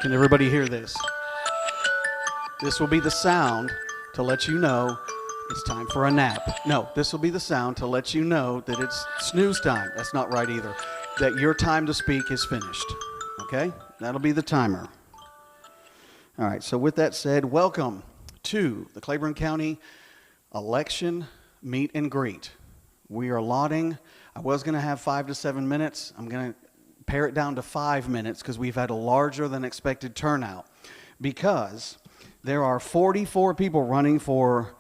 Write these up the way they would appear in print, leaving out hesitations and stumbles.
Can everybody hear this? This will be the sound to let you know it's time for a nap. No, this will be the sound to let you know that it's snooze time. That's not right either. That your time to speak is finished. Okay? That'll be the timer. All right, so with that said, welcome to the Claiborne County Election Meet and Greet. We are allotting, I was going to have 5 to 7 minutes. I'm going to pare it down to 5 minutes because we've had a larger than expected turnout because there are 44 people running for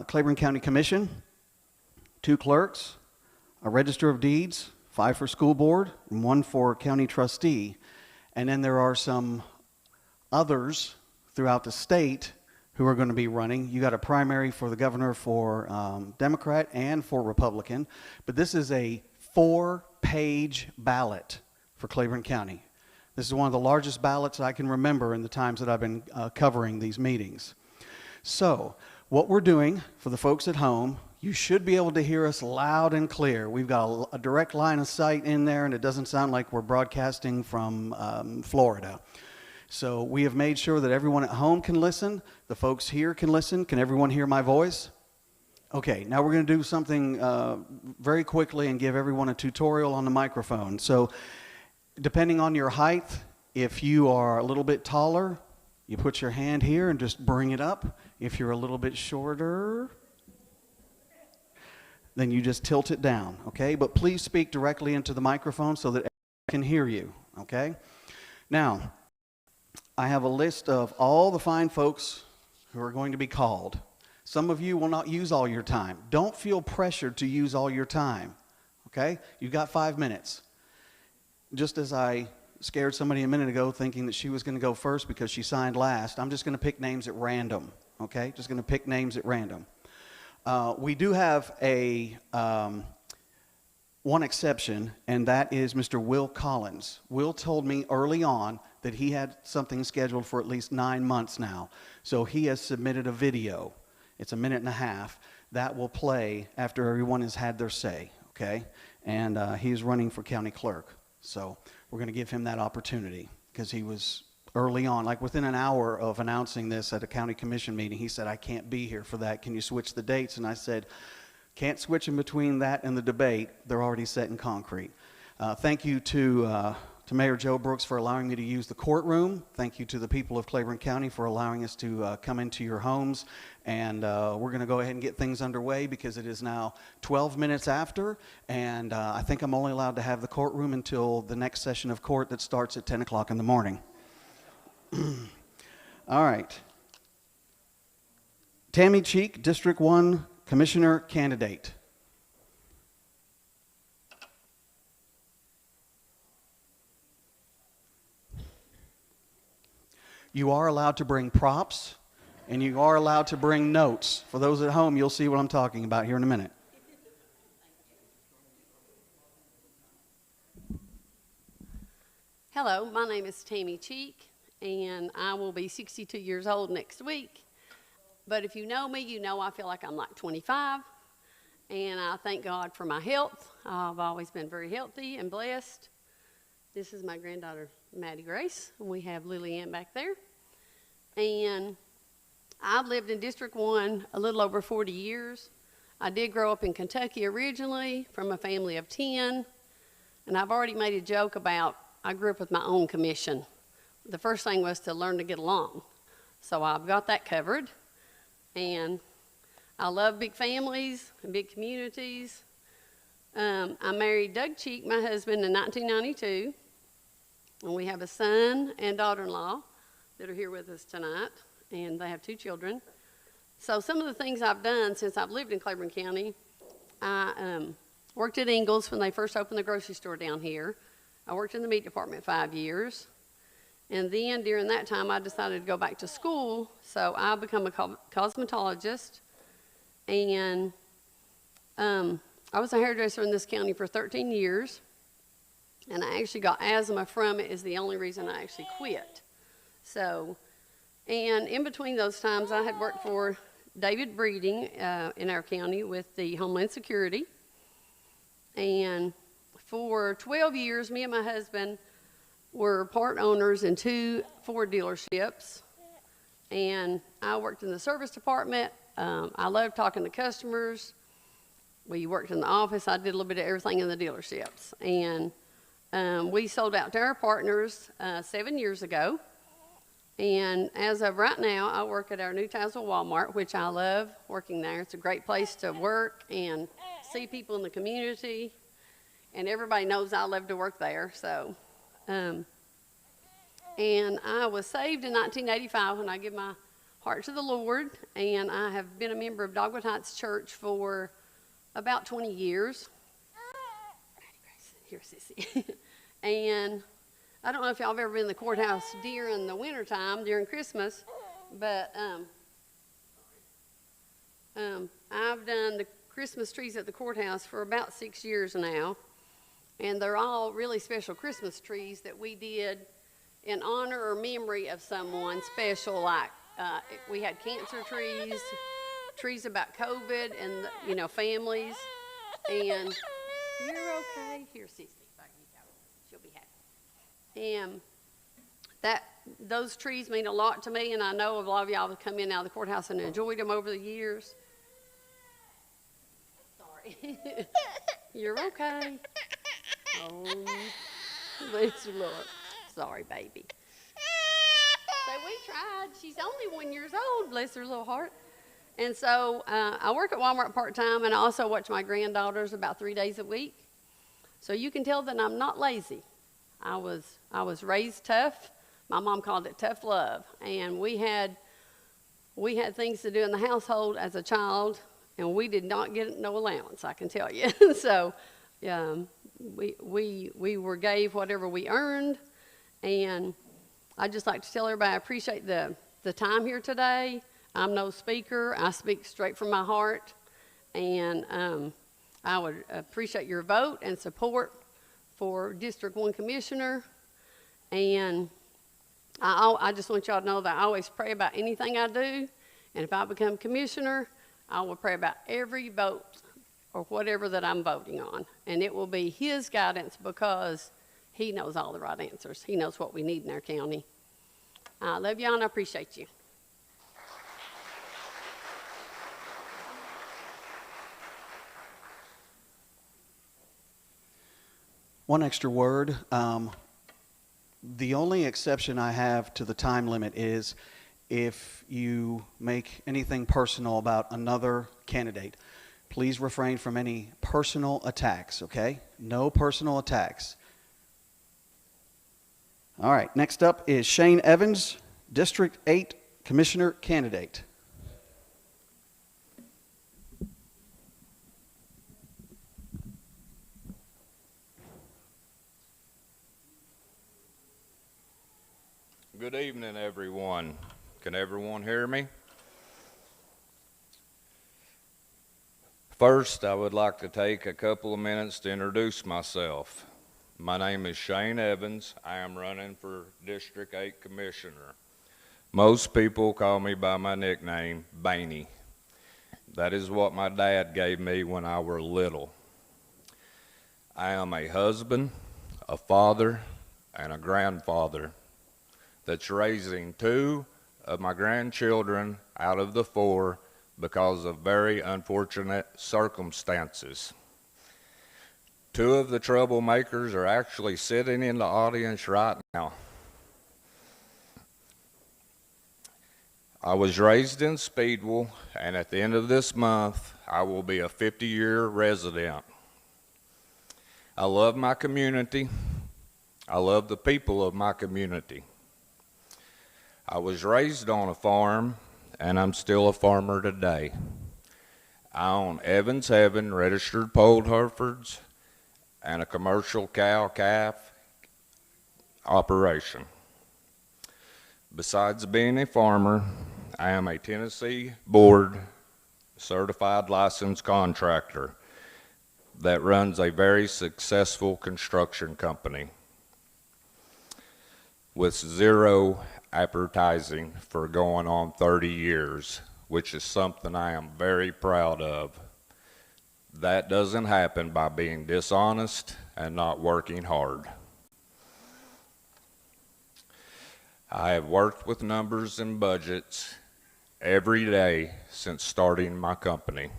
Claiborne County Commission, 2 clerks, a register of deeds, 5 for school board, and 1 for county trustee. And then there are some others throughout the state who are going to be running. You got a primary for the governor for Democrat and for Republican, but this is a 4-page ballot for Claiborne County. This is one of the largest ballots I can remember in the times that I've been covering these meetings. So what we're doing for the folks at home, you should be able to hear us loud and clear. We've got a direct line of sight in there, and it doesn't sound like we're broadcasting from Florida. So we have made sure that everyone at home can listen. The folks here can listen. Can everyone hear my voice? Okay, now we're going to do something very quickly and give everyone a tutorial on the microphone. So depending on your height, if you are a little bit taller, you put your hand here and just bring it up. If you're a little bit shorter, then you just tilt it down, okay? But please speak directly into the microphone so that everyone can hear you, okay? Now, I have a list of all the fine folks who are going to be called. Some of you will not use all your time. Don't feel pressured to use all your time, okay? You've got 5 minutes. Just as I scared somebody a minute ago thinking that she was going to go first because she signed last, I'm just going to pick names at random, okay? Just going to pick names at random. We do have one exception, and that is Mr. Will Collins. Will told me early on that he had something scheduled for at least 9 months now. So he has submitted a video. It's 1.5 minutes. That will play after everyone has had their say, okay? And he's running for county clerk. So we're going to give him that opportunity because he was early on, like within an hour of announcing this at a county commission meeting, he said, I can't be here for that. Can you switch the dates? And I said, can't switch in between that and the debate. They're already set in concrete. Thank you to Mayor Joe Brooks for allowing me to use the courtroom. Thank you to the people of Claiborne County for allowing us to come into your homes. And we're going to go ahead and get things underway because it is now 12 minutes after. And I think I'm only allowed to have the courtroom until the next session of court that starts at 10 o'clock in the morning. All right. Tammy Cheek, District 1 Commissioner candidate. You are allowed to bring props, and you are allowed to bring notes. For those at home, you'll see what I'm talking about here in a minute. Hello, my name is Tammy Cheek, and I will be 62 years old next week. But if you know me, you know I feel like I'm like 25, and I thank God for my health. I've always been very healthy and blessed. This is my granddaughter, Maddie Grace, and we have Lily Ann back there. And I've lived in District 1 a little over 40 years. I did grow up in Kentucky originally from a family of 10, and I've already made a joke about I grew up with my own commission. The first thing was to learn to get along. So I've got that covered. And I love big families and big communities. I married Doug Cheek, my husband, in 1992. And we have a son and daughter-in-law that are here with us tonight. And they have 2 children. So some of the things I've done since I've lived in Claiborne County, I worked at Ingles when they first opened the grocery store down here. I worked in the meat department 5 years. And then during that time, I decided to go back to school. So I became a cosmetologist. And I was a hairdresser in this county for 13 years. And I actually got asthma from it is the only reason I actually quit. So, and in between those times, I had worked for David Breeding in our county with the Homeland Security. And for 12 years, me and my husband were part owners in 2 Ford dealerships, and I worked in the service department. I loved talking to customers. We worked in the office. I did a little bit of everything in the dealerships. And we sold out to our partners 7 years ago. And as of right now, I work at our New Tazewell Walmart, which I love working there. It's a great place to work and see people in the community. And everybody knows I love to work there. So, and I was saved in 1985 when I gave my heart to the Lord. And I have been a member of Dogwood Heights Church for about 20 years. Here, Sissy. And I don't know if y'all have ever been in the courthouse during the wintertime, during Christmas, but I've done the Christmas trees at the courthouse for about 6 years now, and they're all really special Christmas trees that we did in honor or memory of someone special, like we had cancer trees, trees about COVID and, you know, families, and you're okay. Here, Cece, there you go. She'll be happy. And those trees mean a lot to me, and I know a lot of y'all have come in out of the courthouse and enjoyed them over the years. Sorry. You're okay. Oh, bless you, Lord. Sorry, baby. So we tried. She's only 1 year old, bless her little heart. And so I work at Walmart part-time, and I also watch my granddaughters about 3 days a week. So you can tell that I'm not lazy. I was raised tough. My mom called it tough love. And we had things to do in the household as a child, and we did not get no allowance, I can tell you. So we were gave whatever we earned. And I'd just like to tell everybody I appreciate the time here today. I'm no speaker. I speak straight from my heart. And I would appreciate your vote and support for District 1 Commissioner. And I just want y'all to know that I always pray about anything I do. And if I become commissioner, I will pray about every vote or whatever that I'm voting on. And it will be his guidance because he knows all the right answers. He knows what we need in our county. I love y'all and I appreciate you. One extra word. The only exception I have to the time limit is if you make anything personal about another candidate. Please refrain from any personal attacks, okay? No personal attacks. All right, next up is Shane Evans, District 8 Commissioner candidate. Good evening, everyone. Can everyone hear me? First, I would like to take a couple of minutes to introduce myself. My name is Shane Evans. I am running for District 8 Commissioner. Most people call me by my nickname, Baney. That is what my dad gave me when I was little. I am a husband, a father, and a grandfather that's raising 2 of my grandchildren out of the 4 because of very unfortunate circumstances. 2 of the troublemakers are actually sitting in the audience right now. I was raised in Speedwell, and at the end of this month, I will be a 50-year resident. I love my community. I love the people of my community. I was raised on a farm, and I'm still a farmer today. I own Evans Heaven registered polled Herefords and a commercial cow-calf operation. Besides being a farmer, I am a Tennessee Board certified licensed contractor that runs a very successful construction company with 0 advertising for going on 30 years, which is something I am very proud of. That doesn't happen by being dishonest and not working hard. I have worked with numbers and budgets every day since starting my company.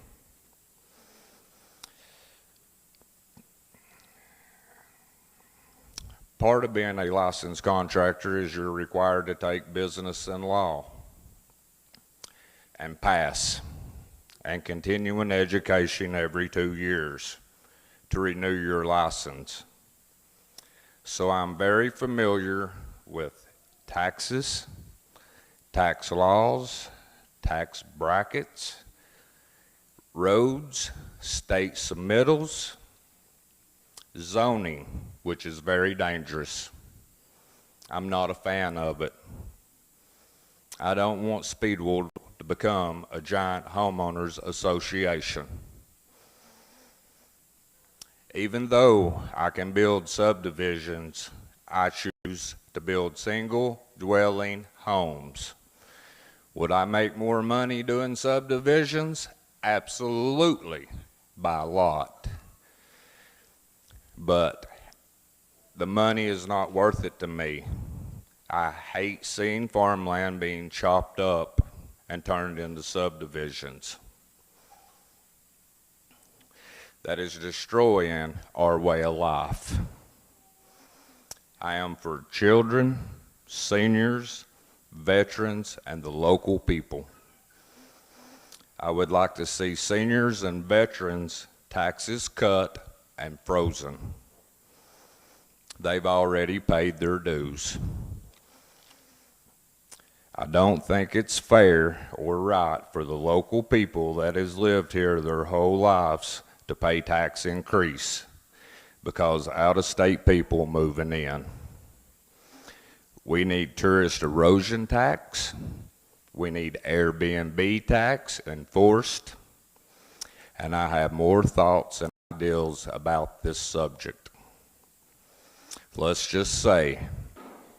Part of being a licensed contractor is you're required to take business and law and pass and continuing education every 2 years to renew your license. So I'm very familiar with taxes, tax laws, tax brackets, roads, state submittals, zoning, which is very dangerous. I'm not a fan of it. I don't want Speedwell to become a giant homeowners association. Even though I can build subdivisions, I choose to build single dwelling homes. Would I make more money doing subdivisions? Absolutely, by a lot. But the money is not worth it to me. I hate seeing farmland being chopped up and turned into subdivisions. That is destroying our way of life. I am for children, seniors, veterans, and the local people. I would like to see seniors and veterans' taxes cut and frozen. They've already paid their dues. I don't think it's fair or right for the local people that has lived here their whole lives to pay tax increase because out-of-state people moving in. We need tourist erosion tax. We need Airbnb tax enforced. And I have more thoughts and ideas about this subject. Let's just say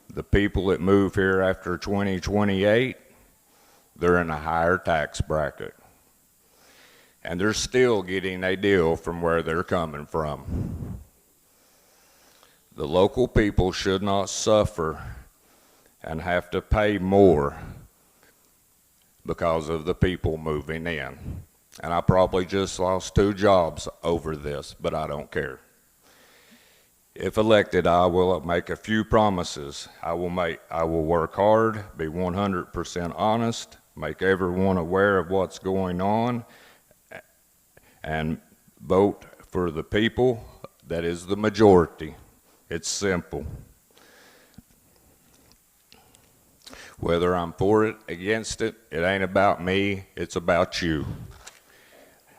the people that move here after 2028, they're in a higher tax bracket. And they're still getting a deal from where they're coming from. The local people should not suffer and have to pay more because of the people moving in. And I probably just lost 2 jobs over this, but I don't care. If elected, I will make a few promises. I will work hard, be 100% honest, make everyone aware of what's going on, and vote for the people that is the majority. It's simple. Whether I'm for it, against it, it ain't about me, it's about you.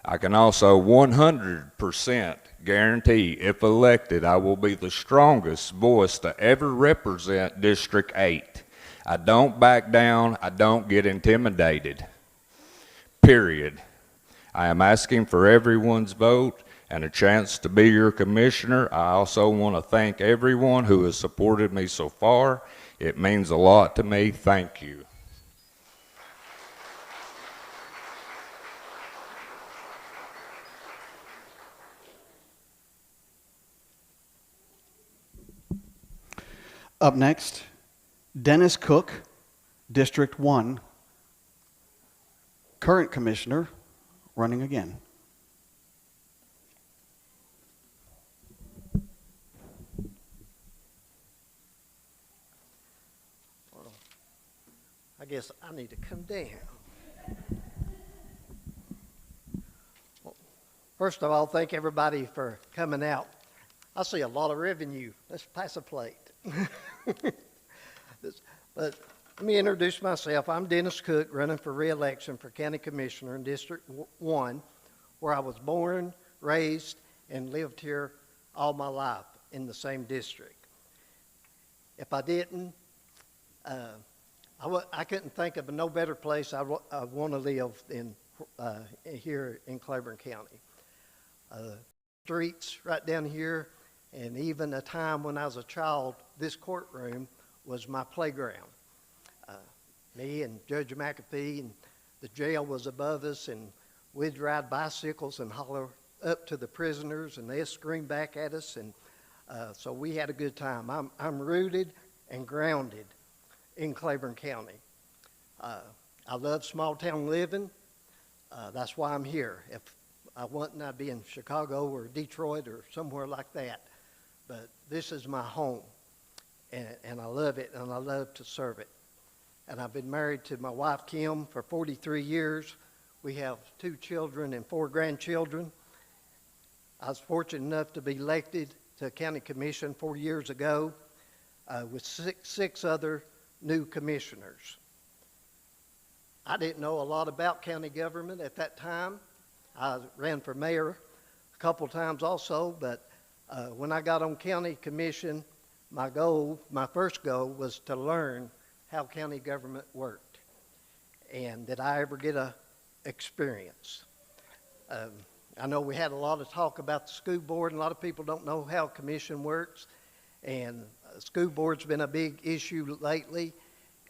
I can also 100% guarantee, if elected, I will be the strongest voice to ever represent District 8. I don't back down, I don't get intimidated, period. I am asking for everyone's vote and a chance to be your commissioner. I also want to thank everyone who has supported me so far. It means a lot to me. Thank you. Up next, Dennis Cook, District 1, current commissioner, running again. Well, I guess I need to come down. Well, first of all, thank everybody for coming out. I see a lot of revenue. Let's pass a plate. But let me introduce myself. I'm Dennis Cook, running for re-election for County Commissioner in District 1, where I was born, raised, and lived here all my life in the same district. If I didn't, I couldn't think of no better place I'd want to live in here in Claiborne County. Streets right down here, and even a time when I was a child, this courtroom was my playground. Me and Judge McAfee, and the jail was above us, and we'd ride bicycles and holler up to the prisoners, and they'd scream back at us, and so we had a good time. I'm rooted and grounded in Claiborne County. I love small town living. That's why I'm here. If I wasn't, I'd be in Chicago or Detroit or somewhere like that. But this is my home, and I love it, and I love to serve it. And I've been married to my wife, Kim, for 43 years. We have 2 children and 4 grandchildren. I was fortunate enough to be elected to a county commission 4 years ago with six other new commissioners. I didn't know a lot about county government at that time. I ran for mayor a couple times also, but when I got on county commission, my first goal was to learn how county government worked, and did I ever get a experience. I know we had a lot of talk about the school board, and a lot of people don't know how commission works, and school board's been a big issue lately,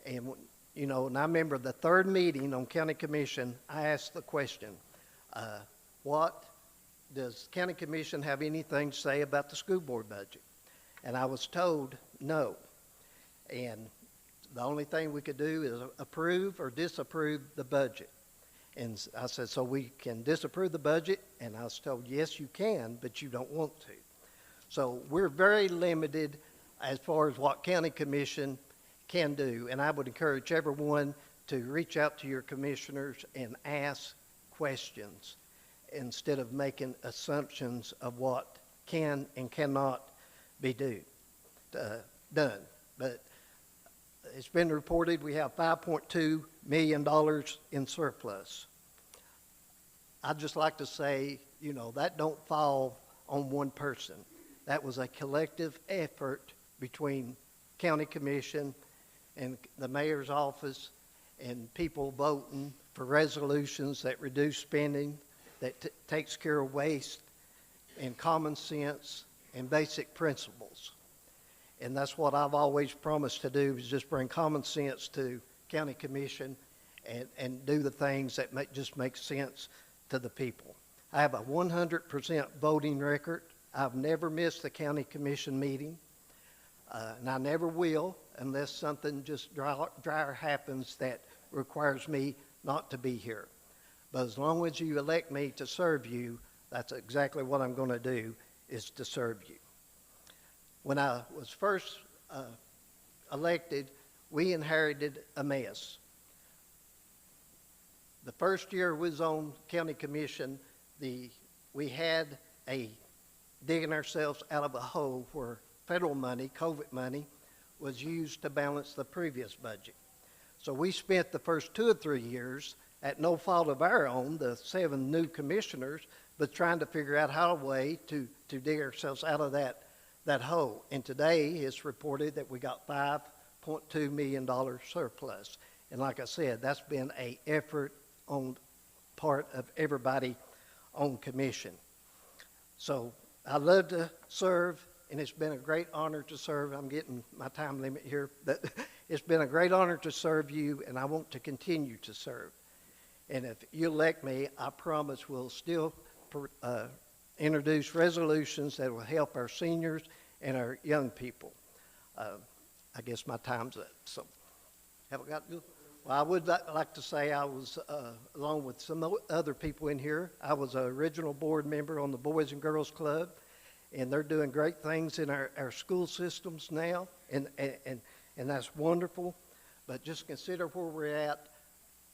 and you know, and I remember the 3rd meeting on county commission, I asked the question, what does county commission have anything to say about the school board budget? And I was told no. And the only thing we could do is approve or disapprove the budget. And I said, so we can disapprove the budget? And I was told, yes, you can, but you don't want to. So we're very limited as far as what county commission can do. And I would encourage everyone to reach out to your commissioners and ask questions instead of making assumptions of what can and cannot be done. But it's been reported we have $5.2 million in surplus. I'd just like to say, you know, that don't fall on one person. That was a collective effort between county commission and the mayor's office and people voting for resolutions that reduce spending, that takes care of waste and common sense and basic principles. And that's what I've always promised to do, is just bring common sense to county commission and do the things that just make sense to the people. I have a 100% voting record. I've never missed a county commission meeting, and I never will unless something just dire happens that requires me not to be here. But as long as you elect me to serve you, that's exactly what I'm going to do, is to serve you. When I was first elected, we inherited a mess. The first year we was on county commission, we had digging ourselves out of a hole where federal money, COVID money, was used to balance the previous budget. So we spent the first 2 or 3 years, at no fault of our own, the 7 new commissioners, but trying to figure out how a way to dig ourselves out of that hole. And today it's reported that we got $5.2 million surplus. And like I said, that's been an effort on part of everybody on commission. So I love to serve, and it's been a great honor to serve. I'm getting my time limit here, but it's been a great honor to serve you, and I want to continue to serve. And if you elect me, I promise we'll still introduce resolutions that will help our seniors and our young people. I guess my time's up. So, have I got to? Well, I would like to say I was, along with some other people in here, I was an original board member on the Boys and Girls Club, and they're doing great things in our school systems now, and that's wonderful. But just consider where we're at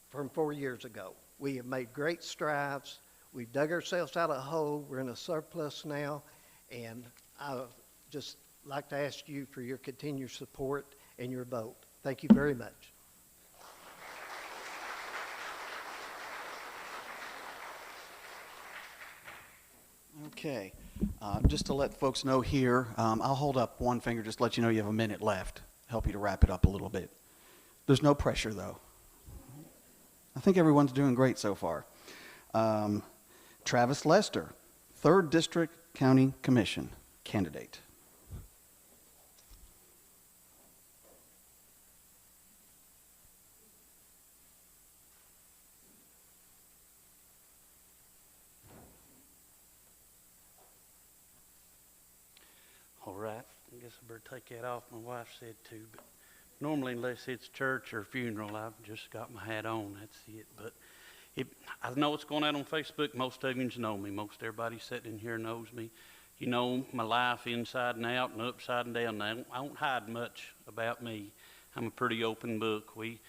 from 4 years ago. We have made great strides. We've dug ourselves out of a hole. We're in a surplus now, and I just like to ask you for your continued support and your vote. Thank you very much. Okay, just to let folks know here, I'll hold up one finger just to let you know you have a minute left, help you to wrap it up a little bit. There's no pressure, though. I think everyone's doing great so far. Travis Lester, 3rd District County Commission candidate. All right, I guess I better take that off. My wife said to, but normally unless it's church or funeral, I've just got my hat on, that's it. But I know what's going on Facebook. Most of you know me. Most everybody sitting in here knows me. You know my life inside and out and upside and down. I don't hide much about me. I'm a pretty open book. We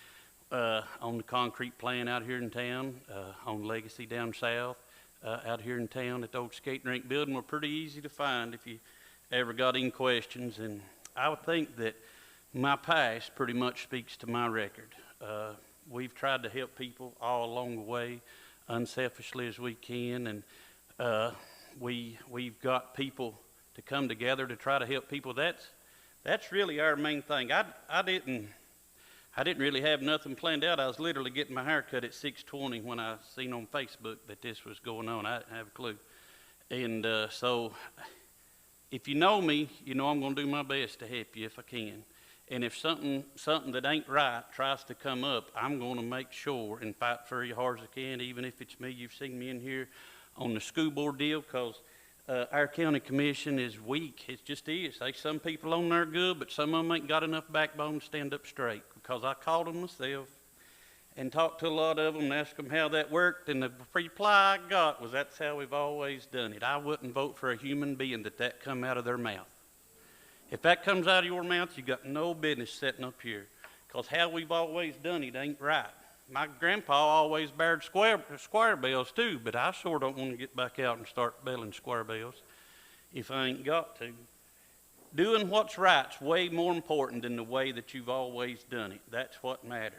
on the concrete plant out here in town, on Legacy down south, out here in town at the old skating rink building. We're pretty easy to find if you ever got any questions. And I would think that my past pretty much speaks to my record. We've tried to help people all along the way, unselfishly as we can, and we've got people to come together to try to help people. That's really our main thing. I didn't really have nothing planned out. I was literally getting my hair cut at 6:20 when I seen on Facebook that this was going on. I didn't have a clue. And so if you know me, you know I'm going to do my best to help you if I can. And if something that ain't right tries to come up, I'm going to make sure and fight for you as hard as I can, even if it's me. You've seen me in here on the school board deal, because our county commission is weak. It just is. There's some people on there good, but some of them ain't got enough backbone to stand up straight, because I called them myself and talked to a lot of them and asked them how that worked, and the reply I got was, that's how we've always done it. I wouldn't vote for a human being that come out of their mouth. If that comes out of your mouth, you got no business sitting up here, because how we've always done it ain't right. My grandpa always bared square bells too, but I sure don't want to get back out and start belling square bells if I ain't got to. Doing what's right's way more important than the way that you've always done it. That's what matters.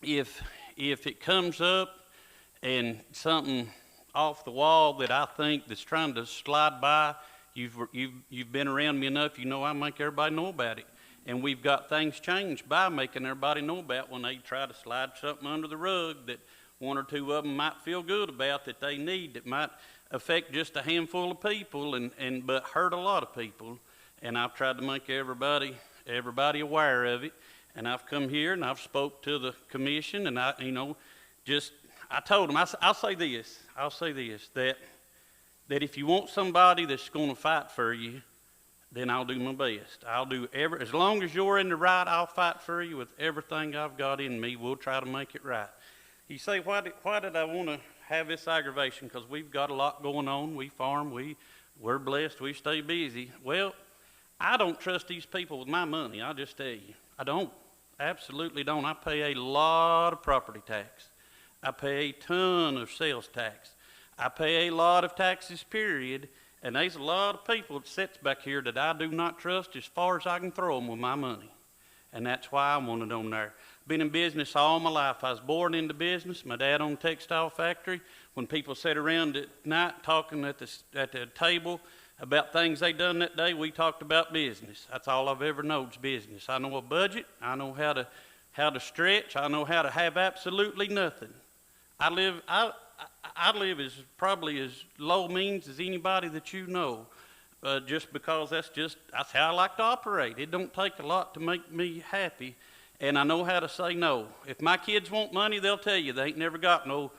If it comes up and something off the wall that I think that's trying to slide by, you've been around me enough, you know I make everybody know about it. And we've got things changed by making everybody know about when they try to slide something under the rug that one or two of them might feel good about, that they need, that might affect just a handful of people but hurt a lot of people. And I've tried to make everybody aware of it. And I've come here and I've spoke to the commission, and I told them, I'll say this, that if you want somebody that's going to fight for you, then I'll do my best. As long as you're in the right, I'll fight for you with everything I've got in me. We'll try to make it right. You say, why did I want to have this aggravation? Because we've got a lot going on. We farm. We're blessed. We stay busy. Well, I don't trust these people with my money. I'll just tell you. I don't. Absolutely don't. I pay a lot of property tax. I pay a ton of sales tax. I pay a lot of taxes, period. And there's a lot of people that sits back here that I do not trust as far as I can throw them with my money. And that's why I wanted on there. Been in business all my life. I was born into business. My dad owned a textile factory. When people sat around at night talking at the table about things they done that day, we talked about business. That's all I've ever known is business. I know a budget. I know how to stretch. I know how to have absolutely nothing. I live as probably as low means as anybody that you know, just because that's how I like to operate. It don't take a lot to make me happy, and I know how to say no. If my kids want money, they'll tell you. They ain't never got no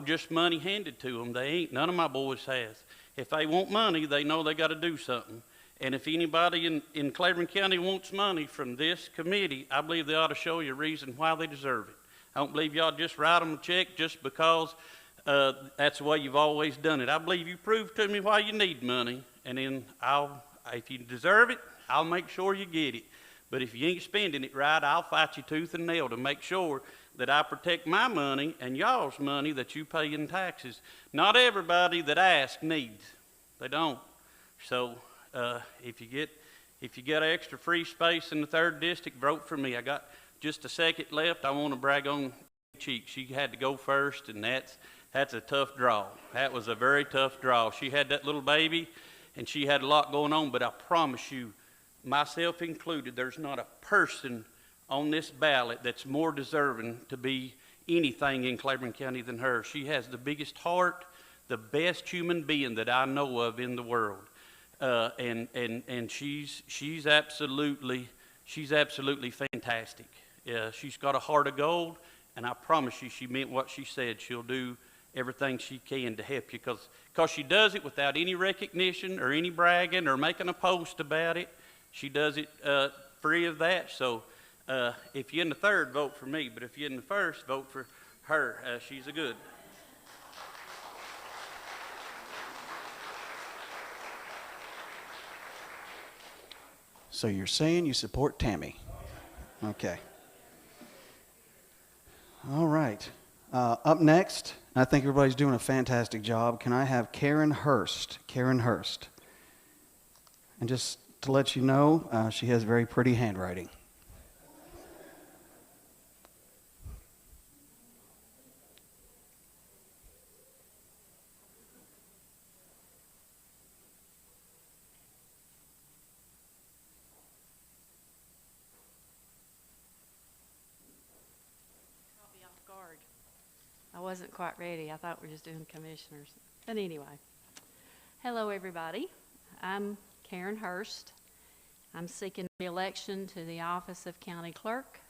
just money handed to them. They ain't. None of my boys has. If they want money, they know they got to do something. And if anybody in Claiborne County wants money from this committee, I believe they ought to show you a reason why they deserve it. I don't believe y'all just write them a check just because that's the way you've always done it. I believe you prove to me why you need money, and then if you deserve it, I'll make sure you get it. But if you ain't spending it right, I'll fight you tooth and nail to make sure that I protect my money and y'all's money that you pay in taxes. Not everybody that asks needs. They don't. So if you get extra free space in the 3rd district, vote for me. I got just a second left. I want to brag on Cheek. She had to go first, and that's a tough draw. That was a very tough draw. She had that little baby, and she had a lot going on, but I promise you, myself included, there's not a person on this ballot that's more deserving to be anything in Claiborne County than her. She has the biggest heart, the best human being that I know of in the world. And she's absolutely fantastic. She's got a heart of gold, and I promise you she meant what she said. She'll do everything she can to help you, because she does it without any recognition or any bragging or making a post about it. She does it free of that. So if you're in the third, vote for me. But if you're in the first, vote for her. She's a good. So you're saying you support Tammy? Okay. All right. Up next, I think everybody's doing a fantastic job. Can I have Karen Hurst? Karen Hurst. And just to let you know, she has very pretty handwriting. I wasn't quite ready. I thought we were just doing commissioners. But anyway, hello everybody. I'm Karen Hurst. I'm seeking re-election to the office of County Clerk,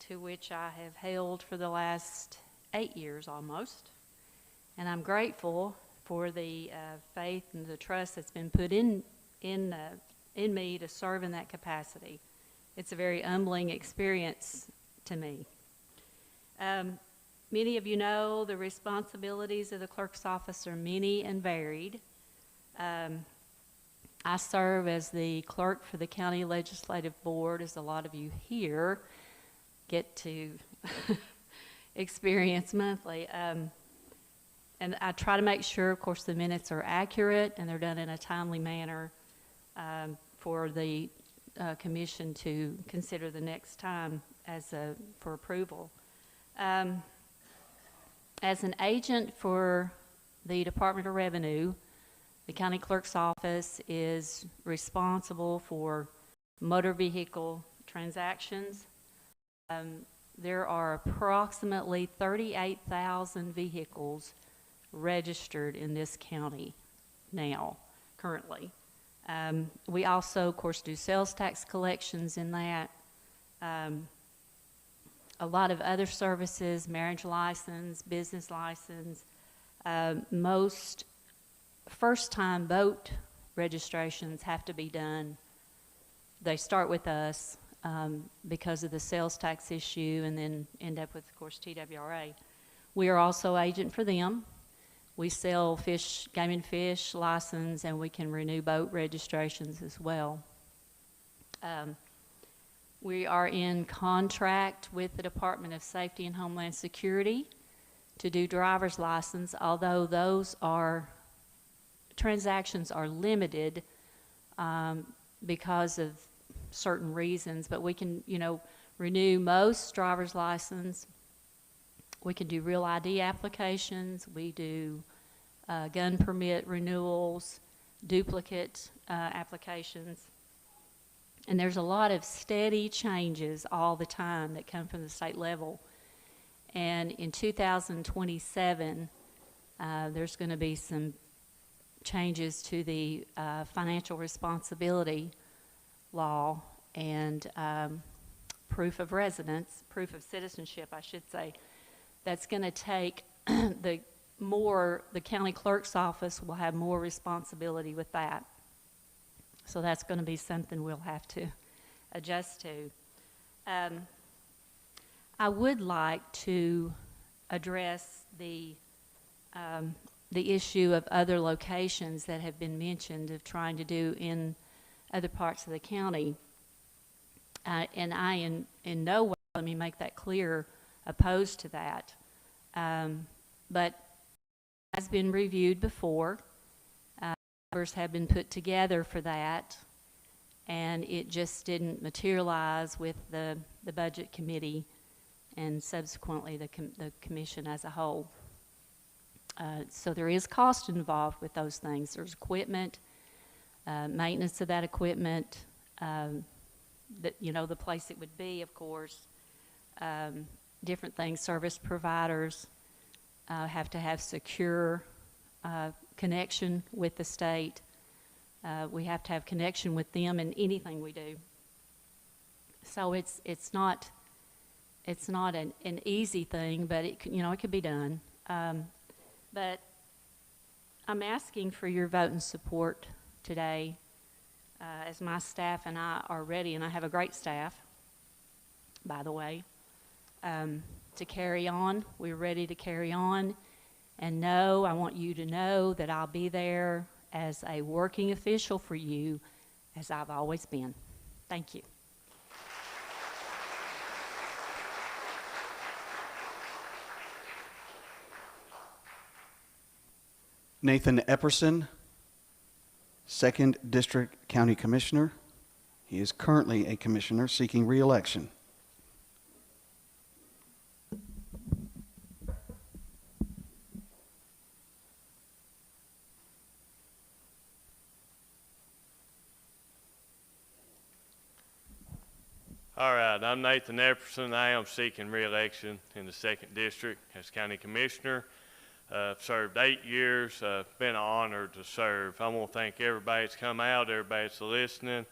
to which I have held for the last 8 years almost. And I'm grateful for the faith and the trust that's been put in me to serve in that capacity. It's a very humbling experience to me. Many of you know the responsibilities of the clerk's office are many and varied. I serve as the clerk for the County Legislative Board, as a lot of you here get to experience monthly. And I try to make sure, of course, the minutes are accurate and they're done in a timely manner for the commission to consider the next time for approval. As an agent for the Department of Revenue, the County Clerk's Office is responsible for motor vehicle transactions. There are approximately 38,000 vehicles registered in this county now, currently. We also, of course, do sales tax collections in that. A lot of other services, marriage license, business license. Most first-time vote registrations have to be done. They start with us because of the sales tax issue and then end up with, of course, TWRA. We are also agent for them. We sell fish, game and fish license, and we can renew boat registrations as well. We are in contract with the Department of Safety and Homeland Security to do driver's license, although those transactions are limited because of certain reasons, but we can, renew most driver's license. We can do real ID applications. We do gun permit renewals, duplicate applications. And there's a lot of steady changes all the time that come from the state level. And in 2027, there's going to be some changes to the financial responsibility law and proof of residence, proof of citizenship, I should say. That's going to take the county clerk's office will have more responsibility with that. So that's going to be something we'll have to adjust to. I would like to address the issue of other locations that have been mentioned of trying to do in other parts of the county. And I, in no way, let me make that clear, opposed to that. But it has been reviewed before. Numbers have been put together for that, and it just didn't materialize with the budget committee and subsequently the commission as a whole. So there is cost involved with those things. There's equipment, maintenance of that equipment, the place it would be, of course, different things. Service providers have to have secure connection with the state. We have to have connection with them in anything we do. So it's not an easy thing, but it could be done. But I'm asking for your vote and support today as my staff and I are ready, and I have a great staff, by the way, to carry on. We're ready to carry on. And know, I want you to know that I'll be there as a working official for you, as I've always been. Thank you. Nathan Epperson, 2nd District County Commissioner. He is currently a commissioner seeking re-election. All right, I'm Nathan Epperson. I am seeking re-election in the 2nd District as County Commissioner. Served 8 years, been an honor to serve. I want to thank everybody that's come out, everybody that's listening.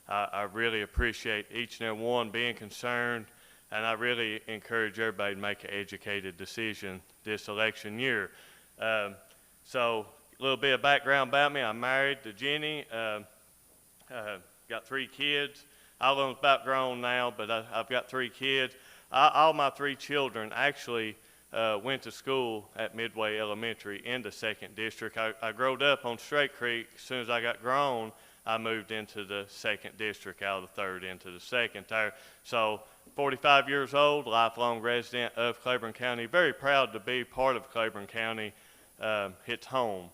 I really appreciate each and every one being concerned, and I really encourage everybody to make an educated decision this election year. So a little bit of background about me. I'm married to Jenny, got 3 kids. All of them's about grown now, but I've got 3 kids. All my 3 children actually went to school at Midway Elementary in the 2nd District. I growed up on Straight Creek. As soon as I got grown, I moved into the 2nd District out of the 3rd into the 2nd. So 45 years old, lifelong resident of Claiborne County. Very proud to be part of Claiborne County. It's home.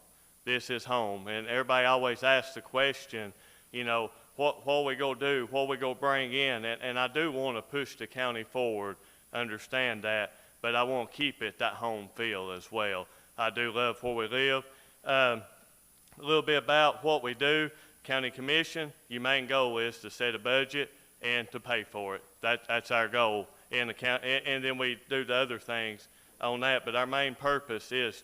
This is home. And everybody always asks the question, you know, what are we going to do? What are we going to bring in? And I do want to push the county forward, understand that, but I want to keep it that home feel as well. I do love where we live. A little bit about what we do. County Commission, your main goal is to set a budget and to pay for it. That's our goal in the county, and then we do the other things on that, but our main purpose is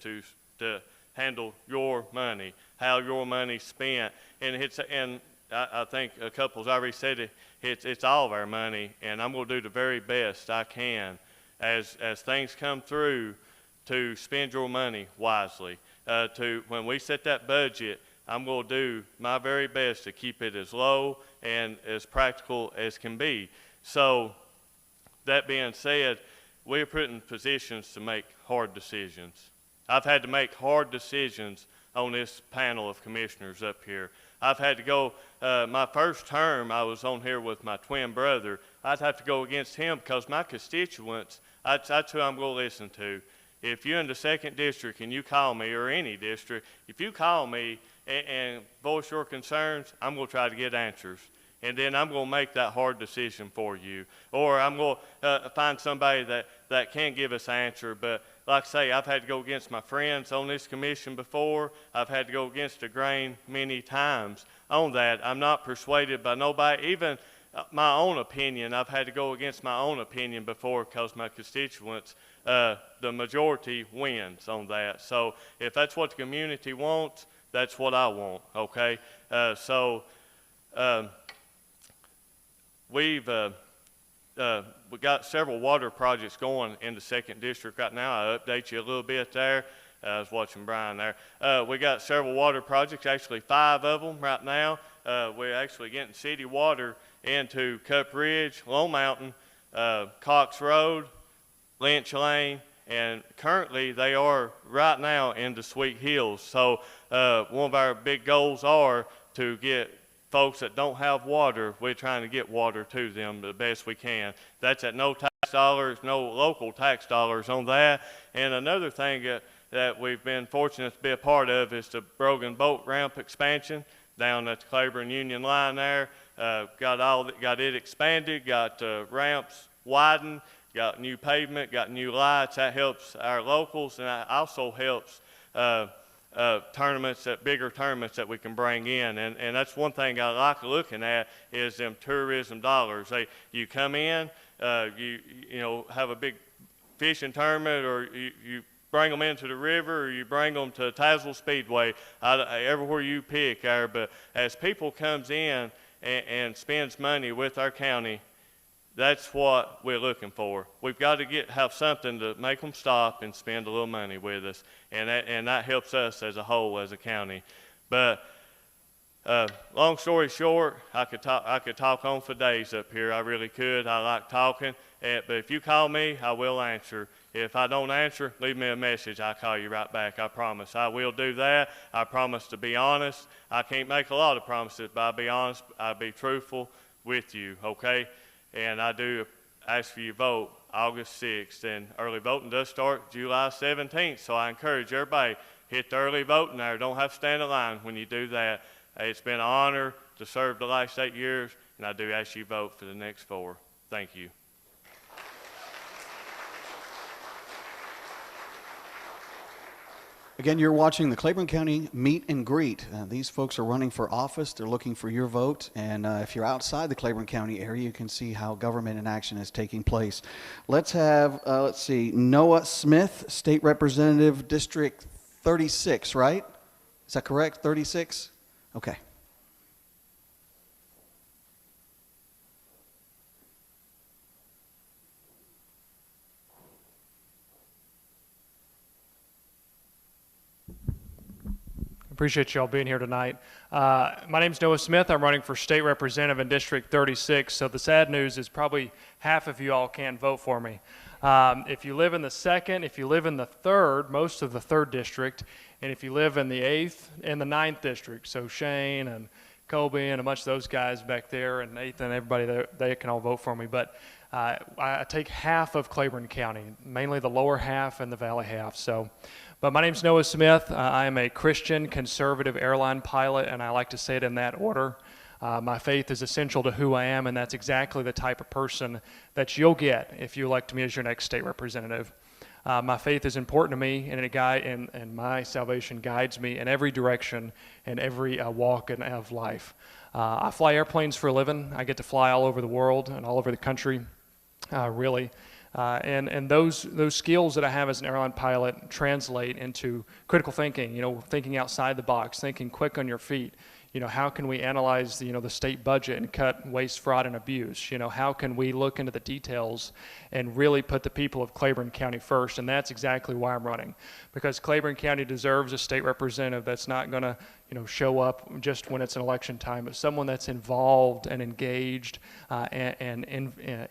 to handle your money, how your money's spent, and I think a couple's already said it, it's all of our money, and I'm going to do the very best I can as things come through to spend your money wisely. When we set that budget, I'm going to do my very best to keep it as low and as practical as can be. So that being said, we're put in positions to make hard decisions. I've had to make hard decisions on this panel of commissioners up here. I've had to go, my first term, I was on here with my twin brother. I'd have to go against him because my constituents, that's who I'm going to listen to. If you're in the 2nd District and you call me, or any district, if you call me and voice your concerns, I'm going to try to get answers. And then I'm going to make that hard decision for you. Or I'm going to find somebody that can give us an answer. But like I say, I've had to go against my friends on this commission before. I've had to go against the grain many times on that. I'm not persuaded by nobody. Even my own opinion, I've had to go against my own opinion before because my constituents, the majority wins on that. So if that's what the community wants, that's what I want, okay? We got several water projects going in the 2nd District right now. I'll update you a little bit there. I was watching Brian there. We got several water projects, actually 5 of them right now. We're actually getting city water into Cup Ridge, Lone Mountain, Cox Road, Lynch Lane, and currently they are right now in the Sweet Hills. So one of our big goals are to get folks that don't have water, we're trying to get water to them the best we can. That's at no tax dollars, no local tax dollars on that. And another thing that we've been fortunate to be a part of is the Brogan Boat Ramp expansion down at the Claiborne Union line there. Got it expanded, got ramps widened, got new pavement, got new lights. That helps our locals, and that also helps bigger tournaments that we can bring in. And that's one thing I like looking at is them tourism dollars. You come in, you know, have a big fishing tournament, or you bring them into the river, or you bring them to Tazewell Speedway, everywhere you pick there. But as people comes in and spends money with our county, that's what we're looking for. We've got to have something to make them stop and spend a little money with us, and that helps us as a whole, as a county. But Long story short, I could talk on for days up here. I really could. I like talking. But if you call me, I will answer. If I don't answer, leave me a message. I'll call you right back. I promise. I will do that. I promise to be honest. I can't make a lot of promises, but I'll be honest. I'll be truthful with you, okay? And I do ask for your vote August 6th. And early voting does start July 17th. So I encourage everybody, hit the early voting there. Don't have to stand in line when you do that. It's been an honor to serve the last 8 years, and I do ask you to vote for the next 4. Thank you. Again, you're watching the Claiborne County Meet and Greet. These folks are running for office. They're looking for your vote. And if you're outside the Claiborne County area, you can see how government in action is taking place. Let's have, let's see, Noah Smith, State Representative, District 36, right? Is that correct? 36? Okay. Appreciate you all being here tonight. My name's Noah Smith. I'm running for state representative in District 36. So the sad news is probably half of you all can't vote for me. If you live in the 2nd, if you live in the 3rd, most of the 3rd district, and if you live in the 8th and the 9th district, so Shane and Colby and a bunch of those guys back there and Nathan, everybody there, they can all vote for me. But I take half of Claiborne County, mainly the lower half and the valley half. But my name's Noah Smith. I am a Christian conservative airline pilot, and I like to say it in that order. My faith is essential to who I am, and that's exactly the type of person that you'll get if you elect me as your next state representative. My faith is important to me, and my salvation guides me in every direction and every walk of life. I fly airplanes for a living. I get to fly all over the world and all over the country, really. And those skills that I have as an airline pilot translate into critical thinking, thinking outside the box, thinking quick on your feet. How can we analyze the state budget and cut waste, fraud, and abuse? How can we look into the details and really put the people of Claiborne County first? And that's exactly why I'm running, because Claiborne County deserves a state representative that's not going to show up just when it's an election time, but someone that's involved and engaged and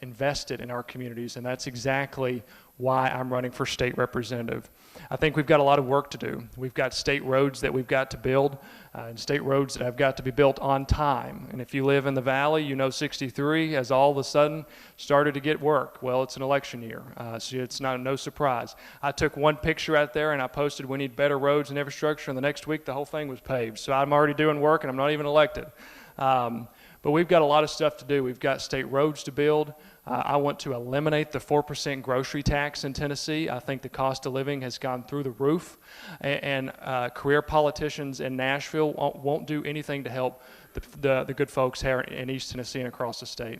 invested in our communities. And that's exactly why I'm running for state representative. I think we've got a lot of work to do. We've got state roads that we've got to build, and state roads that have got to be built on time. And if you live in the valley, 63 has all of a sudden started to get work. Well, it's an election year, so it's no surprise. I took one picture out there and I posted, we need better roads and infrastructure, and the next week the whole thing was paved. So I'm already doing work and I'm not even elected. But we've got a lot of stuff to do. We've got state roads to build. I want to eliminate the 4% grocery tax in Tennessee. I think the cost of living has gone through the roof, and career politicians in Nashville won't do anything to help the good folks here in East Tennessee and across the state.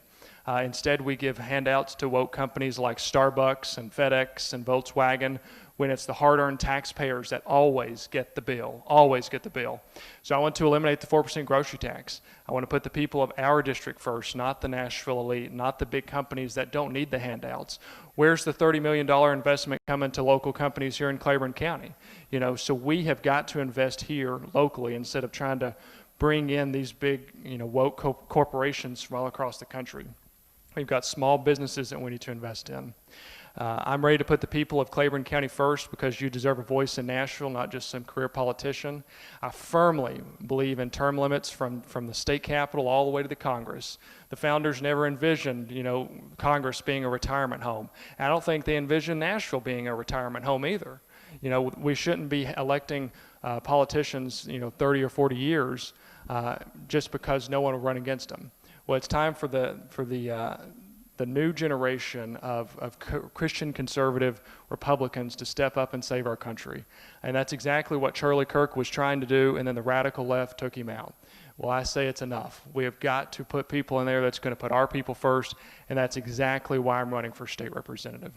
Instead, we give handouts to woke companies like Starbucks and FedEx and Volkswagen, when it's the hard-earned taxpayers that always get the bill, always get the bill. So I want to eliminate the 4% grocery tax. I want to put the people of our district first, not the Nashville elite, not the big companies that don't need the handouts. Where's the $30 million investment coming to local companies here in Claiborne County? So we have got to invest here locally instead of trying to bring in these big, woke corporations from all across the country. We've got small businesses that we need to invest in. I'm ready to put the people of Claiborne County first, because you deserve a voice in Nashville, not just some career politician. I firmly believe in term limits from the state capitol all the way to the Congress. The founders never envisioned, Congress being a retirement home. I don't think they envisioned Nashville being a retirement home either. We shouldn't be electing politicians, 30 or 40 years just because no one will run against them. Well, it's time for the new generation of Christian conservative Republicans to step up and save our country. And that's exactly what Charlie Kirk was trying to do, and then the radical left took him out. Well, I say it's enough. We have got to put people in there that's going to put our people first, and that's exactly why I'm running for state representative.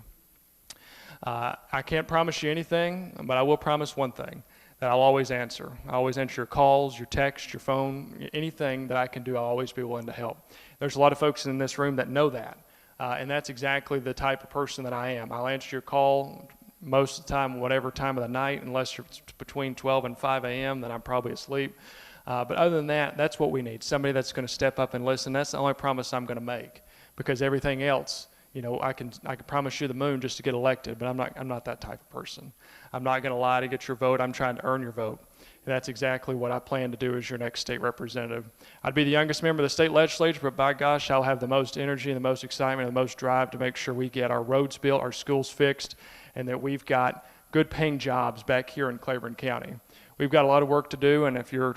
I can't promise you anything, but I will promise one thing, that I'll always answer. I always answer your calls, your texts, your phone, anything that I can do, I'll always be willing to help. There's a lot of folks in this room that know that. And that's exactly the type of person that I am. I'll answer your call most of the time, whatever time of the night, unless it's between 12 and 5 a.m., then I'm probably asleep. But other than that, that's what we need, somebody that's going to step up and listen. That's the only promise I'm going to make, because everything else, you know, I can promise you the moon just to get elected, but I'm not that type of person. I'm not going to lie to get your vote. I'm trying to earn your vote. And that's exactly what I plan to do as your next state representative. I'd be the youngest member of the state legislature, but by gosh, I'll have the most energy and the most excitement and the most drive to make sure we get our roads built, our schools fixed, and that we've got good paying jobs back here in Claiborne County. We've got a lot of work to do, and if you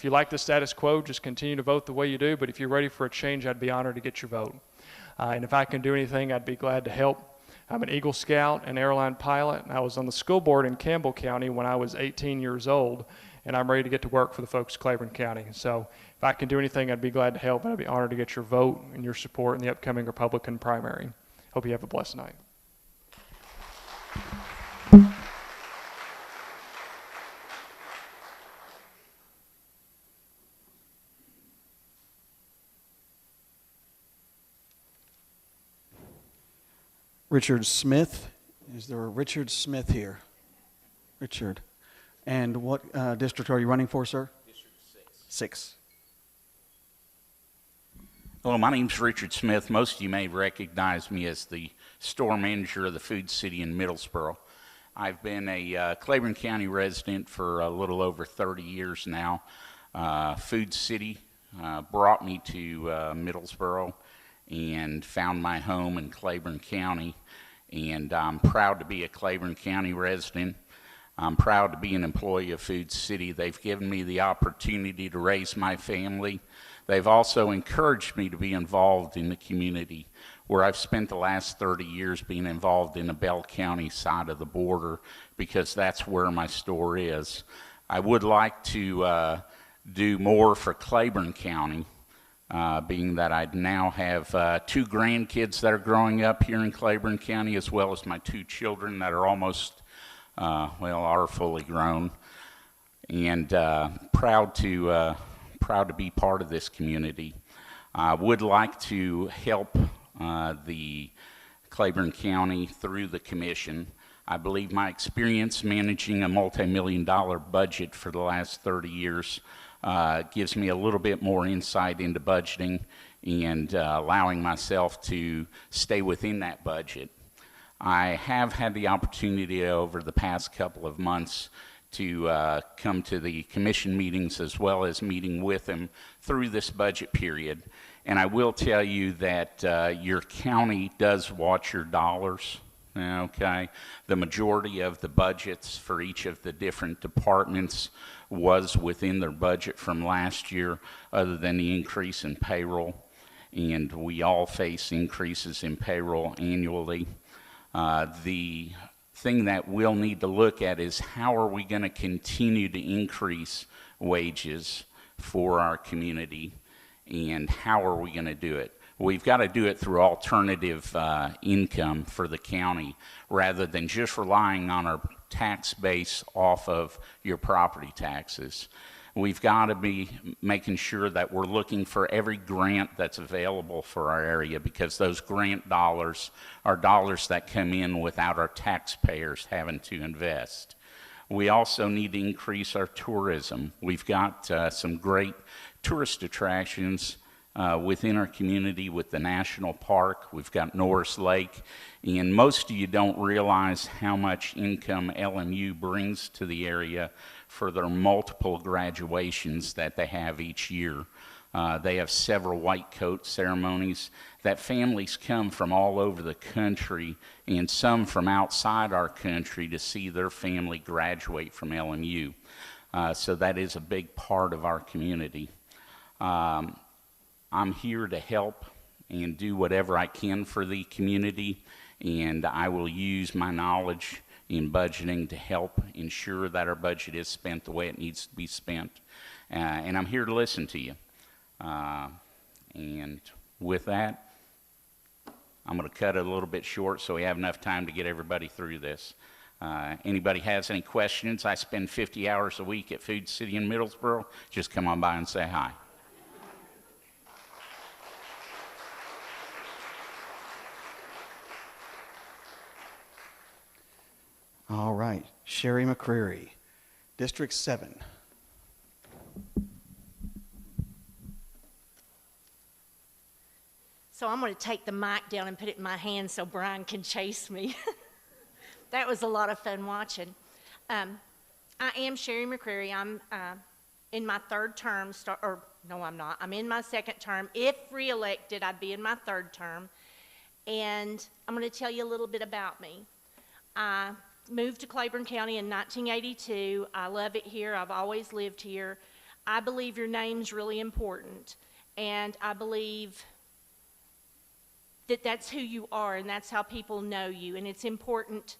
like the status quo, just continue to vote the way you do. But if you're ready for a change, I'd be honored to get your vote. And if I can do anything, I'd be glad to help. I'm an Eagle Scout and airline pilot, and I was on the school board in Campbell County when I was 18 years old, and I'm ready to get to work for the folks of Claiborne County. So if I can do anything, I'd be glad to help, and I'd be honored to get your vote and your support in the upcoming Republican primary. Hope you have a blessed night. Richard Smith. Is there a Richard Smith here? Richard. And what district are you running for, sir? District 6. 6. Hello, my name's Richard Smith. Most of you may recognize me as the store manager of the Food City in Middlesboro. I've been a Claiborne County resident for a little over 30 years now. Food City brought me to Middlesboro and found my home in Claiborne County, and I'm proud to be a Claiborne County resident. I'm proud to be an employee of Food City. They've given me the opportunity to raise my family. They've also encouraged me to be involved in the community, where I've spent the last 30 years being involved in the Bell County side of the border, because that's where my store is. I would like to do more for Claiborne County, being that I now have 2 grandkids that are growing up here in Claiborne County, as well as my 2 children that are almost, are fully grown, and proud to be part of this community. I would like to help the Claiborne County through the commission. I believe my experience managing a multi-million-dollar budget for the last 30 years gives me a little bit more insight into budgeting and allowing myself to stay within that budget. I have had the opportunity over the past couple of months to come to the commission meetings, as well as meeting with them through this budget period. And I will tell you that your county does watch your dollars. Okay, the majority of the budgets for each of the different departments was within their budget from last year, other than the increase in payroll, and we all face increases in payroll annually. The thing that we'll need to look at is how are we going to continue to increase wages for our community, and how are we going to do it? We've got to do it through alternative income for the county, rather than just relying on our tax base off of your property taxes. We've got to be making sure that we're looking for every grant that's available for our area, because those grant dollars are dollars that come in without our taxpayers having to invest. We also need to increase our tourism. We've got some great tourist attractions within our community with the National Park. We've got Norris Lake, and most of you don't realize how much income LMU brings to the area for their multiple graduations that they have each year. They have several white coat ceremonies that families come from all over the country, and some from outside our country, to see their family graduate from LMU. So that is a big part of our community. I'm here to help and do whatever I can for the community, and I will use my knowledge in budgeting to help ensure that our budget is spent the way it needs to be spent. And I'm here to listen to you. And with that, I'm going to cut it a little bit short so we have enough time to get everybody through this. Anybody has any questions? I spend 50 hours a week at Food City in Middlesboro. Just come on by and say hi. All right, Sherry McCreary, District 7. So I'm going to take the mic down and put it in my hand so Brian can chase me. That was a lot of fun watching. I am Sherry McCreary. I'm in my third term, no, I'm not. I'm in my second term. If reelected, I'd be in my third term. And I'm going to tell you a little bit about me. I moved to Claiborne County in 1982. I love it here. I've always lived here. I believe your name's really important. And I believe that that's who you are and that's how people know you. And it's important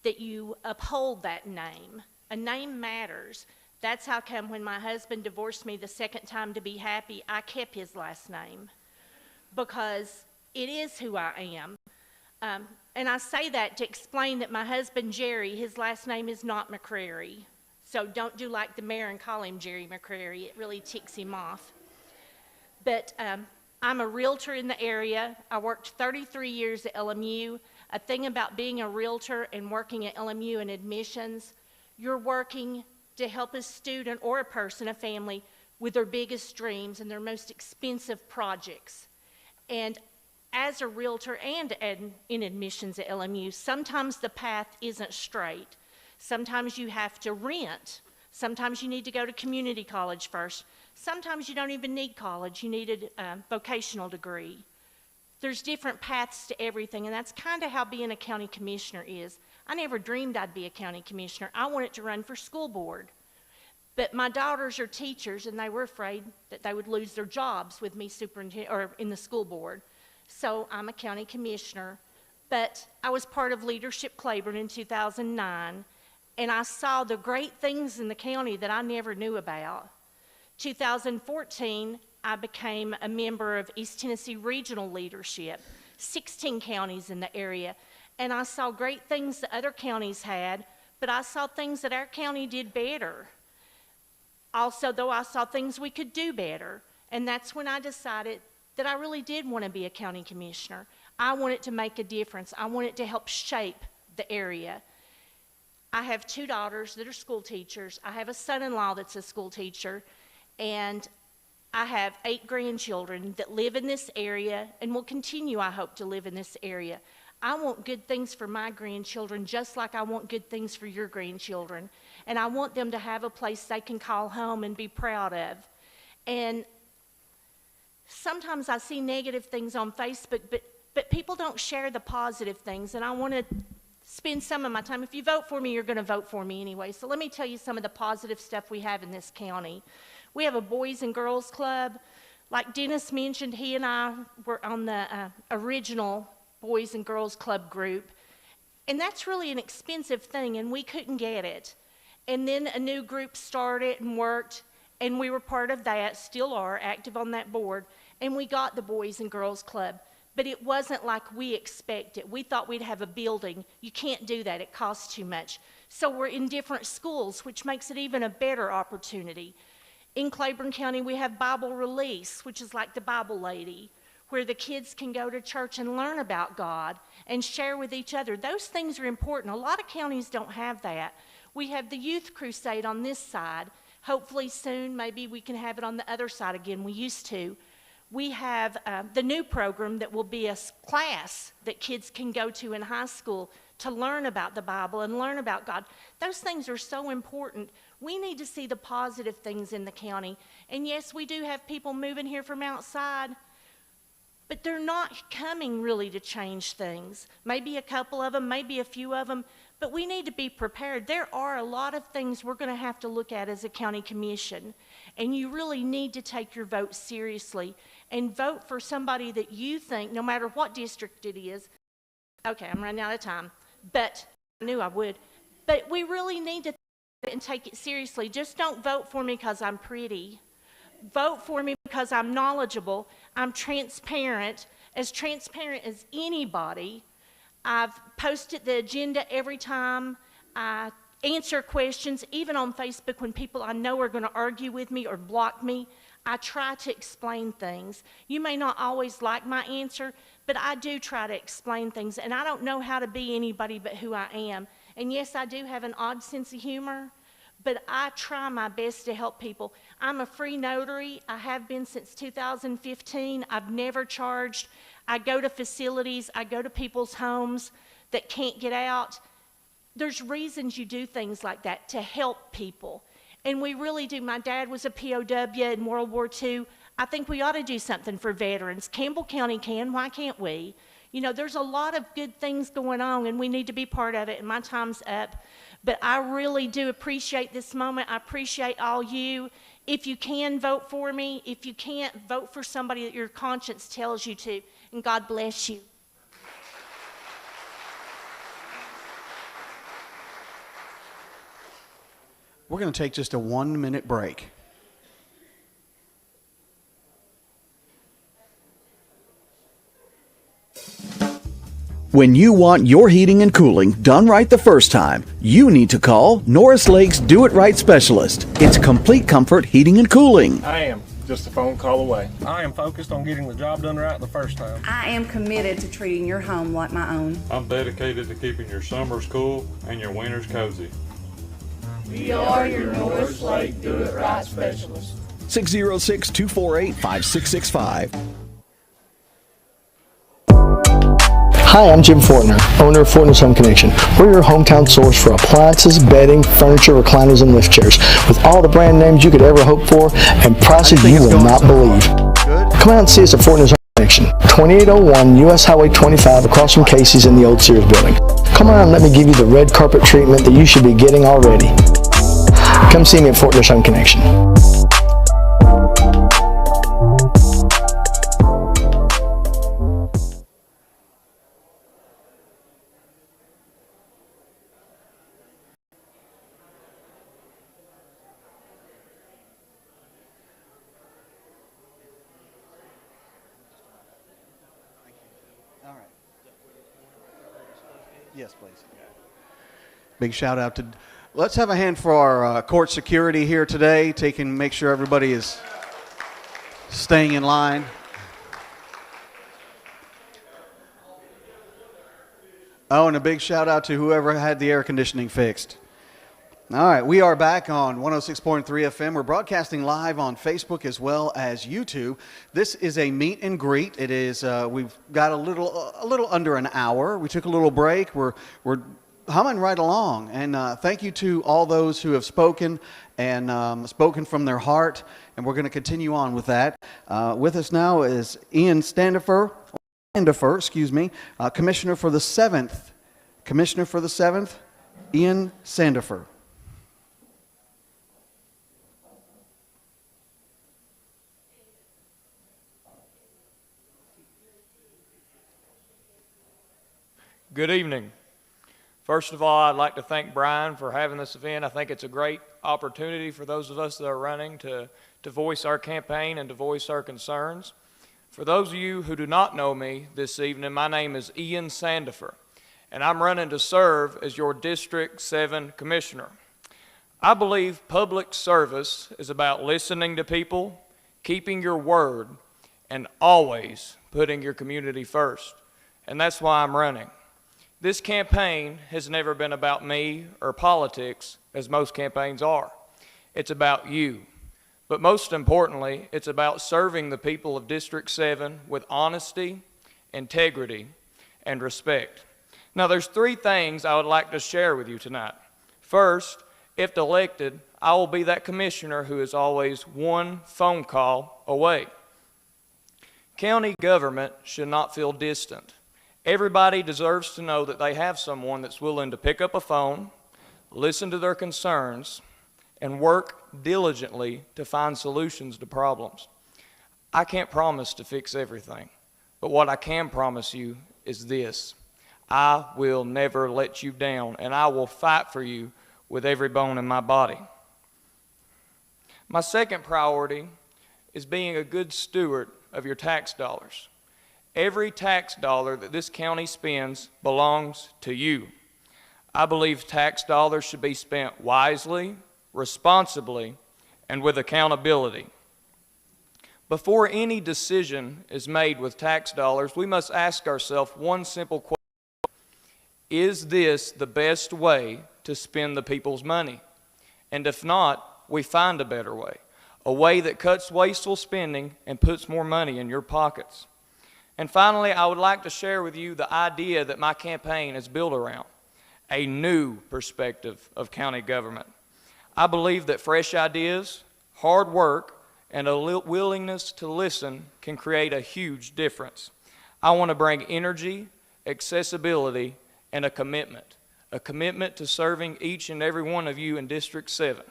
that you uphold that name. A name matters. That's how come when my husband divorced me the second time to be happy, I kept his last name, because it is who I am. And I say that to explain that my husband, Jerry, his last name is not McCreary. So don't do like the mayor and call him Jerry McCreary. It really ticks him off. But I'm a realtor in the area. I worked 33 years at LMU. A thing about being a realtor and working at LMU in admissions, you're working to help a student or a person, a family, with their biggest dreams and their most expensive projects. And as a realtor and in admissions at LMU, sometimes the path isn't straight. Sometimes you have to rent. Sometimes you need to go to community college first. Sometimes you don't even need college. You need a vocational degree. There's different paths to everything, and that's kind of how being a county commissioner is. I never dreamed I'd be a county commissioner. I wanted to run for school board. But my daughters are teachers, and they were afraid that they would lose their jobs with me or in the school board. So I'm a county commissioner. But I was part of Leadership Claiborne in 2009, and I saw the great things in the county that I never knew about. 2014, I became a member of East Tennessee Regional Leadership, 16 counties in the area. And I saw great things that other counties had, but I saw things that our county did better. Also, though, I saw things we could do better. And that's when I decided that I really did want to be a county commissioner. I wanted to make a difference. I wanted to help shape the area. I have 2 daughters that are school teachers. I have a son-in-law that's a school teacher. And I have 8 grandchildren that live in this area and will continue, I hope, to live in this area. I want good things for my grandchildren just like I want good things for your grandchildren. And I want them to have a place they can call home and be proud of. And sometimes I see negative things on Facebook, but people don't share the positive things. And I want to spend some of my time. If you vote for me, you're going to vote for me anyway. So let me tell you some of the positive stuff we have in this county. We have a Boys and Girls Club. Like Dennis mentioned, he and I were on the original Boys and Girls Club group. And that's really an expensive thing, and we couldn't get it. And then a new group started and worked, and we were part of that, still are, active on that board. And we got the Boys and Girls Club. But it wasn't like we expected. We thought we'd have a building. You can't do that. It costs too much. So we're in different schools, which makes it even a better opportunity. In Claiborne County, we have Bible Release, which is like the Bible Lady, where the kids can go to church and learn about God and share with each other. Those things are important. A lot of counties don't have that. We have the Youth Crusade on this side. Hopefully soon, maybe we can have it on the other side again. We used to. We have the new program that will be a class that kids can go to in high school to learn about the Bible and learn about God. Those things are so important. We need to see the positive things in the county. And yes, we do have people moving here from outside, but they're not coming really to change things. Maybe a couple of them, maybe a few of them, but we need to be prepared. There are a lot of things we're going to have to look at as a county commission, and you really need to take your vote seriously and vote for somebody that you think, no matter what district it is. Okay, I'm running out of time, but I knew I would. But we really need to and take it seriously. Just don't vote for me because I'm pretty. Vote for me because I'm knowledgeable. I'm transparent as anybody. I've posted the agenda every time. I answer questions, even on Facebook when people I know are going to argue with me or block me. I try to explain things. You may not always like my answer, but I do try to explain things, and I don't know how to be anybody but who I am. And yes, I do have an odd sense of humor, but I try my best to help people. I'm a free notary. I have been since 2015. I've never charged. I go to facilities. I go to people's homes that can't get out. There's reasons you do things like that to help people. And we really do. My dad was a POW in World War II. I think we ought to do something for veterans. Campbell County can. Why can't we? You know, there's a lot of good things going on, and we need to be part of it, and my time's up. But I really do appreciate this moment. I appreciate all you. If you can, vote for me. If you can't, vote for somebody that your conscience tells you to, and God bless you. We're going to take just a 1-minute break. When you want your heating and cooling done right the first time, you need to call Norris Lake's Do It Right Specialist. It's complete comfort heating and cooling. I am just a phone call away. I am focused on getting the job done right the first time. I am committed to treating your home like my own. I'm dedicated to keeping your summers cool and your winters cozy. We are your Norris Lake Do It Right Specialist. 606-248-5665. Hi, I'm Jim Fortner, owner of Fortner's Home Connection. We're your hometown source for appliances, bedding, furniture, recliners, and lift chairs. With all the brand names you could ever hope for and prices you will not believe. Come out and see us at Fortner's Home Connection, 2801 U.S. Highway 25 across from Casey's in the old Sears building. Come on and let me give you the red carpet treatment that you should be getting already. Come see me at Fortner's Home Connection. Yes, please. Big shout out to, let's have a hand for our court security here today, make sure everybody is staying in line. Oh, and a big shout out to whoever had the air conditioning fixed. All right, we are back on 106.3 FM. We're broadcasting live on Facebook as well as YouTube. This is a meet and greet. It is we've got a little under an hour. We took a little break. We're humming right along. And thank you to all those who have spoken and spoken from their heart. And we're going to continue on with that. With us now is Ian Standifer, Commissioner for the 7th. Commissioner for the 7th, Ian Sandifer. Good evening. First of all, I'd like to thank Brian for having this event. I think it's a great opportunity for those of us that are running to voice our campaign and to voice our concerns. For those of you who do not know me this evening, my name is Ian Sandifer, and I'm running to serve as your District 7 Commissioner. I believe public service is about listening to people, keeping your word, and always putting your community first. And that's why I'm running. This campaign has never been about me or politics, as most campaigns are. It's about you. But most importantly, it's about serving the people of District 7 with honesty, integrity, and respect. Now, there's 3 things I would like to share with you tonight. First, if elected, I will be that commissioner who is always one phone call away. County government should not feel distant. Everybody deserves to know that they have someone that's willing to pick up a phone, listen to their concerns, and work diligently to find solutions to problems. I can't promise to fix everything, but what I can promise you is this: I will never let you down, and I will fight for you with every bone in my body. My second priority is being a good steward of your tax dollars. Every tax dollar that this county spends belongs to you. I believe tax dollars should be spent wisely, responsibly, and with accountability. Before any decision is made with tax dollars, we must ask ourselves one simple question: is this the best way to spend the people's money? And if not, we find a better way that cuts wasteful spending and puts more money in your pockets. And finally, I would like to share with you the idea that my campaign is built around, a new perspective of county government. I believe that fresh ideas, hard work, and a willingness to listen can create a huge difference. I want to bring energy, accessibility, and a commitment to serving each and every one of you in District 7.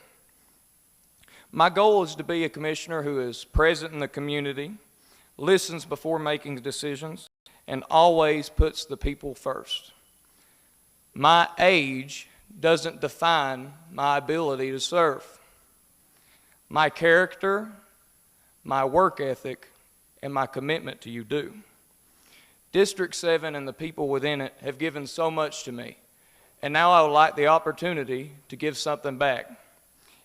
My goal is to be a commissioner who is present in the community, listens before making decisions, and always puts the people first. My age doesn't define my ability to serve. My character, my work ethic, and my commitment to you do. District 7 and the people within it have given so much to me, and now I would like the opportunity to give something back.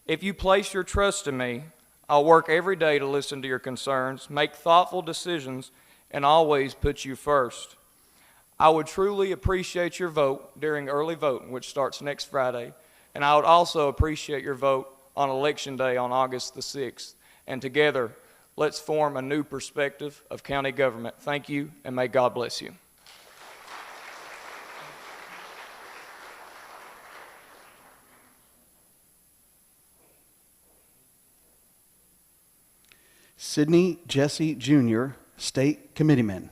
If you place your trust in me, I'll work every day to listen to your concerns, make thoughtful decisions, and always put you first. I would truly appreciate your vote during early voting, which starts next Friday, and I would also appreciate your vote on Election Day on August the 6th. And together, let's form a new perspective of county government. Thank you, and may God bless you. Sidney Jesse Jr., State Committeeman.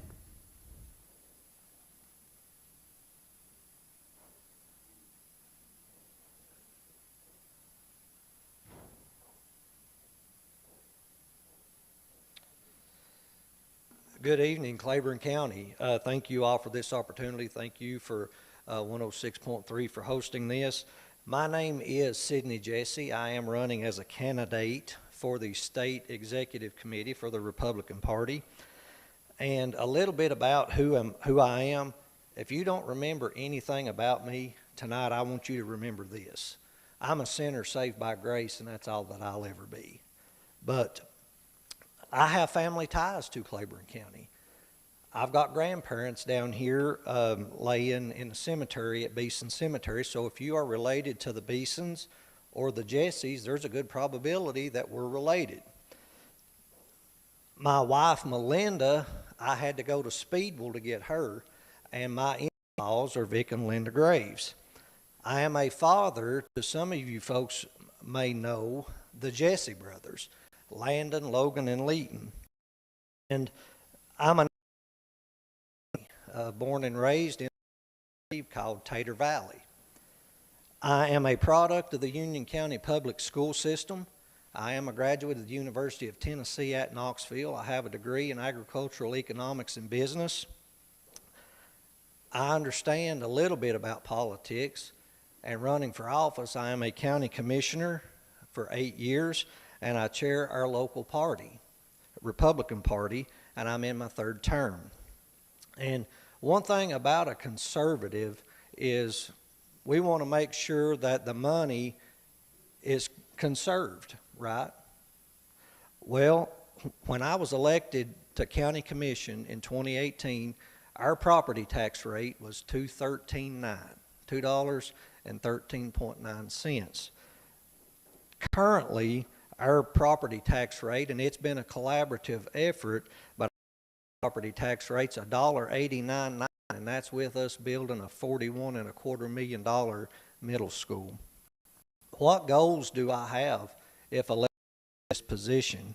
Good evening, Claiborne County. Thank you all for this opportunity. Thank you for 106.3 for hosting this. My name is Sidney Jesse. I am running as a candidate for the State Executive Committee for the Republican Party. And a little bit about who I am. If you don't remember anything about me tonight, I want you to remember this. I'm a sinner saved by grace, and that's all that I'll ever be. But I have family ties to Claiborne County. I've got grandparents down here laying in the cemetery at Beeson Cemetery, so if you are related to the Beesons or the Jessies, there's a good probability that we're related. My wife, Melinda, I had to go to Speedwell to get her, and my in-laws are Vic and Linda Graves. I am a father to some of you folks may know the Jesse brothers, Landon, Logan, and Leighton. And I'm born and raised in a called Tater Valley. I am a product of the Union County Public School System. I am a graduate of the University of Tennessee at Knoxville. I have a degree in agricultural economics and business. I understand a little bit about politics, and running for office, I am a county commissioner for 8 years, and I chair our local party, Republican Party, and I'm in my 3rd term. And one thing about a conservative is we want to make sure that the money is conserved, right? Well, when I was elected to county commission in 2018, our property tax rate was $2.13.9. Currently, our property tax rate, and it's been a collaborative effort, but our property tax rate's $1.89, and that's with us building a $41.25 million middle school. What goals do I have if elected to this position?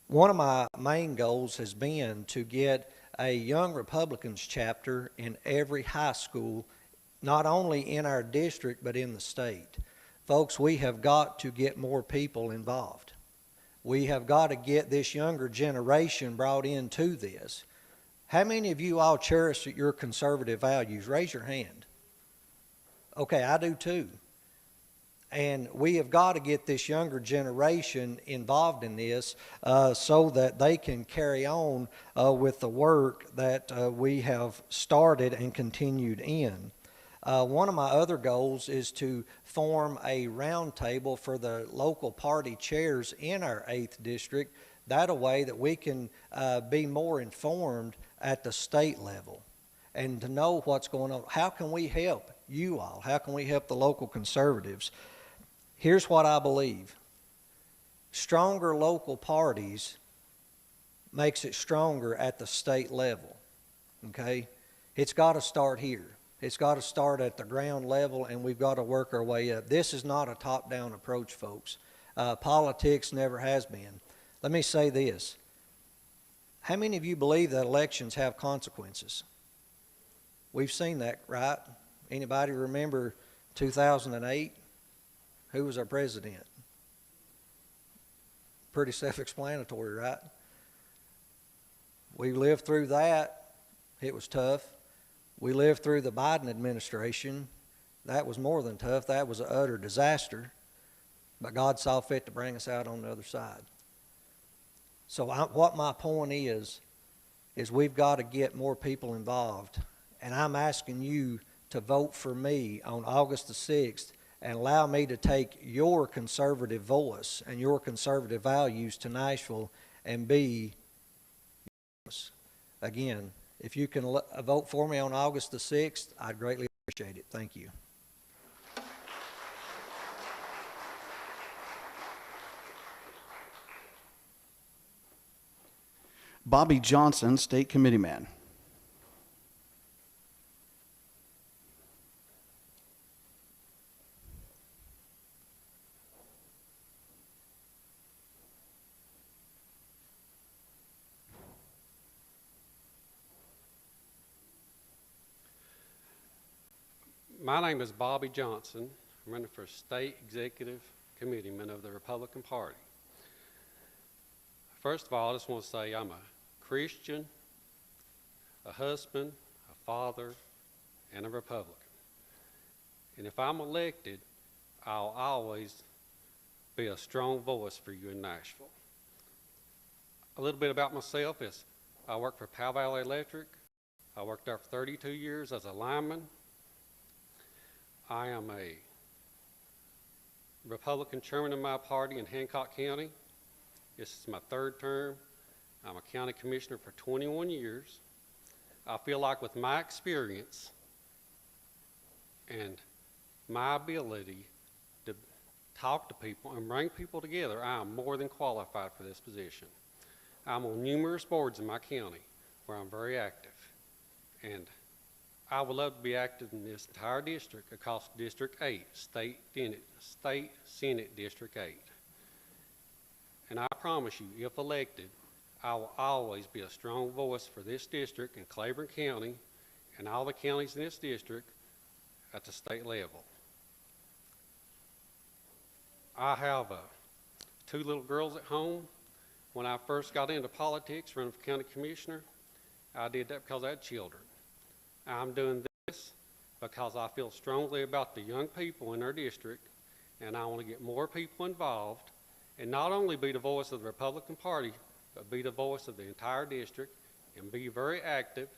One of my main goals has been to get a Young Republicans chapter in every high school, not only in our district, but in the state. Folks, we have got to get more people involved. We have got to get this younger generation brought into this. How many of you all cherish your conservative values? Raise your hand. Okay, I do too. And we have got to get this younger generation involved in this so that they can carry on with the work that we have started and continued in. One of my other goals is to form a roundtable for the local party chairs in our 8th district. That a way that we can be more informed at the state level and to know what's going on. How can we help you all? How can we help the local conservatives? Here's what I believe. Stronger local parties makes it stronger at the state level, okay? It's got to start here. It's got to start at the ground level, and we've got to work our way up. This is not a top-down approach, folks. Politics never has been. Let me say this. How many of you believe that elections have consequences? We've seen that, right? Anybody remember 2008? Who was our president? Pretty self-explanatory, right? We lived through that. It was tough. We lived through the Biden administration. That was more than tough. That was an utter disaster. But God saw fit to bring us out on the other side. So what my point is we've got to get more people involved. And I'm asking you to vote for me on August the 6th and allow me to take your conservative voice and your conservative values to Nashville and be yours. Again, if you can vote for me on August the 6th, I'd greatly appreciate it. Thank you. Bobby Johnson, State Committeeman. My name is Bobby Johnson. I'm running for State Executive Committeeman of the Republican Party. First of all, I just want to say I'm a Christian, a husband, a father, and a Republican. And if I'm elected, I'll always be a strong voice for you in Nashville. A little bit about myself is I work for Powell Valley Electric. I worked there for 32 years as a lineman. I am a Republican chairman of my party in Hancock County. This is my third term. I'm a county commissioner for 21 years. I feel like with my experience and my ability to talk to people and bring people together, I am more than qualified for this position. I'm on numerous boards in my county where I'm very active. And I would love to be active in this entire district across District 8, State Senate District 8. And I promise you, if elected, I will always be a strong voice for this district in Claiborne County and all the counties in this district at the state level. I have 2 little girls at home. When I first got into politics, running for county commissioner, I did that because I had children. I'm doing this because I feel strongly about the young people in our district, and I want to get more people involved and not only be the voice of the Republican Party, but be the voice of the entire district and be very active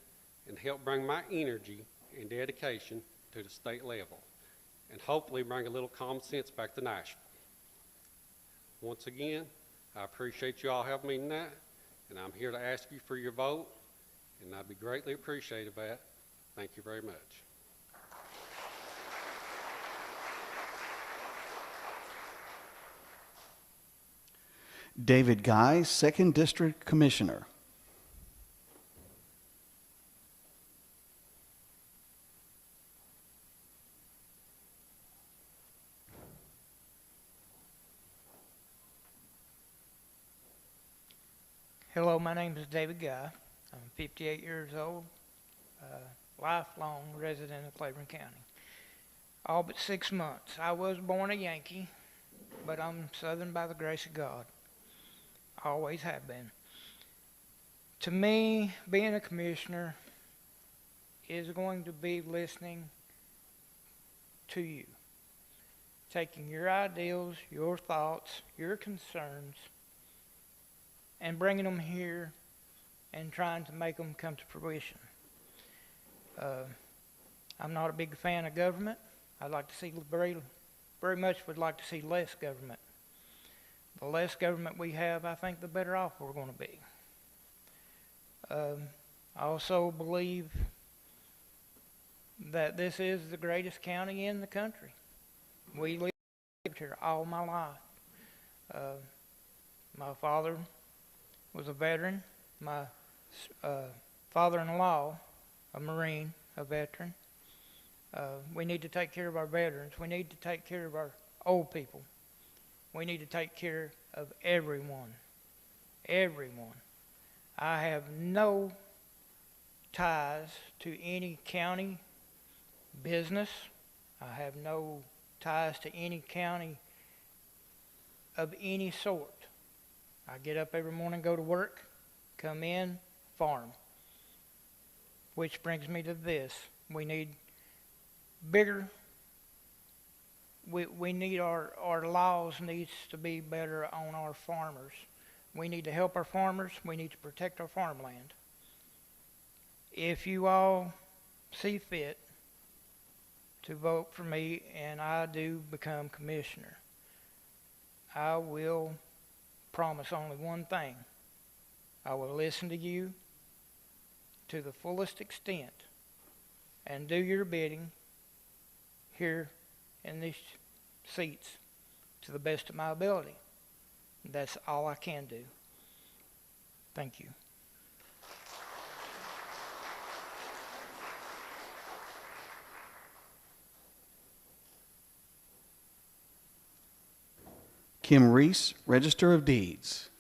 and help bring my energy and dedication to the state level and hopefully bring a little common sense back to Nashville. Once again, I appreciate you all having me tonight, and I'm here to ask you for your vote, and I'd be greatly appreciative of that. Thank you very much. David Guy, 2nd District Commissioner. Hello, my name is David Guy. I'm 58 years old, lifelong resident of Claiborne County. All but 6 months. I was born a Yankee, but I'm Southern by the grace of God. I always have been. To me, being a commissioner is going to be listening to you, taking your ideals, your thoughts, your concerns, and bringing them here and trying to make them come to fruition. I'm not a big fan of government. I'd like to see very much would like to see less government. The less government we have, I think the better off we're going to be. I also believe that this is the greatest county in the country. We live lived here all my life. My father was a veteran. My father-in-law, a Marine, a veteran. We need to take care of our veterans. We need to take care of our old people. We need to take care of everyone. Everyone. I have no ties to any county business. I have no ties to any county of any sort. I get up every morning, go to work, come in, farm. Which brings me to this. We need bigger, we need our laws needs to be better on our farmers. We need to help our farmers. We need to protect our farmland. If you all see fit to vote for me and I do become commissioner, I will promise only one thing. I will listen to you to the fullest extent and do your bidding here in these seats to the best of my ability. That's all I can do. Thank you. Kim Reese, Register of Deeds.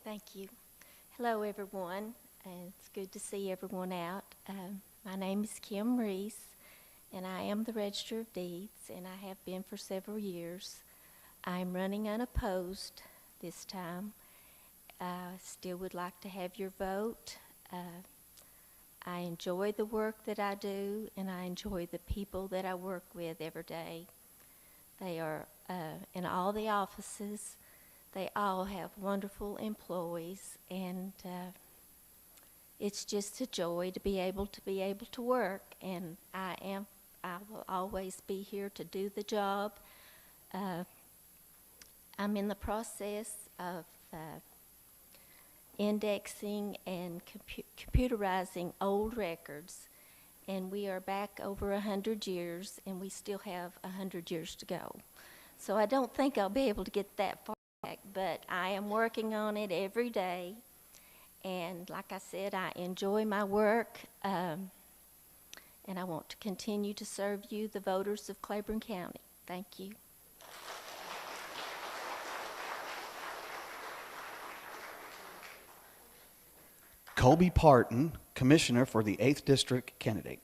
Thank you. Hello, everyone. It's good to see everyone out. My name is Kim Reese, and I am the Register of Deeds, and I have been for several years. I'm running unopposed this time. Still would like to have your vote. I enjoy the work that I do, and I enjoy the people that I work with every day. They are in all the offices. They all have wonderful employees, and it's just a joy to be able to work. And I will always be here to do the job. I'm in the process of indexing and computerizing old records, and we are back over 100 years, and we still have 100 years to go. So I don't think I'll be able to get that far back, but I am working on it every day. And like I said, I enjoy my work, and I want to continue to serve you, the voters of Claiborne County. Thank you. Colby Parton, Commissioner for the 8th District candidate.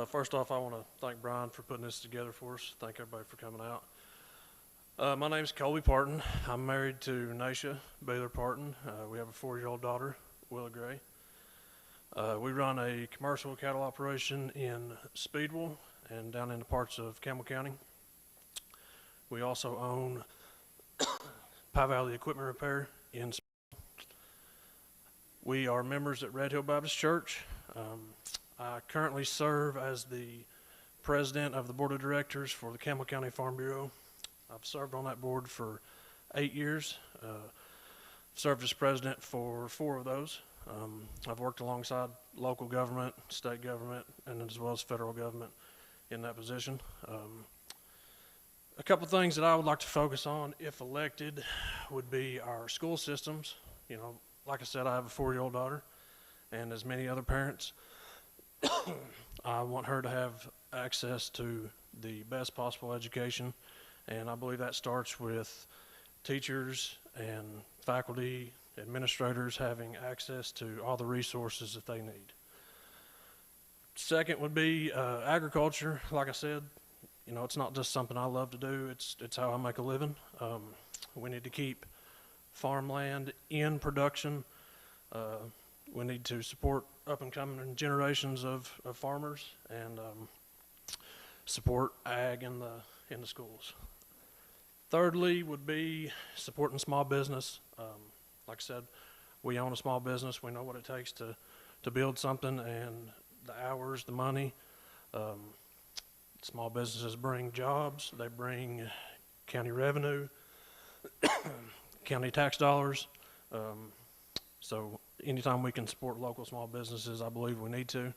First off, I want to thank Brian for putting this together for us. Thank everybody for coming out. My name is Colby Parton. I'm married to Nasha Baylor Parton. We have a 4-year-old daughter, Willa Gray. We run a commercial cattle operation in Speedwell and down into parts of Campbell County. We also own Pie Valley Equipment Repair in Speedwell. We are members at Red Hill Baptist Church. I currently serve as the president of the board of directors for the Campbell County Farm Bureau. I've served on that board for 8 years. Served as president for 4 of those. I've worked alongside local government, state government, and as well as federal government in that position. A couple things that I would like to focus on, if elected, would be our school systems. You know, like I said, I have a 4-year-old daughter, and as many other parents, I want her to have access to the best possible education, and I believe that starts with teachers and faculty, administrators having access to all the resources that they need. Second would be agriculture. Like I said, you know, it's not just something I love to do, it's how I make a living. We need to keep farmland in production. We need to support up and coming generations of farmers and support ag in the schools. Thirdly would be supporting small business. like I said, we own a small business. We know what it takes to build something, and the hours, the money. Small businesses bring jobs. They bring county revenue, county tax dollars. So anytime we can support local small businesses, I believe we need to.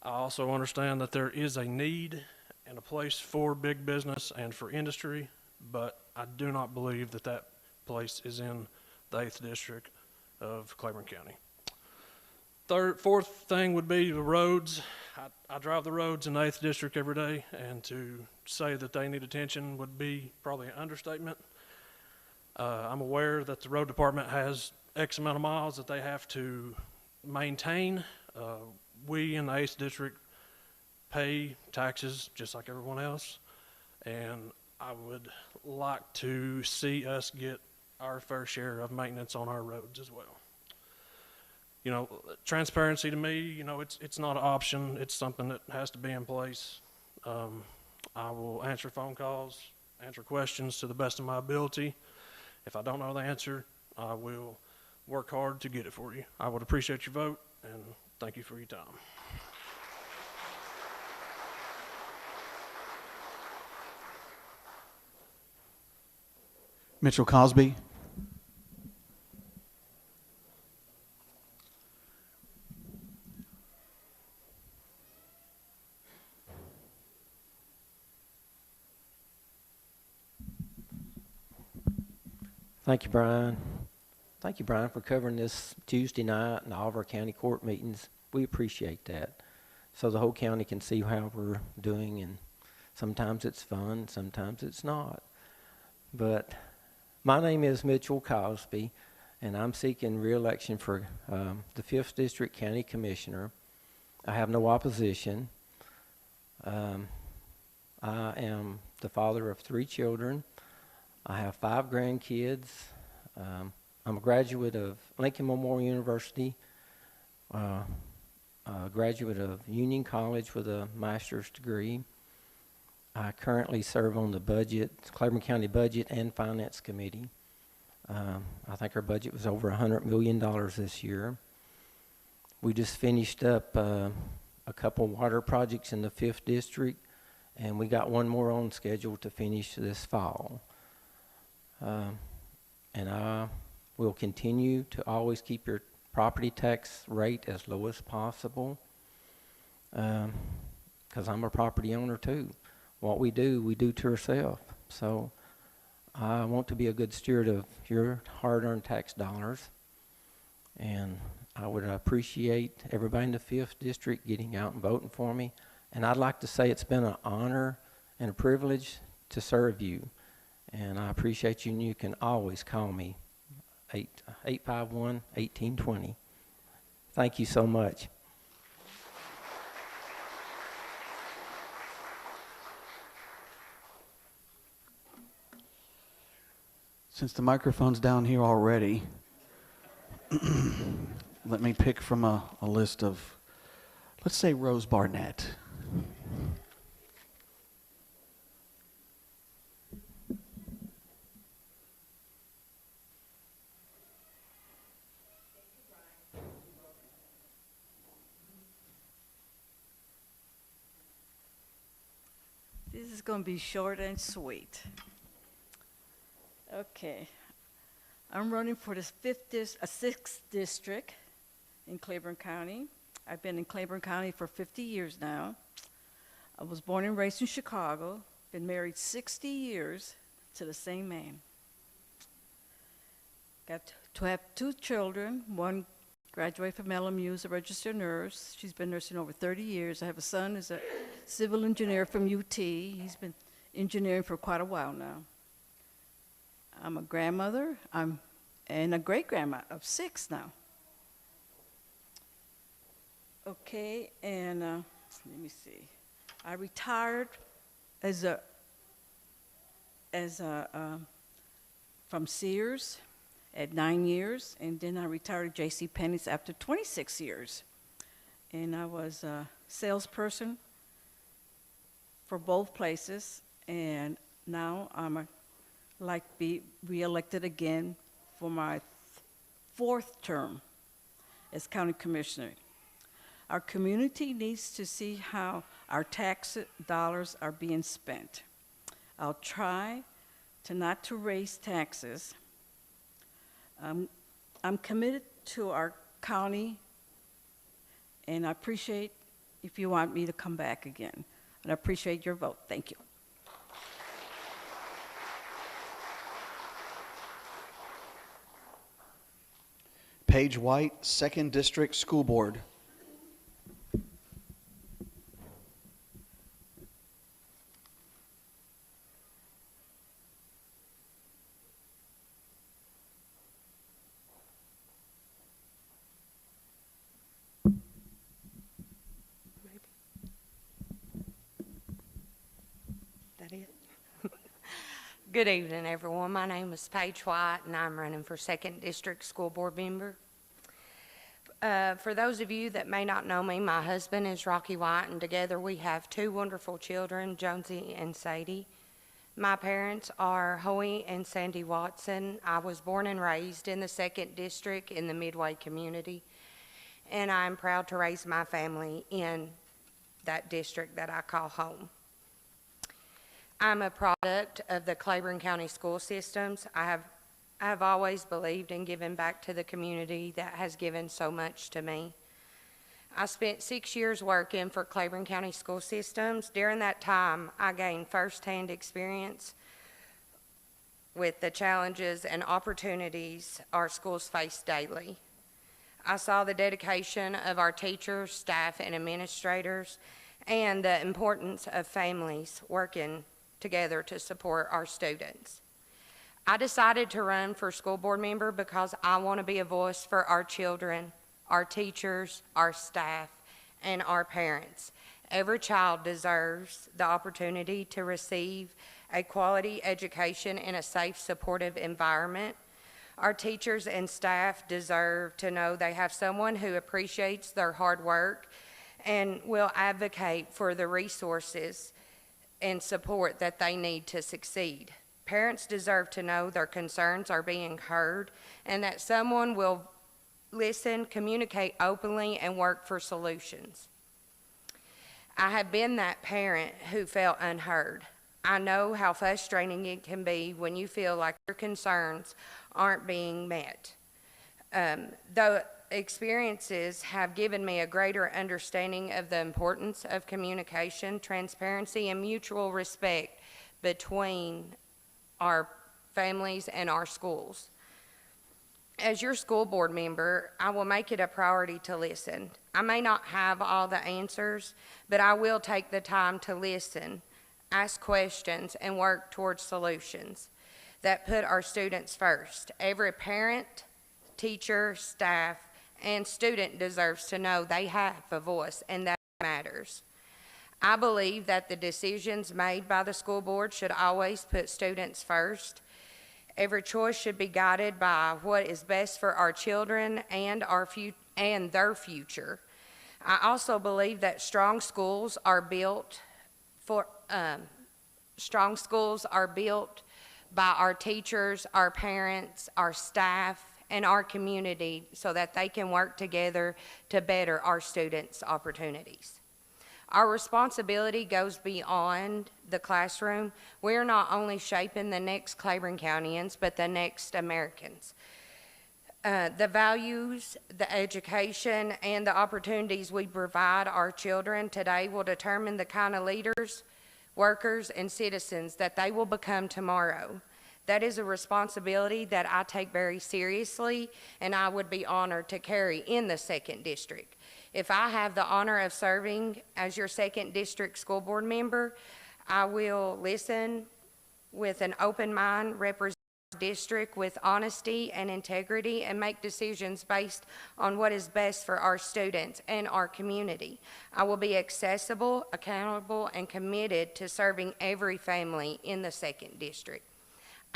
I also understand that there is a need and a place for big business and for industry, but I do not believe that that place is in the 8th District of Claiborne County. Fourth thing would be the roads. I drive the roads in the 8th District every day, and to say that they need attention would be probably an understatement. I'm aware that the road department has X amount of miles that they have to maintain. We in the 8th District pay taxes just like everyone else, and I would like to see us get our fair share of maintenance on our roads as well. You know, transparency to me, you know, it's not an option. It's something that has to be in place. I will answer phone calls, answer questions to the best of my ability. If I don't know the answer, I will work hard to get it for you. I would appreciate your vote, and thank you for your time. Mitchell Cosby. Thank you, Brian. Thank you, Brian, for covering this Tuesday night and all of our county court meetings. We appreciate that. So the whole county can see how we're doing, and sometimes it's fun, sometimes it's not. But my name is Mitchell Cosby, and I'm seeking re-election for the 5th District County Commissioner. I have no opposition. I am the father of 3 children. I have 5 grandkids. I'm a graduate of Lincoln Memorial University, a graduate of Union College with a master's degree. I currently serve on the Claiborne County Budget and Finance Committee. I think our budget was over $100 million this year. We just finished up a couple water projects in the 5th District, and we got one more on schedule to finish this fall. And I will continue to always keep your property tax rate as low as possible, because I'm a property owner too. What we do to ourselves. So I want to be a good steward of your hard-earned tax dollars, and I would appreciate everybody in the 5th District getting out and voting for me. And I'd like to say it's been an honor and a privilege to serve you. And I appreciate you, and you can always call me, 851-1820. Thank you so much. Since the microphone's down here already, let me pick from a list of, let's say, Rose Barnett. This is going to be short and sweet. Okay. I'm running for the 6th District in Claiborne County. I've been in Claiborne County for 50 years now. I was born and raised in Chicago, been married 60 years to the same man. Got to have 2 children. One graduated from LMU as a registered nurse. She's been nursing over 30 years. I have a son who's a civil engineer from UT. He's been engineering for quite a while now. I'm a grandmother, and a great-grandma of 6 now. Okay, and let me see. I retired from Sears at 9 years, and then I retired at J.C. Penney's after 26 years. And I was a salesperson for both places, and now I'm like be reelected again for my 4th term as county commissioner. Our community needs to see how our tax dollars are being spent. I'll try to not to raise taxes. I'm committed to our county, and I appreciate if you want me to come back again. And I appreciate your vote. Thank you. Paige White, 2nd District School Board. Good evening, everyone. My name is Paige White, and I'm running for 2nd District School Board member. For those of you that may not know me, my husband is Rocky White, and together we have 2 wonderful children, Jonesy and Sadie. My parents are Hoey and Sandy Watson. I was born and raised in the 2nd District in the Midway community, and I'm proud to raise my family in that district that I call home. I'm a product of the Claiborne County school systems. I have always believed in giving back to the community that has given so much to me. I spent 6 years working for Claiborne County school systems. During that time, I gained firsthand experience with the challenges and opportunities our schools face daily. I saw the dedication of our teachers, staff, and administrators, and the importance of families working together to support our students. I decided to run for school board member because I want to be a voice for our children, our teachers, our staff, and our parents. Every child deserves the opportunity to receive a quality education in a safe, supportive environment. Our teachers and staff deserve to know they have someone who appreciates their hard work and will advocate for the resources and support that they need to succeed. Parents deserve to know their concerns are being heard and that someone will listen, communicate openly, and work for solutions. I have been that parent who felt unheard. I know how frustrating it can be when you feel like your concerns aren't being met. The experiences have given me a greater understanding of the importance of communication, transparency, and mutual respect between our families and our schools. As your school board member, I will make it a priority to listen. I may not have all the answers, but I will take the time to listen, ask questions, and work towards solutions that put our students first. Every parent, teacher, staff, and student deserves to know they have a voice and that matters. I believe that the decisions made by the school board should always put students first. Every choice should be guided by what is best for our children and their future. I also believe that strong schools are built by our teachers, our parents, our staff, and our community so that they can work together to better our students' opportunities. Our responsibility goes beyond the classroom. We're not only shaping the next Claiborne Countyans, but the next Americans. The values, the education, and the opportunities we provide our children today will determine the kind of leaders, workers, and citizens that they will become tomorrow. That is a responsibility that I take very seriously, and I would be honored to carry in the 2nd District. If I have the honor of serving as your 2nd District School Board member, I will listen with an open mind, represent the district with honesty and integrity, and make decisions based on what is best for our students and our community. I will be accessible, accountable, and committed to serving every family in the 2nd District.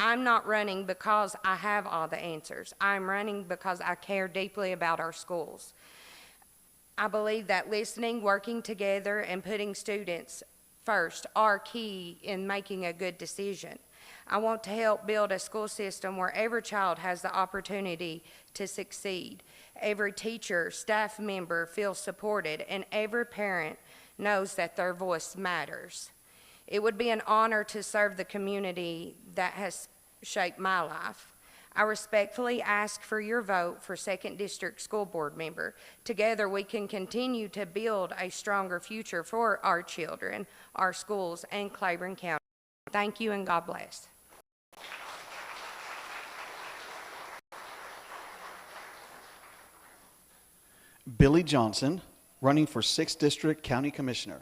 I'm not running because I have all the answers. I'm running because I care deeply about our schools. I believe that listening, working together, and putting students first are key in making a good decision. I want to help build a school system where every child has the opportunity to succeed. Every teacher, staff member feels supported, and every parent knows that their voice matters. It would be an honor to serve the community that has shaped my life. I respectfully ask for your vote for 2nd District School Board member. Together, we can continue to build a stronger future for our children, our schools, and Claiborne County. Thank you, and God bless. Billy Johnson, running for 6th District County Commissioner.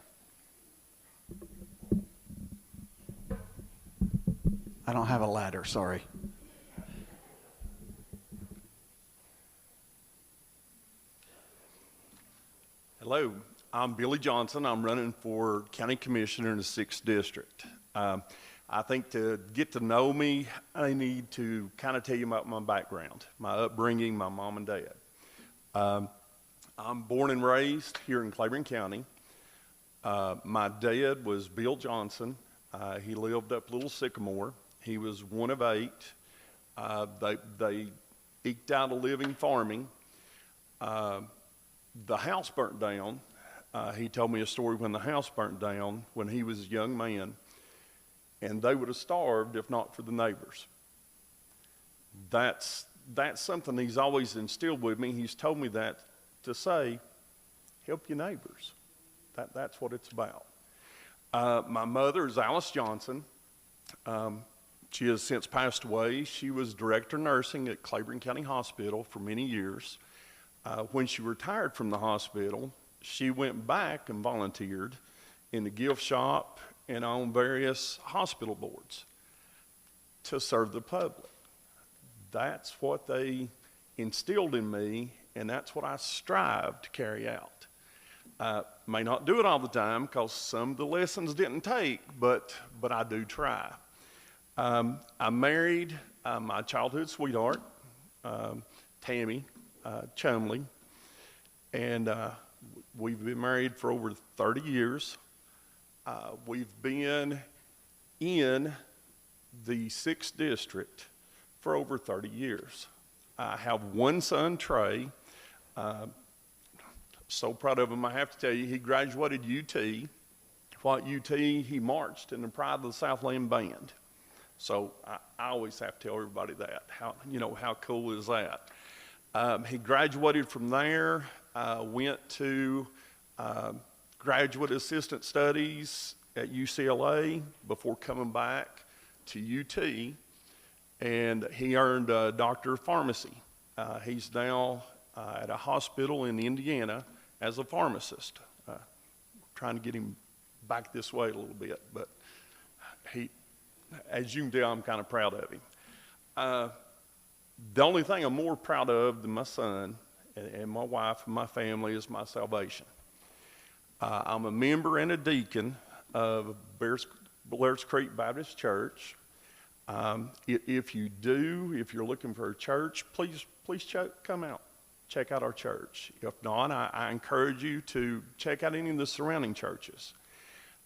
I don't have a ladder, sorry. Hello, I'm Billy Johnson. I'm running for County Commissioner in the 6th District. I think to get to know me, I need to kind of tell you about my background, my upbringing, my mom and dad. I'm born and raised here in Claiborne County. My dad was Bill Johnson. He lived up Little Sycamore. He was one of 8. They eked out a living farming. The house burnt down. He told me a story when the house burnt down when he was a young man, and they would have starved if not for the neighbors. That's something he's always instilled with me. He's told me that to say, help your neighbors. That's what it's about. My mother is Alice Johnson. She has since passed away. She was director of nursing at Claiborne County Hospital for many years. When she retired from the hospital, she went back and volunteered in the gift shop and on various hospital boards to serve the public. That's what they instilled in me, and that's what I strive to carry out. May not do it all the time because some of the lessons didn't take, but I do try. I married my childhood sweetheart, Tammy Chumley, and we've been married for over 30 years. We've been in the 6th District for over 30 years. I have one son, Trey. So proud of him, I have to tell you, he graduated UT. While at UT, he marched in the Pride of the Southland Band. So I always have to tell everybody that. How cool is that? He graduated from there, went to graduate assistant studies at UCLA before coming back to UT, and he earned a doctor of pharmacy. He's now at a hospital in Indiana as a pharmacist. Trying to get him back this way a little bit, but as you can tell, I'm kind of proud of him. The only thing I'm more proud of than my son and my wife and my family is my salvation. I'm a member and a deacon of Blair's Creek Baptist Church. If you're looking for a church, please come out. Check out our church. If not, I encourage you to check out any of the surrounding churches.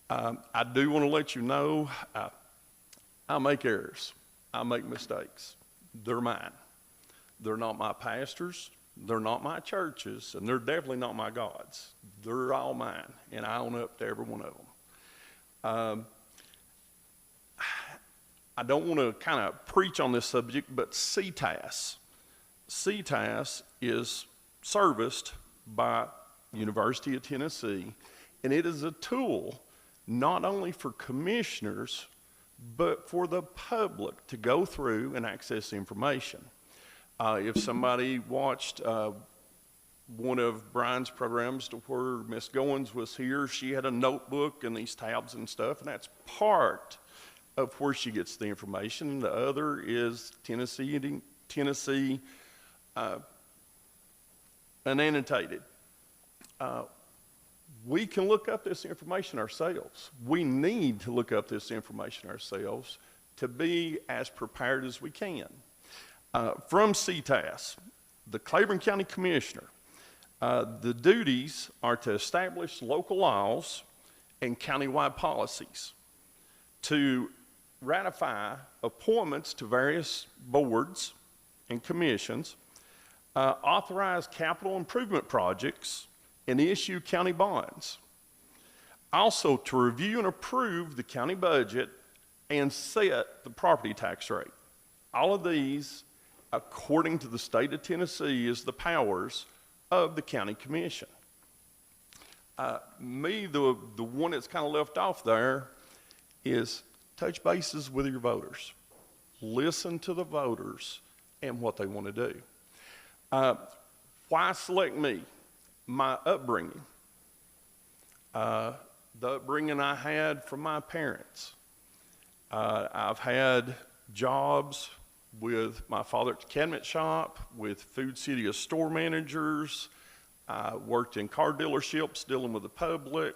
I do want to let you know, I make errors. I make mistakes. They're mine. They're not my pastors. They're not my churches, and they're definitely not my gods. They're all mine, and I own up to every one of them. I don't want to kind of preach on this subject, but CTAS. CTAS is serviced by University of Tennessee, and it is a tool not only for commissioners, but for the public to go through and access information. If somebody watched one of Brian's programs to where Miss Goins was here, she had a notebook and these tabs and stuff, and that's part of where she gets the information. The other is Tennessee unannotated. We can look up this information ourselves. We need to look up this information ourselves to be as prepared as we can. From CTAS, the Claiborne County Commissioner, the duties are to establish local laws and countywide policies, to ratify appointments to various boards and commissions, authorize capital improvement projects, and issue county bonds. Also, to review and approve the county budget and set the property tax rate. All of these, according to the state of Tennessee, is the powers of the county commission. The one that's kind of left off there is touch bases with your voters. Listen to the voters and what they want to do. Why select me? My upbringing. The upbringing I had from my parents. I've had jobs with my father at the cabinet shop, with Food City as store managers. I worked in car dealerships dealing with the public,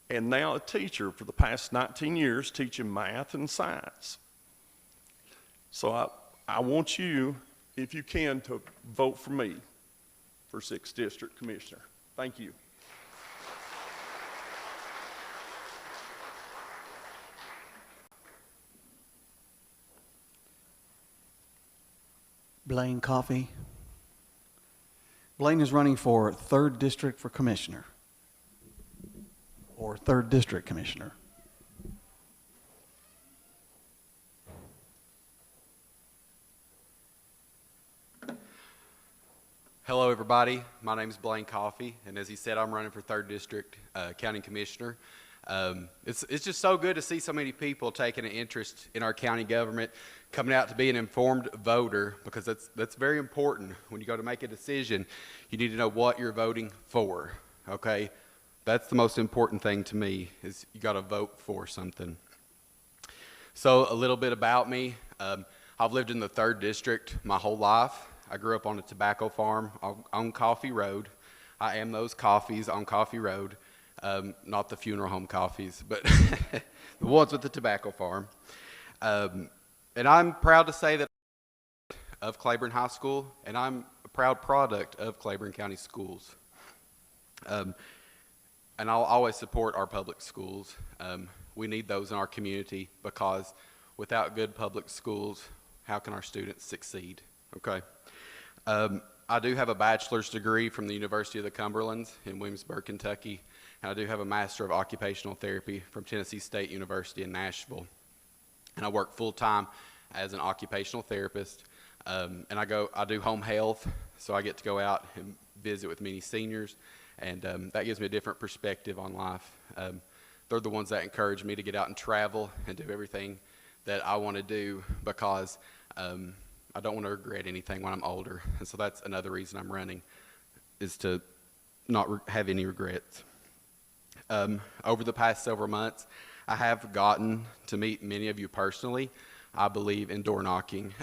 and now a teacher for the past 19 years teaching math and science. So I want you, if you can, to vote for me for 6th District Commissioner. Thank you. Blaine Coffey. Blaine is running for 3rd District for Commissioner, or 3rd District Commissioner. Hello, everybody. My name is Blaine Coffey, and as he said, I'm running for 3rd District County Commissioner. It's just so good to see so many people taking an interest in our county government, coming out to be an informed voter, because that's very important. When you go to make a decision, you need to know what you're voting for, okay? That's the most important thing to me, is you got to vote for something. So a little bit about me. I've lived in the 3rd District my whole life. I grew up on a tobacco farm on Coffee Road. I am those coffees on Coffee Road. Not the funeral home coffees, but the ones with the tobacco farm. And I'm proud to say that of Claiborne High School, and I'm a proud product of Claiborne County Schools. And I'll always support our public schools. We need those in our community, because without good public schools, how can our students succeed? Okay. I do have a bachelor's degree from the University of the Cumberlands in Williamsburg, Kentucky, and I do have a Master of Occupational Therapy from Tennessee State University in Nashville. And I work full-time as an occupational therapist, and I do home health, so I get to go out and visit with many seniors, and that gives me a different perspective on life. They're the ones that encourage me to get out and travel and do everything that I want to do, because I don't want to regret anything when I'm older. And so that's another reason I'm running, is to not have any regrets. Over the past several months, I have gotten to meet many of you personally. I believe in door knocking.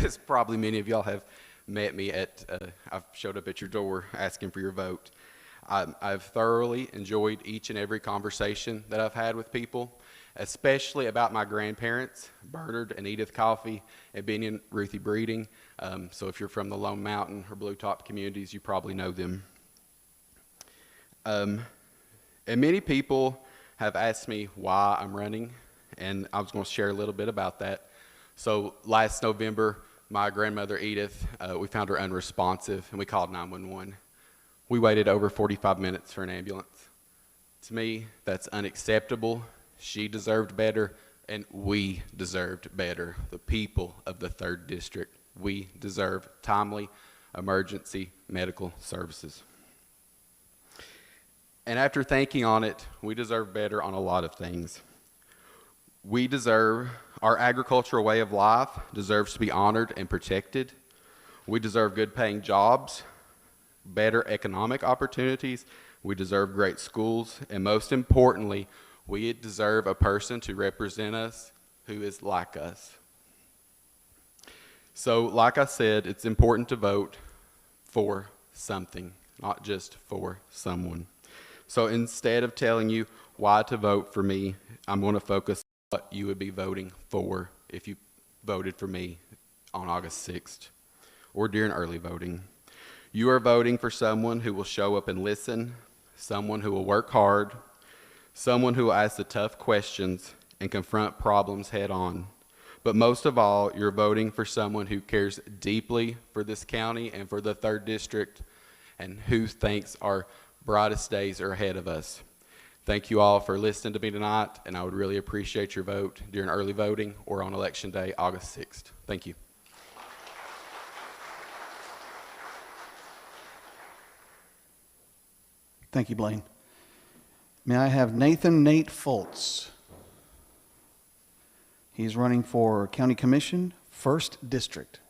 As probably many of y'all have met me at, I've showed up at your door asking for your vote. I've thoroughly enjoyed each and every conversation that I've had with people, especially about my grandparents, Bernard and Edith Coffey, and Benny and Ruthie Breeding. So if you're from the Lone Mountain or Blue Top communities, you probably know them. And many people have asked me why I'm running, and I was going to share a little bit about that. So last November, my grandmother Edith, we found her unresponsive, and we called 911. We waited over 45 minutes for an ambulance. To me, that's unacceptable. She deserved better, and we deserved better. The people of the 3rd District, we deserve timely emergency medical services. And after thinking on it, we deserve better on a lot of things. We deserve, our agricultural way of life deserves to be honored and protected. We deserve good paying jobs, better economic opportunities. We deserve great schools, and most importantly, we deserve a person to represent us who is like us. So, like I said, it's important to vote for something, not just for someone. So instead of telling you why to vote for me, I'm going to focus on what you would be voting for if you voted for me on August 6th or during early voting. You are voting for someone who will show up and listen, someone who will work hard, someone who will ask the tough questions, and confront problems head on. But most of all, you're voting for someone who cares deeply for this county and for the 3rd District, and who thinks our brightest days are ahead of us. Thank you all for listening to me tonight, and I would really appreciate your vote during early voting or on Election Day, August 6th. Thank you. Thank you, Blaine. May I have Nathan Nate Fultz? He's running for County Commission, 1st District.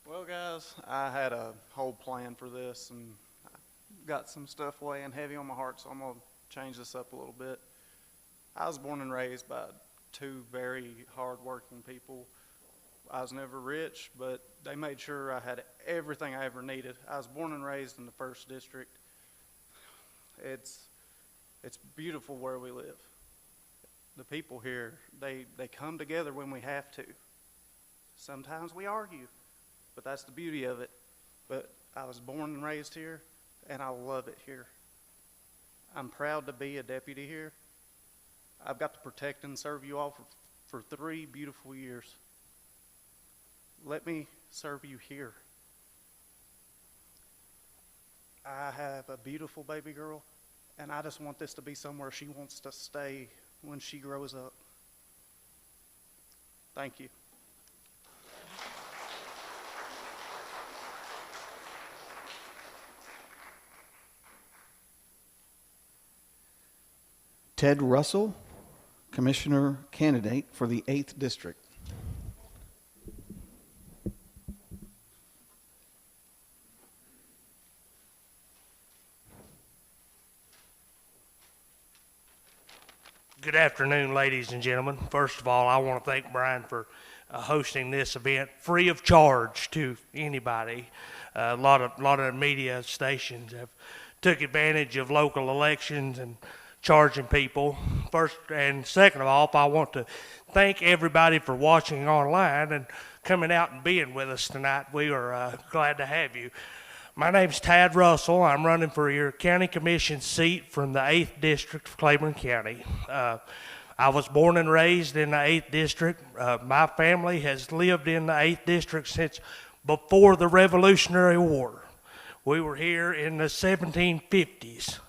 Well, guys, I had a whole plan for this, and I got some stuff weighing heavy on my heart, so I'm going to change this up a little bit. I was born and raised by 2 very hard-working people. I was never rich, but they made sure I had everything I ever needed. I was born and raised in the 1st District. It's beautiful where we live. The people here, they come together when we have to. Sometimes we argue, but that's the beauty of it. But I was born and raised here, and I love it here. I'm proud to be a deputy here. I've got to protect and serve you all for 3 beautiful years. Let me serve you here. I have a beautiful baby girl, and I just want this to be somewhere she wants to stay when she grows up. Thank you. Ted Russell, Commissioner candidate for the 8th District. Good afternoon, ladies and gentlemen. First of all, I want to thank Brian for hosting this event free of charge to anybody. A lot of media stations have took advantage of local elections and charging people. First and second of all, I want to thank everybody for watching online and coming out and being with us tonight. We are glad to have you. My name's Tad Russell. I'm running for your county commission seat from the 8th District of Claiborne County. I was born and raised in the 8th District. My family has lived in the 8th District since before the Revolutionary War. We were here in the 1750s.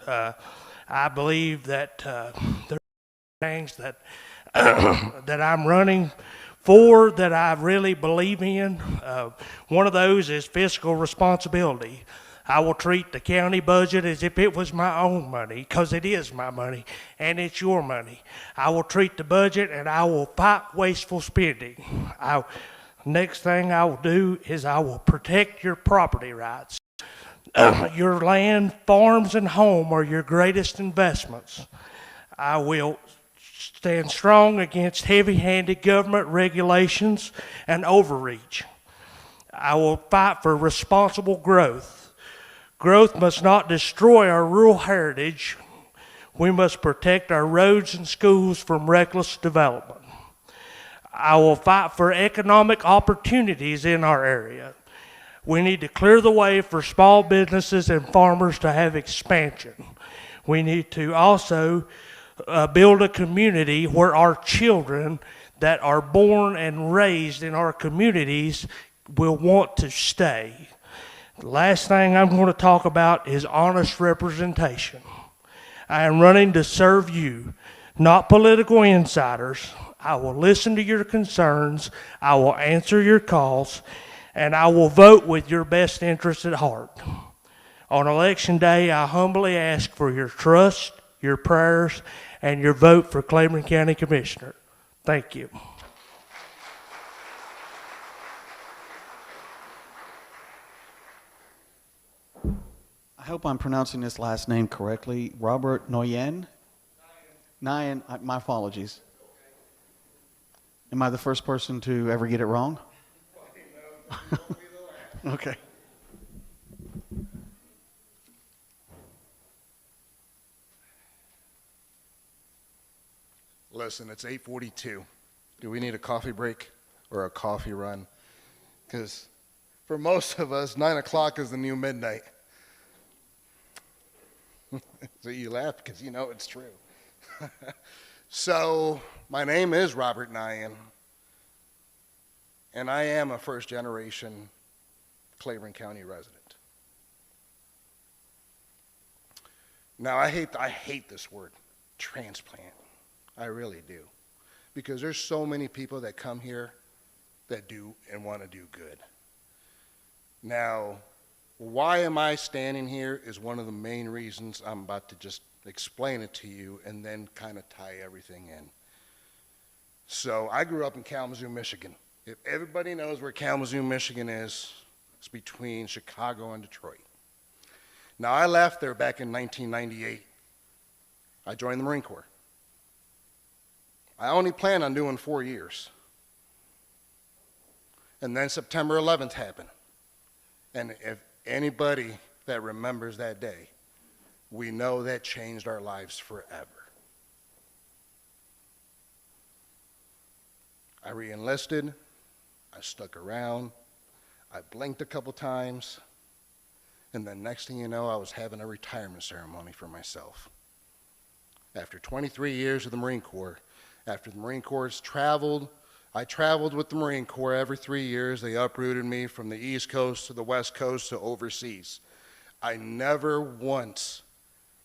I believe that there are things that that I'm running for that I really believe in. One of those is fiscal responsibility. I will treat the county budget as if it was my own money, because it is my money and it's your money. I will treat the budget and I will fight wasteful spending. Next thing I will do is I will protect your property rights. Your land, farms, and home are your greatest investments. I will stand strong against heavy-handed government regulations and overreach. I will fight for responsible growth. Growth must not destroy our rural heritage. We must protect our roads and schools from reckless development. I will fight for economic opportunities in our area. We need to clear the way for small businesses and farmers to have expansion. We need to also build a community where our children that are born and raised in our communities will want to stay. The last thing I'm going to talk about is honest representation. I am running to serve you, not political insiders. I will listen to your concerns, I will answer your calls, and I will vote with your best interest at heart. On Election Day, I humbly ask for your trust, your prayers, and your vote for Claiborne County Commissioner. Thank you. I hope I'm pronouncing this last name correctly. Robert Noyen? Nyan, my apologies. Am I the first person to ever get it wrong? Okay. Listen, it's 8:42. Do we need a coffee break or a coffee run? Because for most of us, 9 o'clock is the new midnight. So you laugh because you know it's true. So my name is Robert Nyan, and I am a first-generation Claiborne County resident. Now, I hate this word, transplant. I really do. Because there's so many people that come here that do and want to do good. Now, why am I standing here is one of the main reasons. I'm about to just explain it to you and then kind of tie everything in. So I grew up in Kalamazoo, Michigan. If everybody knows where Kalamazoo, Michigan is, it's between Chicago and Detroit. Now, I left there back in 1998. I joined the Marine Corps. I only planned on doing 4 years. And then September 11th happened. And if anybody that remembers that day, we know that changed our lives forever. I re-enlisted. I stuck around. I blinked a couple times. And then next thing you know, I was having a retirement ceremony for myself. After 23 years of the Marine Corps, after the Marine Corps traveled, I traveled with the Marine Corps every 3 years. They uprooted me from the East Coast to the West Coast to overseas. I never once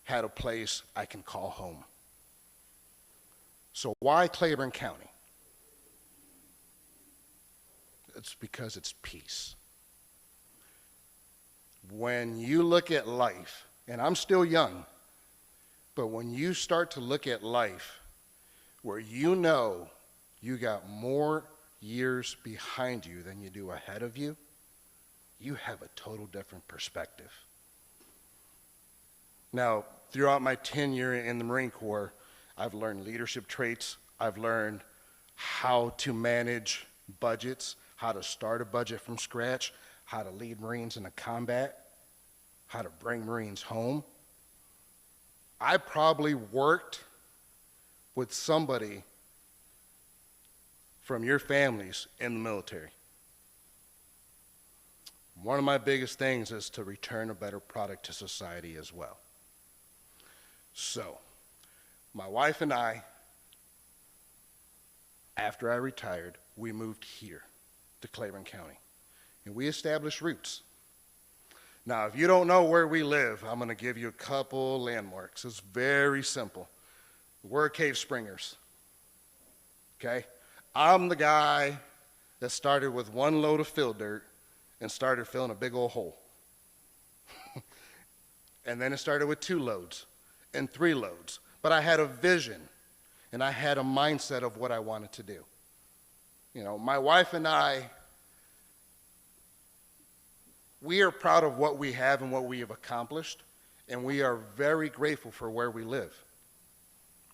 had a place I can call home. So why Claiborne County? It's because it's peace. When you look at life, and I'm still young, but when you start to look at life where you know you got more years behind you than you do ahead of you, you have a total different perspective. Now, throughout my tenure in the Marine Corps, I've learned leadership traits. I've learned how to manage budgets, how to start a budget from scratch, how to lead Marines into combat, how to bring Marines home. I probably worked with somebody from your families in the military. One of my biggest things is to return a better product to society as well. So, my wife and I, after I retired, we moved here to Claiborne County, and we established roots. Now, if you don't know where we live, I'm going to give you a couple landmarks. It's very simple. We're Cave Springers, okay? I'm the guy that started with 1 load of fill dirt and started filling a big old hole. And then it started with 2 loads and 3 loads. But I had a vision, and I had a mindset of what I wanted to do. You know, my wife and I, we are proud of what we have and what we have accomplished, and we are very grateful for where we live.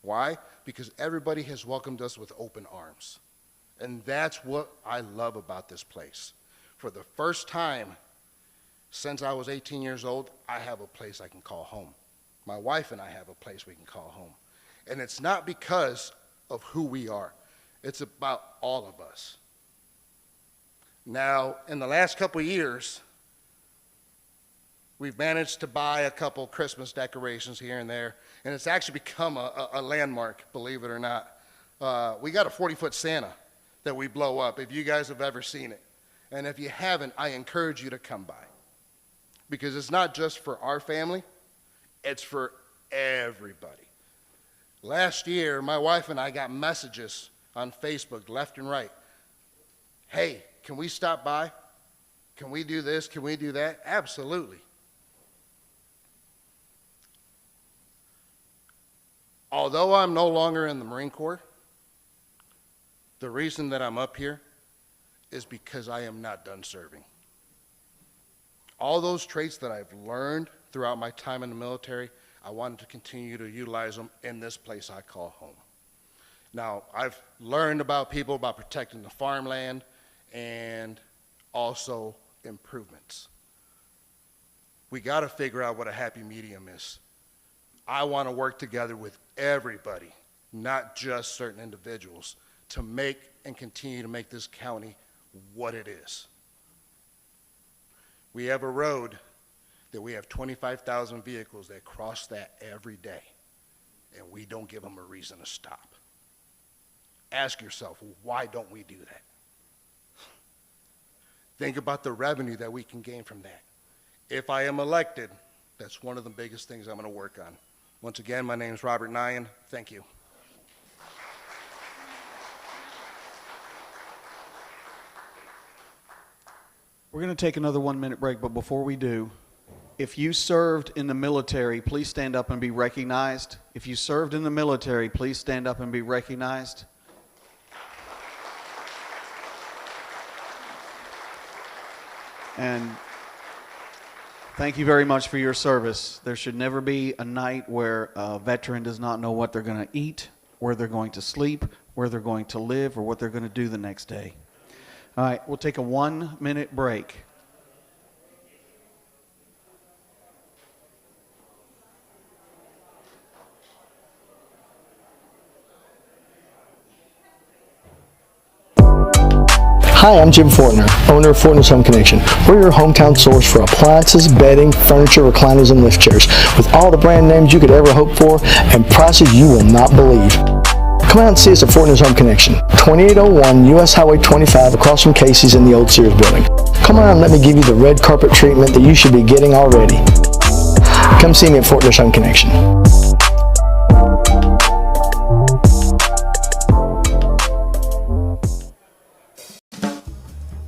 Why? Because everybody has welcomed us with open arms. And that's what I love about this place. For the first time since I was 18 years old, I have a place I can call home. My wife and I have a place we can call home. And it's not because of who we are. It's about all of us. Now, in the last couple of years, we've managed to buy a couple Christmas decorations here and there, and it's actually become a landmark, believe it or not. We got a 40-foot Santa that we blow up, if you guys have ever seen it. And if you haven't, I encourage you to come by. Because it's not just for our family, it's for everybody. Last year, my wife and I got messages on Facebook, left and right. Hey, can we stop by? Can we do this? Can we do that? Absolutely. Although I'm no longer in the Marine Corps, the reason that I'm up here is because I am not done serving. All those traits that I've learned throughout my time in the military, I wanted to continue to utilize them in this place I call home. Now, I've learned about people, about protecting the farmland, and also improvements. We got to figure out what a happy medium is. I want to work together with everybody, not just certain individuals, to make and continue to make this county what it is. We have a road that we have 25,000 vehicles that cross that every day, and we don't give them a reason to stop. Ask yourself, why don't we do that? Think about the revenue that we can gain from that. If I am elected, that's one of the biggest things I'm going to work on. Once again, my name is Robert Nyan. Thank you. We're going to take another 1-minute break, but before we do, if you served in the military, please stand up and be recognized. If you served in the military, please stand up and be recognized. And thank you very much for your service. There should never be a night where a veteran does not know what they're going to eat, where they're going to sleep, where they're going to live, or what they're going to do the next day. All right, we'll take a 1-minute break. Hi, I'm Jim Fortner, owner of Fortner's Home Connection. We're your hometown source for appliances, bedding, furniture, recliners, and lift chairs, with all the brand names you could ever hope for and prices you will not believe. Come out and see us at Fortner's Home Connection, 2801 U.S. Highway 25, across from Casey's in the old Sears building. Come on and let me give you the red carpet treatment that you should be getting already. Come see me at Fortner's Home Connection.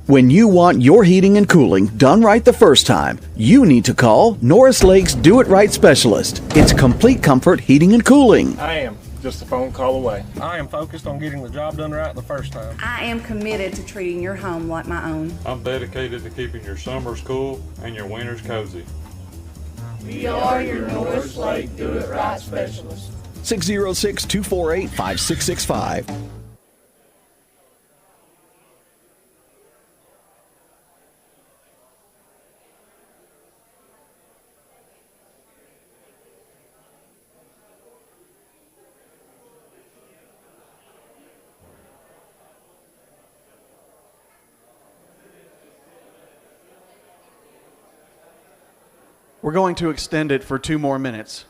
When you want your heating and cooling done right the first time, you need to call Norris Lake's Do It Right Specialist. It's complete comfort heating and cooling. I am just a phone call away. I am focused on getting the job done right the first time. I am committed to treating your home like my own. I'm dedicated to keeping your summers cool and your winters cozy. We are your Norris Lake Do It Right Specialist. 606-248-5665. We're going to extend it for 2 more minutes.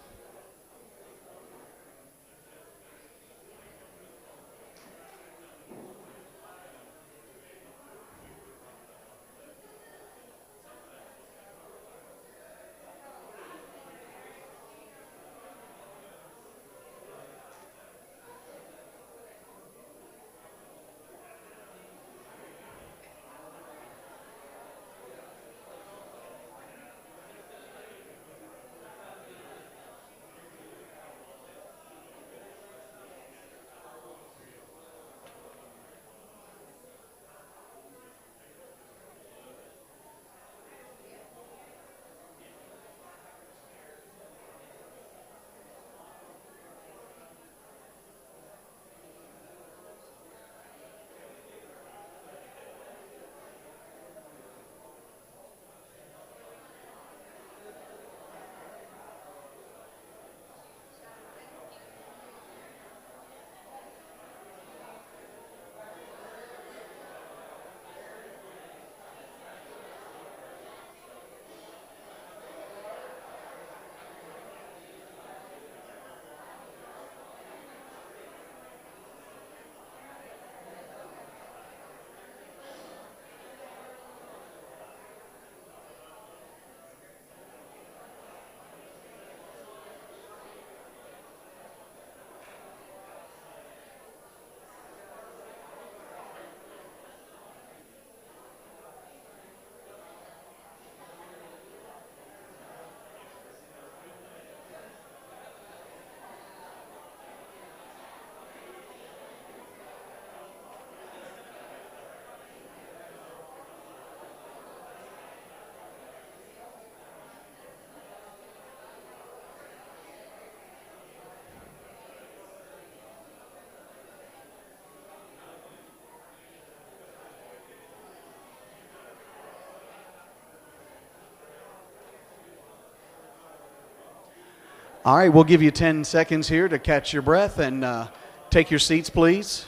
All right, we'll give you 10 seconds here to catch your breath and take your seats, please.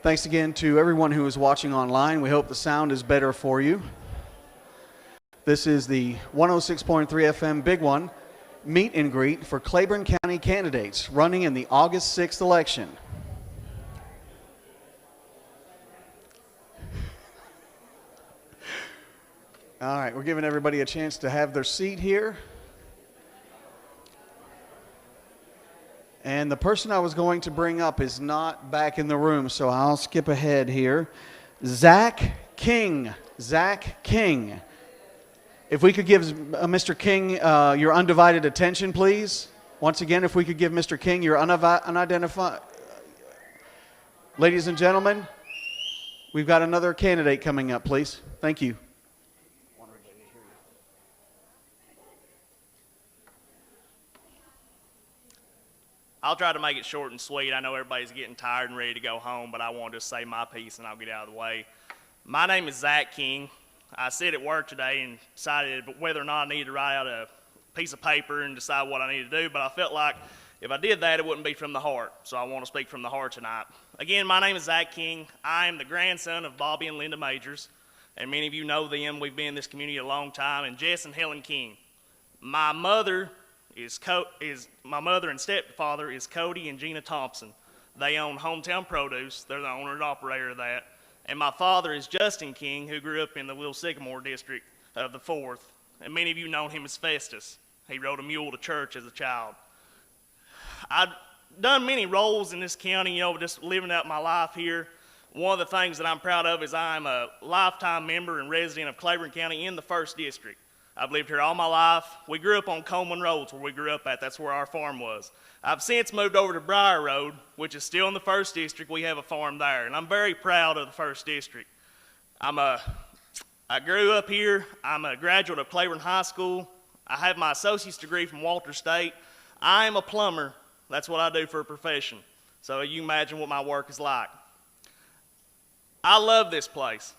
Thanks again to everyone who is watching online. We hope the sound is better for you. This is the 106.3 FM Big One meet and greet for Claiborne County candidates running in the August 6th election. All right, we're giving everybody a chance to have their seat here. And the person I was going to bring up is not back in the room, so I'll skip ahead here. Zach King. Zach King. If we could give Mr. King your undivided attention, please. Once again, if we could give Mr. King your unidentified. Ladies and gentlemen, we've got another candidate coming up, please. Thank you. I'll try to make it short and sweet. I know everybody's getting tired and ready to go home, but I want to just say my piece and I'll get out of the way. My name is Zach King. I sit at work today and decided whether or not I needed to write out a piece of paper and decide what I needed to do, but I felt like if I did that, it wouldn't be from the heart, so I want to speak from the heart tonight. Again, my name is Zach King. I am the grandson of Bobby and Linda Majors, and many of you know them. We've been in this community a long time, and Jess and Helen King. My mother and stepfather is Cody and Gina Thompson. They own Hometown Produce. They're the owner and operator of that. And my father is Justin King, who grew up in the Little Sycamore district of the 4th. And many of you know him as Festus. He rode a mule to church as a child. I've done many roles in this county, just living out my life here. One of the things that I'm proud of is I'm a lifetime member and resident of Claiborne County in the 1st District. I've lived here all my life. We grew up on Coleman Roads where we grew up at. That's where our farm was. I've since moved over to Briar Road, which is still in the 1st District. We have a farm there, and I'm very proud of the 1st District. I grew up here. I'm a graduate of Claiborne High School. I have my associate's degree from Walter State. I am a plumber. That's what I do for a profession. So you can imagine what my work is like. I love this place.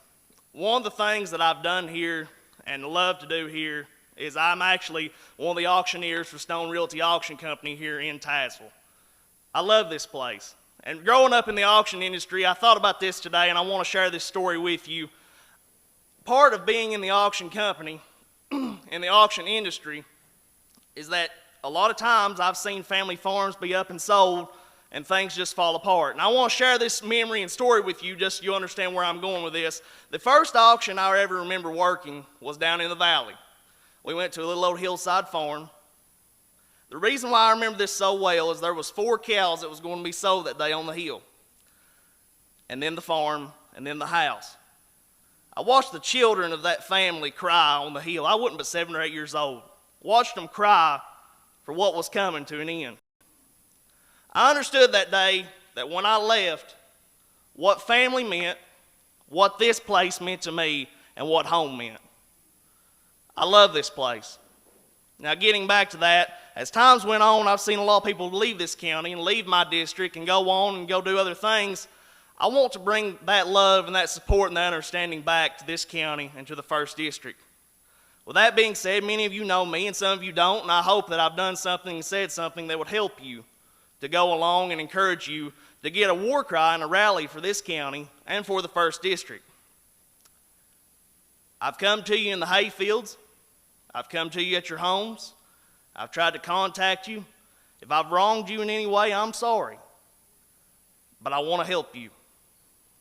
One of the things that I've done here and love to do here is I'm actually one of the auctioneers for Stone Realty Auction Company here in Tazewell. I love this place. And growing up in the auction industry, I thought about this today, and I want to share this story with you. Part of being in the auction company, in the auction industry, is that a lot of times I've seen family farms be up and sold, and things just fall apart. And I want to share this memory and story with you just so you understand where I'm going with this. The first auction I ever remember working was down in the valley. We went to a little old hillside farm. The reason why I remember this so well is there was 4 cows that was going to be sold that day on the hill. And then the farm, and then the house. I watched the children of that family cry on the hill. I wasn't but 7 or 8 years old. Watched them cry for what was coming to an end. I understood that day that when I left, what family meant, what this place meant to me, and what home meant. I love this place. Now getting back to that, as times went on, I've seen a lot of people leave this county and leave my district and go on and go do other things. I want to bring that love and that support and that understanding back to this county and to the 1st District. With that being said, many of you know me and some of you don't, and I hope that I've done something and said something that would help you to go along and encourage you to get a war cry and a rally for this county and for the 1st District. I've come to you in the hayfields. I've come to you at your homes. I've tried to contact you. If I've wronged you in any way, I'm sorry. But I want to help you.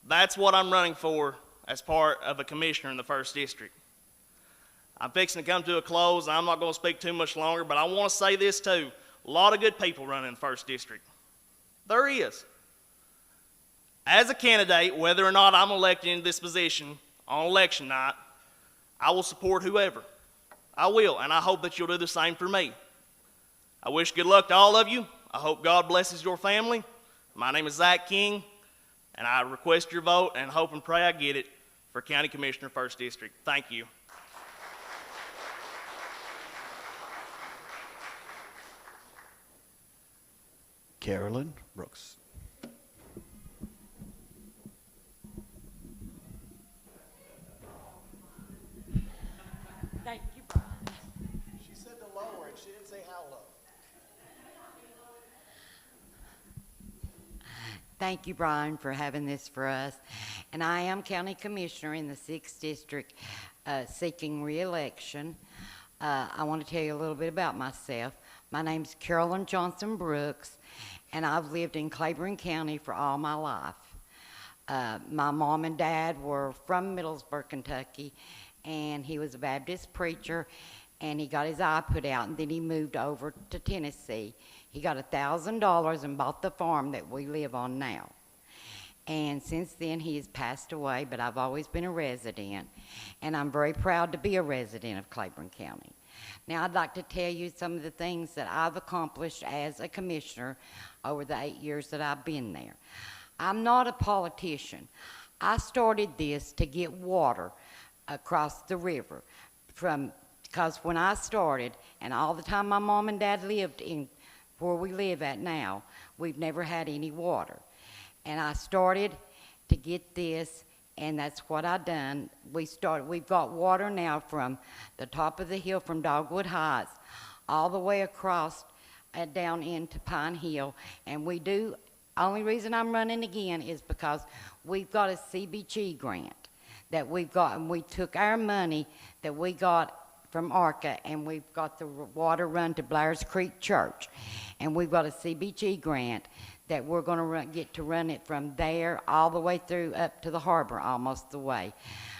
That's what I'm running for as part of a commissioner in the 1st District. I'm fixing to come to a close, and I'm not going to speak too much longer, but I want to say this too. A lot of good people running in the 1st District. There is. As a candidate, whether or not I'm elected into this position on election night, I will support whoever. I will, and I hope that you'll do the same for me. I wish good luck to all of you. I hope God blesses your family. My name is Zach King, and I request your vote and hope and pray I get it for County Commissioner, 1st District. Thank you. Carolyn Brooks. Thank you, Brian. She said to lower it. She didn't say how low. Thank you, Brian, for having this for us. and I am County Commissioner in the 6th District seeking re-election. I want to tell you a little bit about myself. My name's Carolyn Johnson Brooks, and I've lived in Claiborne County for all my life. My mom and dad were from Middlesboro, Kentucky, and he was a Baptist preacher, and he got his eye put out, and then he moved over to Tennessee. He got $1,000 and bought the farm that we live on now. And since then, he has passed away, but I've always been a resident, and I'm very proud to be a resident of Claiborne County. Now, I'd like to tell you some of the things that I've accomplished as a commissioner over the 8 years that I've been there. I'm not a politician. I started this to get water across the river because when I started, and all the time my mom and dad lived in where we live at now, we've never had any water. And I started to get this, and that's what I done. We've got water now from the top of the hill from Dogwood Heights all the way across down into Pine Hill, and we do. Only reason I'm running again is because we've got a CBG grant that we've got, and we took our money that we got from ARCA, and we've got the water run to Blair's Creek Church, and we've got a CBG grant that we're going to get to run it from there all the way through up to the harbor, almost the way.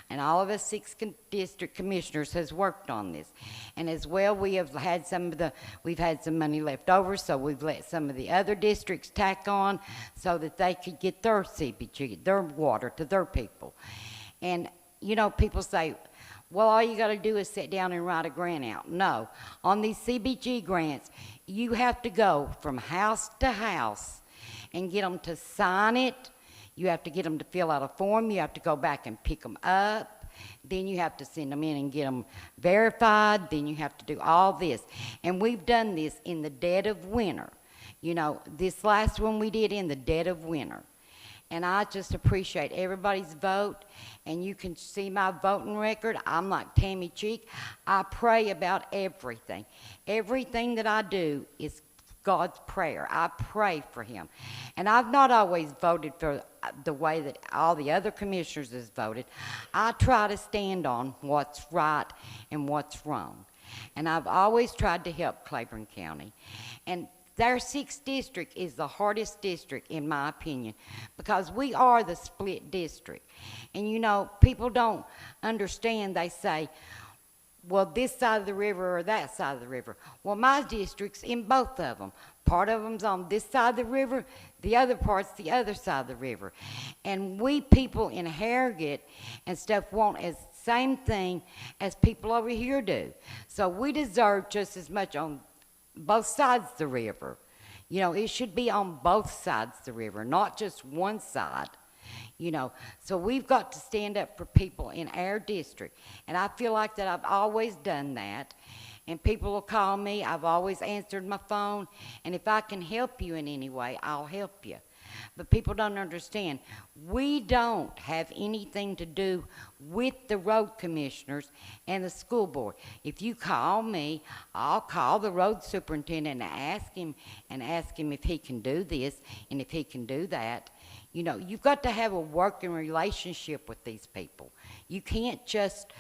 And all of us 6 district commissioners has worked on this. And as well, we've had some money left over, so we've let some of the other districts tack on so that they could get their CBG, their water to their people. And, you know, people say, well, all you got to do is sit down and write a grant out. No. On these CBG grants, you have to go from house to house and get them to sign it. You have to get them to fill out a form. You have to go back and pick them up. Then you have to send them in and get them verified. Then you have to do all this. And we've done this in the dead of winter. You know, this last one we did in the dead of winter. And I just appreciate everybody's vote. And you can see my voting record. I'm like Tammy Cheek. I pray about everything. Everything that I do is God's prayer. I pray for him. And I've not always voted for the way that all the other commissioners has voted. I try to stand on what's right and what's wrong. And I've always tried to help Claiborne County. And their 6th district is the hardest district, in my opinion, because we are the split district. And, you know, people don't understand. They say, well, this side of the river or that side of the river. Well, my district's in both of them. Part of them's on this side of the river, the other part's the other side of the river. And we people in Harrogate and stuff want the same thing as people over here do. So we deserve just as much on both sides of the river. You know, it should be on both sides of the river, not just one side. You know, so we've got to stand up for people in our district. And I feel like that I've always done that. And people will call me. I've always answered my phone. And if I can help you in any way, I'll help you. But people don't understand. We don't have anything to do with the road commissioners and the school board. If you call me, I'll call the road superintendent and ask him if he can do this and if he can do that. You know, you've got to have a working relationship with these people. You can't just,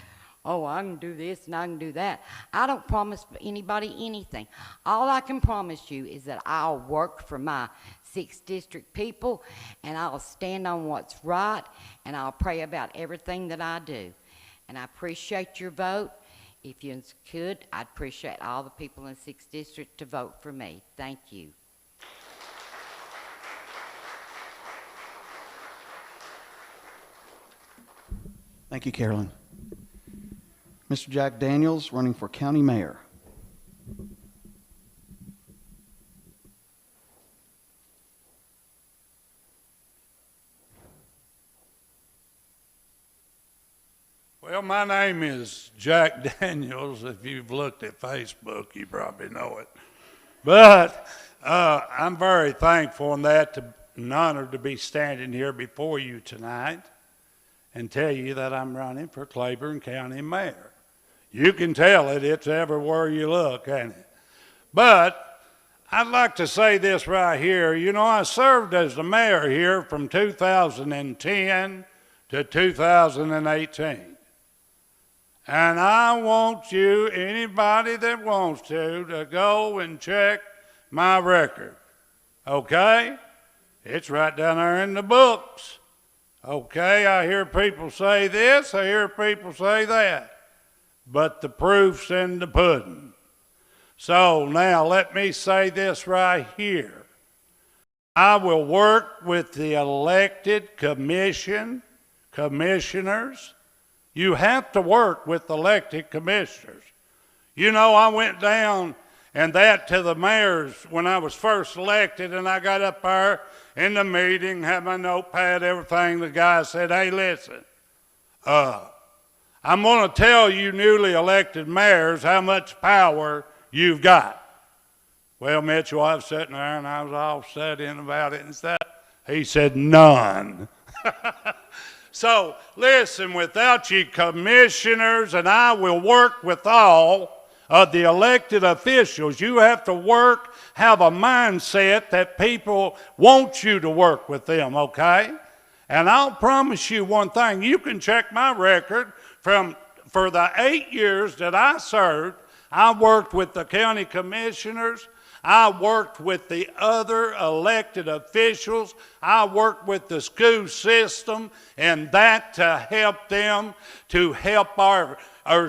oh, I can do this and I can do that. I don't promise anybody anything. All I can promise you is that I'll work for my 6th district people, and I'll stand on what's right, and I'll pray about everything that I do. And I appreciate your vote. If you could, I'd appreciate all the people in 6th district to vote for me. Thank you. Thank you, Carolyn. Mr. Jack Daniels, running for county mayor. Well, my name is Jack Daniels. If you've looked at Facebook, you probably know it. But I'm very thankful and honored to be standing here before you tonight and tell you that I'm running for Claiborne County Mayor. You can tell it's everywhere you look, can't it? But I'd like to say this right here. You know, I served as the mayor here from 2010 to 2018. And I want you, anybody that wants to go and check my record. Okay? It's right down there in the books. Okay, I hear people say this, I hear people say that. But the proof's in the pudding. So now let me say this right here. I will work with the elected commissioners. You have to work with elected commissioners. You know, I went down and that to the mayors when I was first elected, and I got up there in the meeting, had my notepad, everything. The guy said, hey, listen, I'm going to tell you newly elected mayors how much power you've got. Well, Mitchell, I was sitting there, and I was all studying about it and stuff. He said, none. So, listen, without you commissioners, and I will work with all of the elected officials, you have to work, have a mindset that people want you to work with them, okay? And I'll promise you one thing. You can check my record for the 8 years that I served. I worked with the county commissioners. I worked with the other elected officials. I worked with the school system, and that to help them, to help our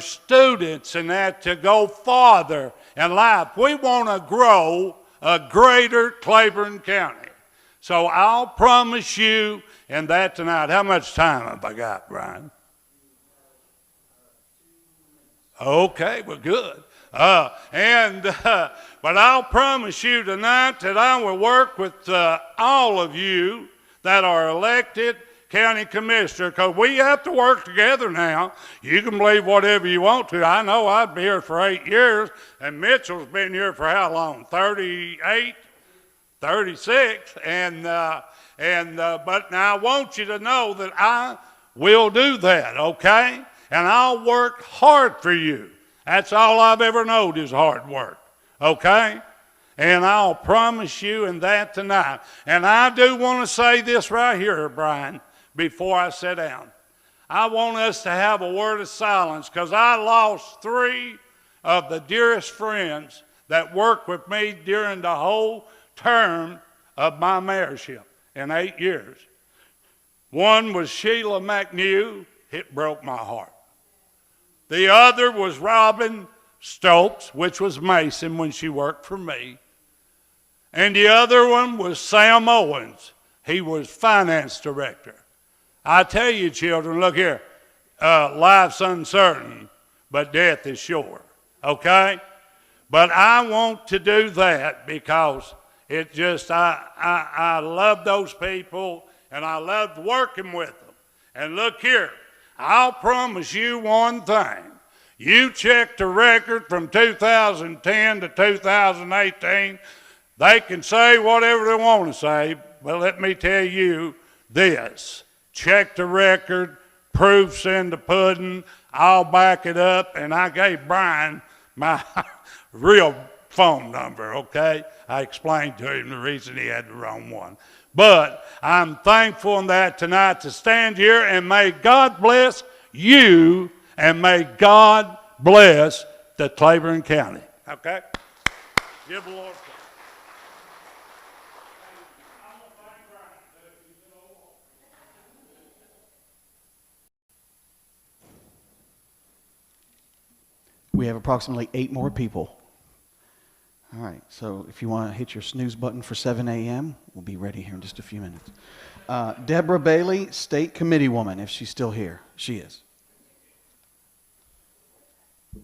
students and that to go farther in life. We want to grow a greater Claiborne County. So I'll promise you and that tonight. How much time have I got, Brian? Okay, well, good. But I'll promise you tonight that I will work with all of you that are elected county commissioner, because we have to work together now. You can believe whatever you want to. I know I've been here for 8 years, and Mitchell's been here for how long? 38, 36, but now I want you to know that I will do that, okay? And I'll work hard for you. That's all I've ever known is hard work, okay? And I'll promise you in that tonight. And I do want to say this right here, Brian, before I sit down. I want us to have a word of silence, because I lost 3 of the dearest friends that worked with me during the whole term of my mayorship in 8 years. One was Sheila McNew. It broke my heart. The other was Robin Stokes, which was Mason when she worked for me. And the other one was Sam Owens. He was finance director. I tell you, children, look here, life's uncertain, but death is sure, okay? But I want to do that because it just, I love those people, and I loved working with them. And look here, I'll promise you one thing. You check the record from 2010 to 2018, they can say whatever they want to say, but let me tell you this. Check the record, proof's in the pudding, I'll back it up, and I gave Brian my real phone number, okay? I explained to him the reason he had the wrong one. But I'm thankful in that tonight to stand here, and may God bless you, and may God bless the Claiborne County, okay? Give the Lord praise. We have approximately 8 more people. All right, so if you want to hit your snooze button for 7 a.m., we'll be ready here in just a few minutes. Deborah Bailey, State Committee Woman, if she's still here. She is. Be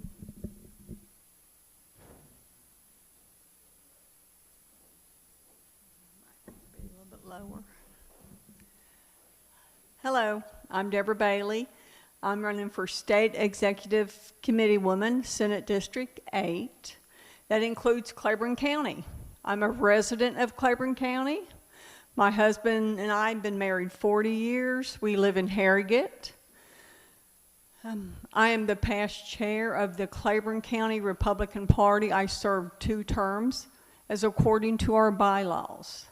a little bit lower. Hello, I'm Deborah Bailey. I'm running for State Executive Committee Woman, Senate District 8. That includes Claiborne County. I'm a resident of Claiborne County. My husband and I have been married 40 years. We live in Harrogate. I am the past chair of the Claiborne County Republican Party. I served 2 terms as according to our bylaws.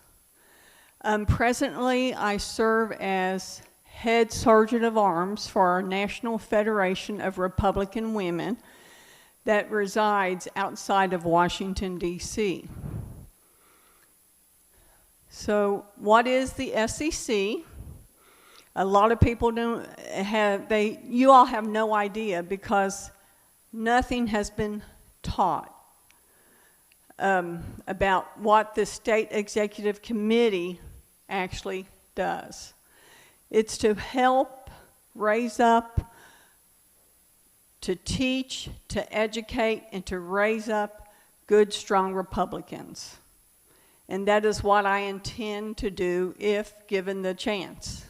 Presently, I serve as head sergeant of arms for our National Federation of Republican Women that resides outside of Washington, D.C. So what is the SEC? A lot of people don't have, you all have no idea because nothing has been taught about what the State Executive Committee actually does. It's to help raise up, to teach, to educate, and to raise up good, strong Republicans. And that is what I intend to do if given the chance.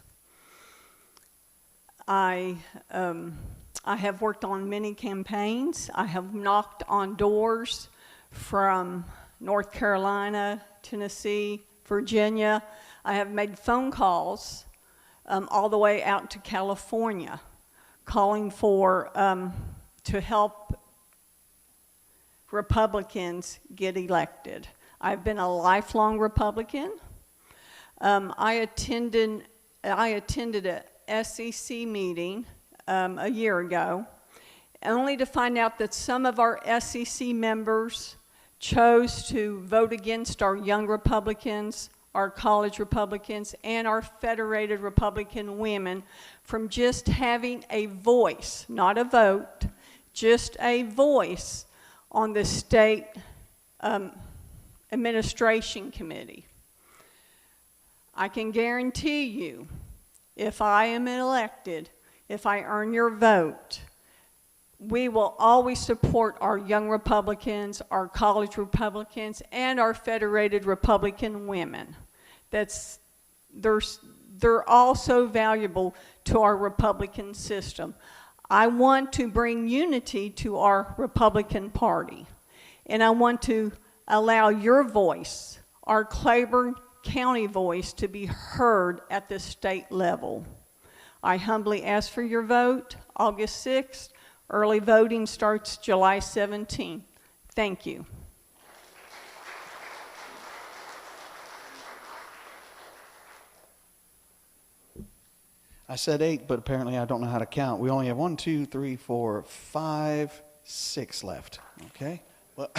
I have worked on many campaigns. I have knocked on doors from North Carolina, Tennessee, Virginia. I have made phone calls all the way out to California, calling for to help Republicans get elected. I've been a lifelong Republican. I attended a SEC meeting a year ago, only to find out that some of our SEC members chose to vote against our young Republicans, our college Republicans, and our federated Republican women from just having a voice, not a vote, just a voice on the state administration committee. I can guarantee you, if I am elected, if I earn your vote, we will always support our young Republicans, our college Republicans, and our federated Republican women. They're all so valuable to our Republican system. I want to bring unity to our Republican Party, and I want to allow your voice, our Claiborne County voice, to be heard at the state level. I humbly ask for your vote August 6th. Early voting starts July 17th. Thank you. I said 8, but apparently I don't know how to count. We only have 1, 2, 3, 4, 5, 6 left. Okay? Well,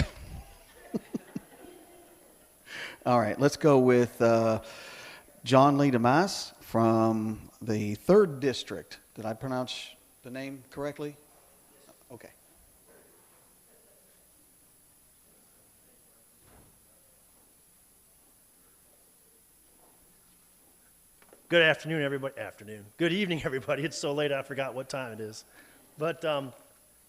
all right, let's go with John Lee Damas from the 3rd District. Did I pronounce the name correctly? Okay. Good afternoon, everybody. Good evening, everybody. It's so late I forgot what time it is. But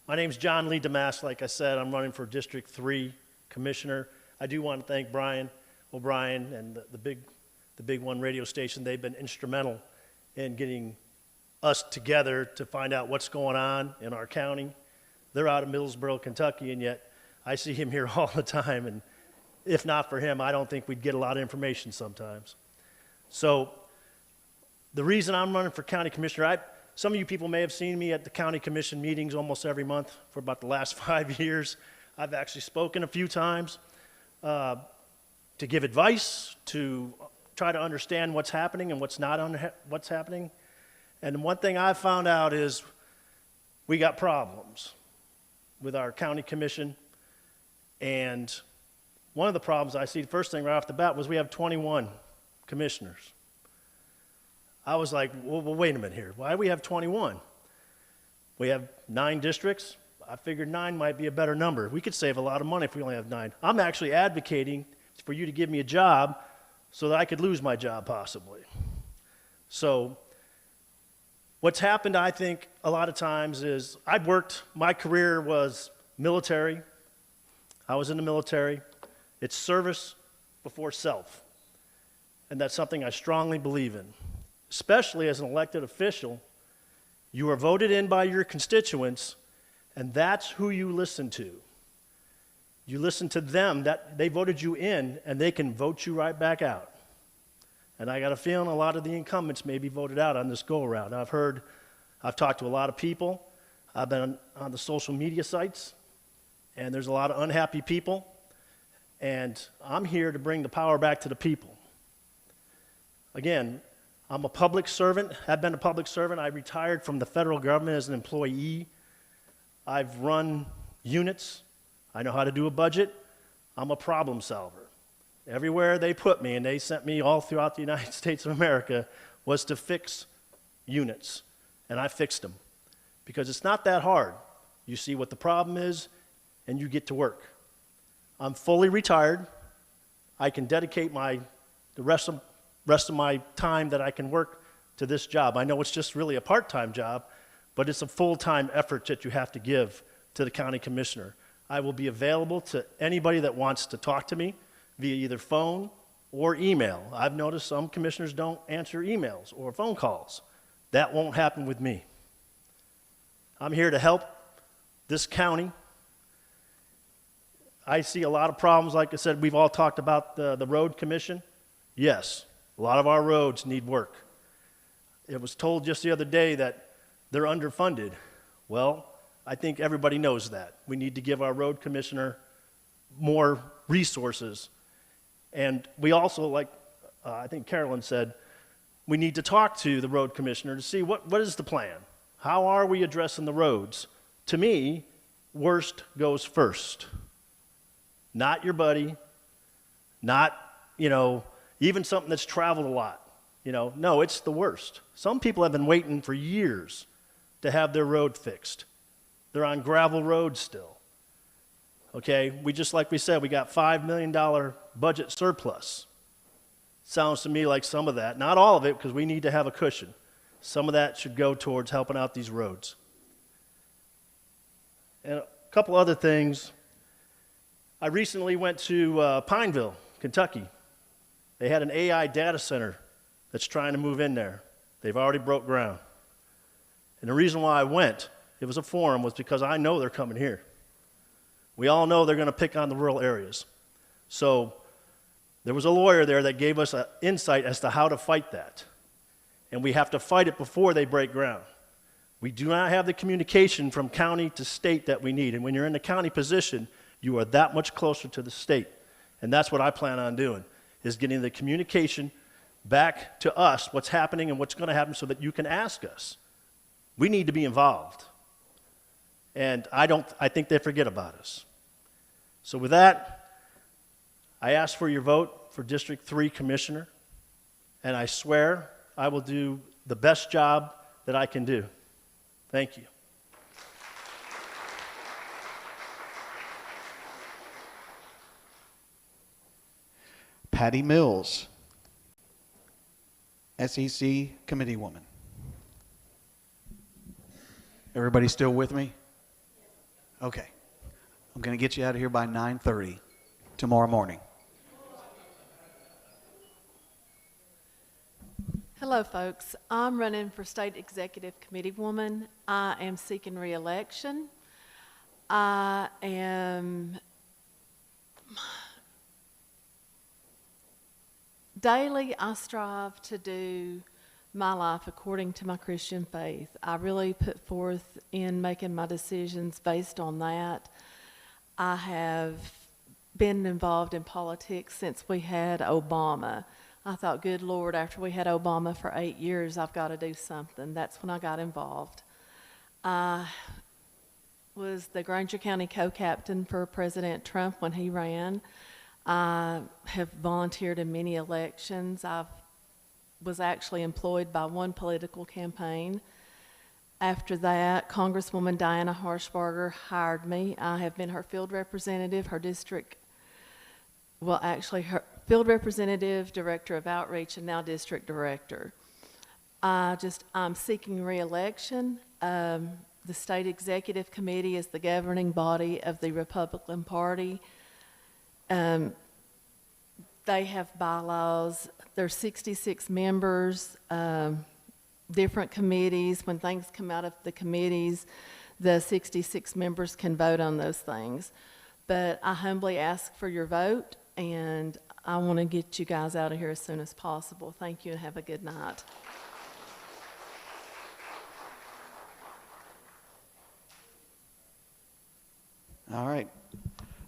my name's John Lee Damas. Like I said, I'm running for District 3 Commissioner. I do want to thank Brian O'Brien and the Big One radio station. They've been instrumental in getting us together to find out what's going on in our county. They're out of Middlesboro, Kentucky, and yet I see him here all the time. And if not for him, I don't think we'd get a lot of information sometimes. So the reason I'm running for county commissioner, some of you people may have seen me at the county commission meetings almost every month for about the last 5 years. I've actually spoken a few times to give advice, to try to understand what's happening and what's happening. And one thing I've found out is we got problems with our county commission. And one of the problems I see, the first thing right off the bat, was we have 21 commissioners. I was like, well, wait a minute here. Why do we have 21? We have 9 districts. I figured 9 might be a better number. We could save a lot of money if we only have 9. I'm actually advocating for you to give me a job so that I could lose my job possibly. So what's happened, I think, a lot of times is my career was military. I was in the military. It's service before self. And that's something I strongly believe in. Especially as an elected official, you are voted in by your constituents, and that's who you listen to. You listen to them, that they voted you in, and they can vote you right back out. And I got a feeling a lot of the incumbents may be voted out on this go-around. I've talked to a lot of people. I've been on the social media sites, and there's a lot of unhappy people, and I'm here to bring the power back to the people. Again, I'm a public servant, have been a public servant. I retired from the federal government as an employee. I've run units. I know how to do a budget. I'm a problem solver. Everywhere they put me, and they sent me all throughout the United States of America, was to fix units. And I fixed them. Because it's not that hard. You see what the problem is, and you get to work. I'm fully retired. I can dedicate the rest of my time that I can work to this job. I know it's just really a part-time job, but it's a full-time effort that you have to give to the county commissioner. I will be available to anybody that wants to talk to me via either phone or email. I've noticed some commissioners don't answer emails or phone calls. That won't happen with me. I'm here to help this county. I see a lot of problems. Like I said, we've all talked about the road commission. Yes, a lot of our roads need work. It was told just the other day that they're underfunded. Well, I think everybody knows that. We need to give our road commissioner more resources. And we also, like I think Carolyn said, we need to talk to the road commissioner to see what is the plan? How are we addressing the roads? To me, worst goes first. Not your buddy, not, even something that's traveled a lot. No, it's the worst. Some people have been waiting for years to have their road fixed. They're on gravel roads still. Okay, like we said, we got $5 million budget surplus. Sounds to me like some of that, not all of it, because we need to have a cushion. Some of that should go towards helping out these roads. And a couple other things. I recently went to Pineville, Kentucky. They had an AI data center that's trying to move in there. They've already broke ground. And the reason why I went, it was a forum, was because I know they're coming here. We all know they're going to pick on the rural areas. So there was a lawyer there that gave us an insight as to how to fight that. And we have to fight it before they break ground. We do not have the communication from county to state that we need. And when you're in the county position, you are that much closer to the state. And that's what I plan on doing, is getting the communication back to us, what's happening and what's going to happen, so that you can ask us. We need to be involved. And I think they forget about us. So with that, I ask for your vote for District 3 Commissioner, and I swear I will do the best job that I can do. Thank you. Patty Mills, SEC Committee Woman. Everybody still with me? Okay. I'm going to get you out of here by 9:30 tomorrow morning. Hello, folks. I'm running for State Executive Committee Woman. I am seeking re-election. Daily, I strive to do my life according to my Christian faith. I really put forth in making my decisions based on that. I have been involved in politics since we had Obama. I thought, good Lord, after we had Obama for 8 years, I've got to do something. That's when I got involved. I was the Granger County co-captain for President Trump when he ran. I have volunteered in many elections. I was actually employed by one political campaign. After that, Congresswoman Diana Harshbarger hired me. I have been her field representative, her field representative, director of outreach, and now district director. I'm seeking re-election. The State Executive Committee is the governing body of the Republican Party. They have bylaws. There's 66 members, different committees. When things come out of the committees, the 66 members can vote on those things. But I humbly ask for your vote, and I want to get you guys out of here as soon as possible. Thank you, and have a good night. All right.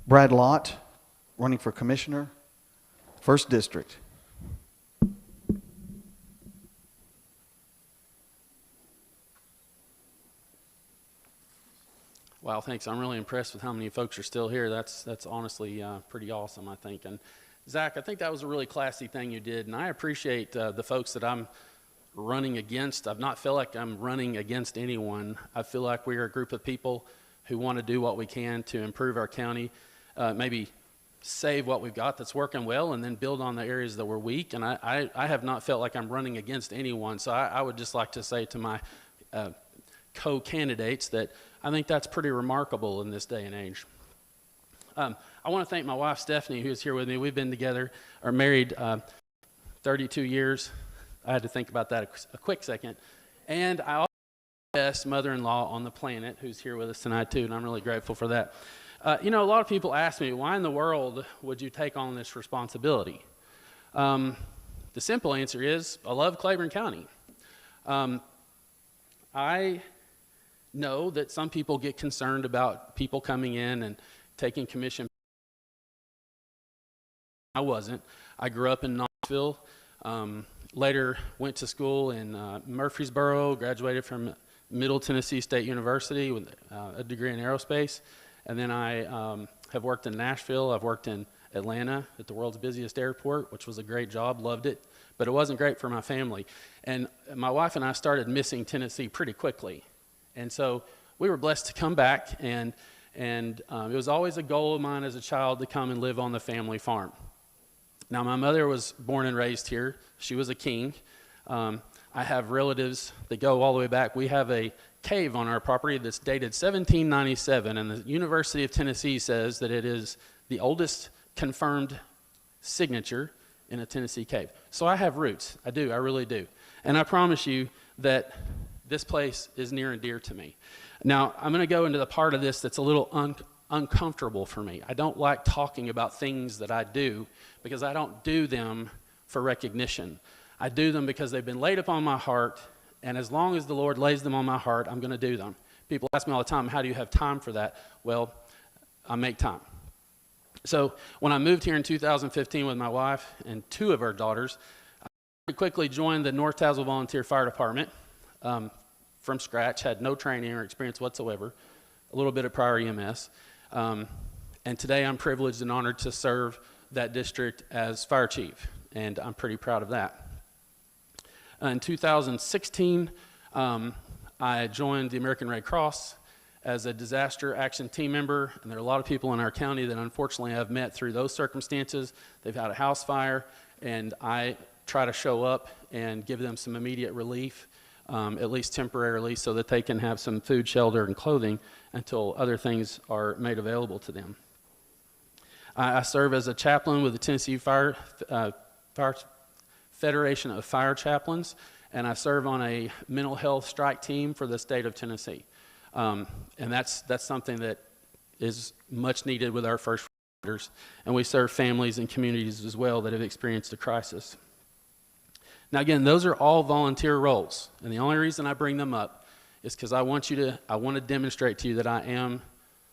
Brad Lott, running for Commissioner, 1st District. Wow, thanks. I'm really impressed with how many folks are still here. That's honestly pretty awesome, I think. And Zach, I think that was a really classy thing you did, and I appreciate the folks that I'm running against. I've not felt like I'm running against anyone. I feel like we're a group of people who want to do what we can to improve our county, maybe save what we've got that's working well, and then build on the areas that we're weak. And I have not felt like I'm running against anyone. So I would just like to say to my co-candidates that I think that's pretty remarkable in this day and age. I want to thank my wife, Stephanie, who's here with me. We've been together, or married 32 years. I had to think about that a quick second. And I also have the best mother-in-law on the planet who's here with us tonight, too, and I'm really grateful for that. You know, a lot of people ask me, why in the world would you take on this responsibility? The simple answer is, I love Claiborne County. I know that some people get concerned about people coming in and taking commission. I wasn't. I grew up in Knoxville, later went to school in Murfreesboro, graduated from Middle Tennessee State University with a degree in aerospace, and then I have worked in Nashville. I've worked in Atlanta at the world's busiest airport, which was a great job, loved it, but it wasn't great for my family. And my wife and I started missing Tennessee pretty quickly. And so we were blessed to come back, and it was always a goal of mine as a child to come and live on the family farm. Now, my mother was born and raised here. She was a King. I have relatives that go all the way back. We have a cave on our property that's dated 1797, and the University of Tennessee says that it is the oldest confirmed signature in a Tennessee cave. So I have roots. I do. I really do. And I promise you that this place is near and dear to me. Now, I'm going to go into the part of this that's a little uncomfortable for me. I don't like talking about things that I do because I don't do them for recognition. I do them because they've been laid upon my heart, and as long as the Lord lays them on my heart, I'm going to do them. People ask me all the time, how do you have time for that? Well, I make time. So when I moved here in 2015 with my wife and two of our daughters, I quickly joined the North Tazewell Volunteer Fire Department from scratch, had no training or experience whatsoever, a little bit of prior EMS. And today I'm privileged and honored to serve that district as fire chief, and I'm pretty proud of that. In 2016, I joined the American Red Cross as a disaster action team member, and there are a lot of people in our county that unfortunately I've met through those circumstances. They've had a house fire, and I try to show up and give them some immediate relief, at least temporarily, so that they can have some food, shelter, and clothing until other things are made available to them. I serve as a chaplain with the Tennessee Federation of Fire Chaplains, and I serve on a mental health strike team for the state of Tennessee. And that's something that is much needed with our first responders, and we serve families and communities as well that have experienced a crisis. Now again, those are all volunteer roles, and the only reason I bring them up is because I want to demonstrate to you that I am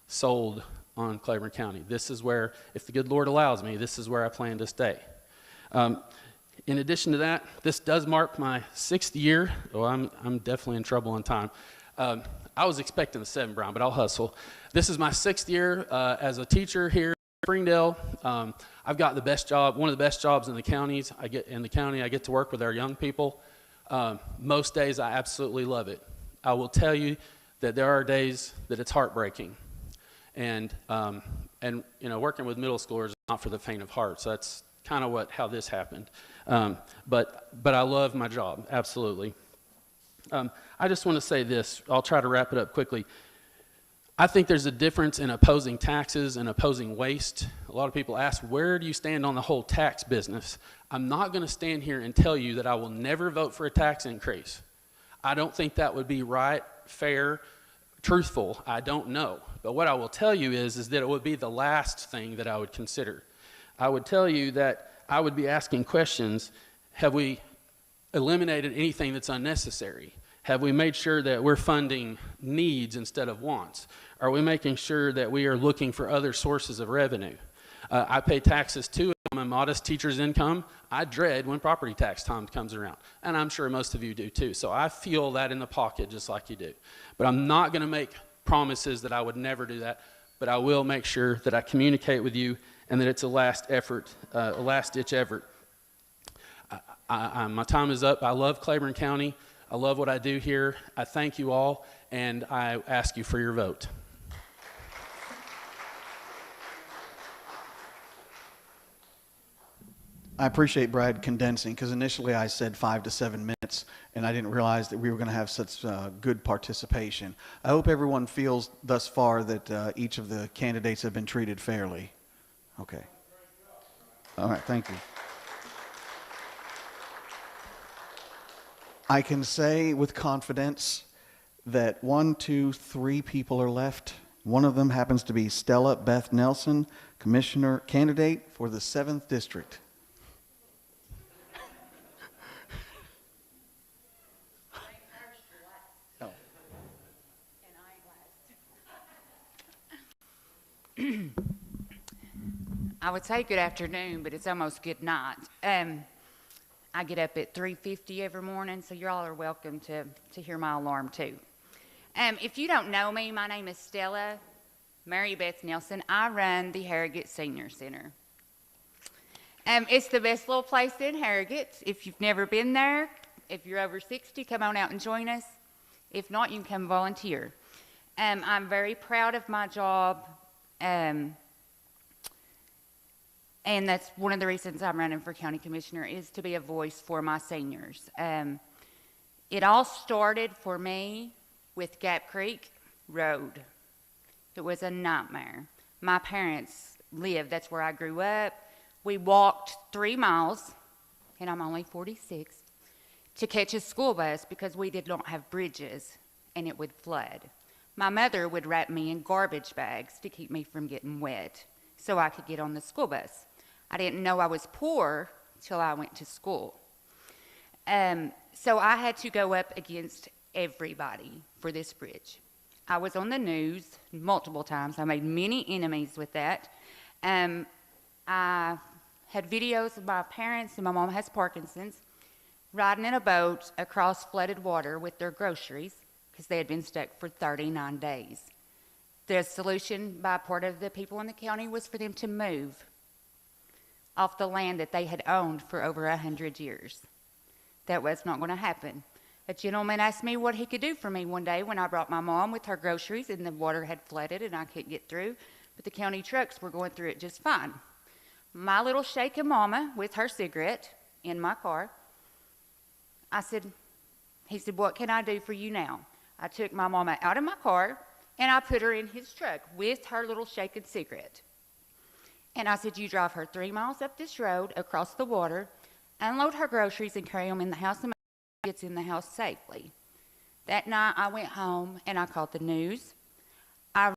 sold on Claiborne County. This is where, if the good Lord allows me, this is where I plan to stay. In addition to that, this does mark my 6th year. Oh, I'm definitely in trouble on time. I was expecting the 7, Brian, but I'll hustle. This is my 6th year as a teacher here in Springdale. I've got the best job, one of the best jobs in the counties. I get to work with our young people. Most days I absolutely love it. I will tell you that there are days that it's heartbreaking. And you know, working with middle schoolers is not for the faint of heart. So that's kind of how this happened. But I love my job, absolutely. I just want to say this. I'll try to wrap it up quickly. I think there's a difference in opposing taxes and opposing waste. A lot of people ask, where do you stand on the whole tax business? I'm not going to stand here and tell you that I will never vote for a tax increase. I don't think that would be right, fair, truthful. I don't know. But what I will tell you is that it would be the last thing that I would consider. I would tell you that I would be asking questions, have we eliminated anything that's unnecessary? Have we made sure that we're funding needs instead of wants? Are we making sure that we are looking for other sources of revenue? I pay taxes too. I'm a modest teacher's income. I dread when property tax time comes around, and I'm sure most of you do too. So I feel that in the pocket just like you do. But I'm not going to make promises that I would never do that, but I will make sure that I communicate with you and that it's a last-ditch effort. My time is up. I love Claiborne County. I love what I do here. I thank you all, and I ask you for your vote. I appreciate Brad condensing, because initially I said 5 to 7 minutes, and I didn't realize that we were going to have such good participation. I hope everyone feels thus far that each of the candidates have been treated fairly. Okay. All right, thank you. I can say with confidence that 1, 2, 3 people are left. One of them happens to be Stella Beth Nelson, Commissioner candidate for the 7th District. I would say good afternoon, but it's almost good night. I get up at 3:50 every morning, so you all are welcome to hear my alarm too. If you don't know me, my name is Stella Mary Beth Nelson. I run the Harrogate Senior Center. It's the best little place in Harrogate. If you've never been there, if you're over 60, come on out and join us. If not, you can come volunteer. I'm very proud of my job. And that's one of the reasons I'm running for county commissioner, is to be a voice for my seniors. It all started for me with Gap Creek Road. It was a nightmare. My parents lived, that's where I grew up. We walked 3 miles, and I'm only 46, to catch a school bus because we did not have bridges and it would flood. My mother would wrap me in garbage bags to keep me from getting wet so I could get on the school bus. I didn't know I was poor till I went to school. So I had to go up against everybody for this bridge. I was on the news multiple times. I made many enemies with that. I had videos of my parents, and my mom has Parkinson's, riding in a boat across flooded water with their groceries because they had been stuck for 39 days. The solution by part of the people in the county was for them to move off the land that they had owned for over 100 years. That was not going to happen. A gentleman asked me what he could do for me one day when I brought my mom with her groceries and the water had flooded and I couldn't get through, but the county trucks were going through it just fine. My little shaken mama with her cigarette in my car, he said, what can I do for you now? I took my mama out of my car and I put her in his truck with her little shaken cigarette. And I said, you drive her 3 miles up this road across the water, unload her groceries and carry them in the house and gets in the house safely. That night I went home and I called the news. I ran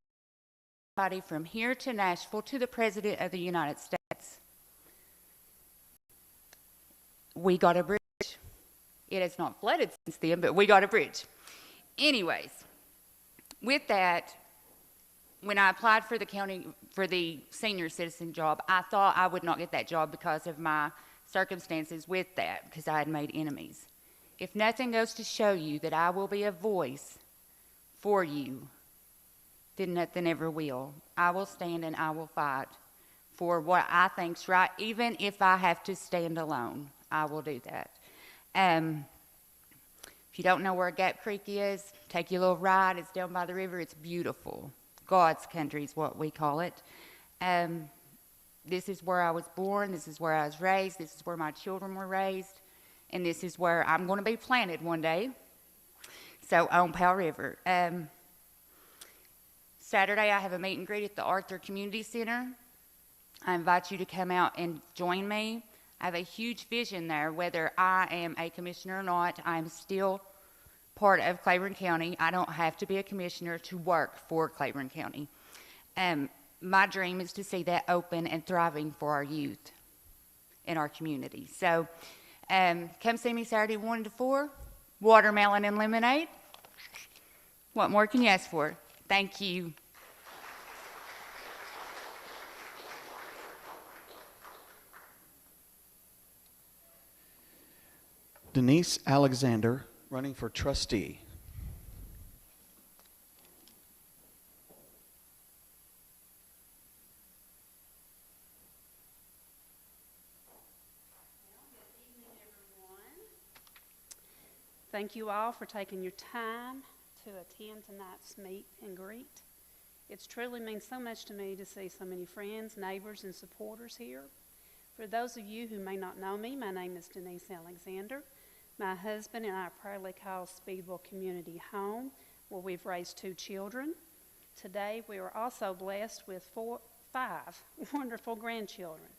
everybody from here to Nashville to the President of the United States. We got a bridge. It has not flooded since then, but we got a bridge. Anyways, with that, when I applied for the senior citizen job, I thought I would not get that job because of my circumstances with that, because I had made enemies. If nothing goes to show you that I will be a voice for you, then nothing ever will. I will stand and I will fight for what I think's right, even if I have to stand alone. I will do that. If you don't know where Gap Creek is, take your little ride. It's down by the river. It's beautiful. God's country is what we call it. This is where I was born. This is where I was raised. This is where my children were raised. And this is where I'm going to be planted one day. So on Powell River. Saturday I have a meet and greet at the Arthur Community Center. I invite you to come out and join me. I have a huge vision there. Whether I am a commissioner or not, I'm still part of Claiborne County. I don't have to be a commissioner to work for Claiborne County. My dream is to see that open and thriving for our youth in our community. So come see me Saturday 1 to 4, watermelon and lemonade. What more can you ask for? Thank you. Denise Alexander, running for trustee. Thank you all for taking your time to attend tonight's meet and greet. It truly means so much to me to see so many friends, neighbors, and supporters here. For those of you who may not know me, my name is Denise Alexander. My husband and I proudly call Speedwell Community home, where we've raised 2 children. Today, we are also blessed with 5 wonderful grandchildren.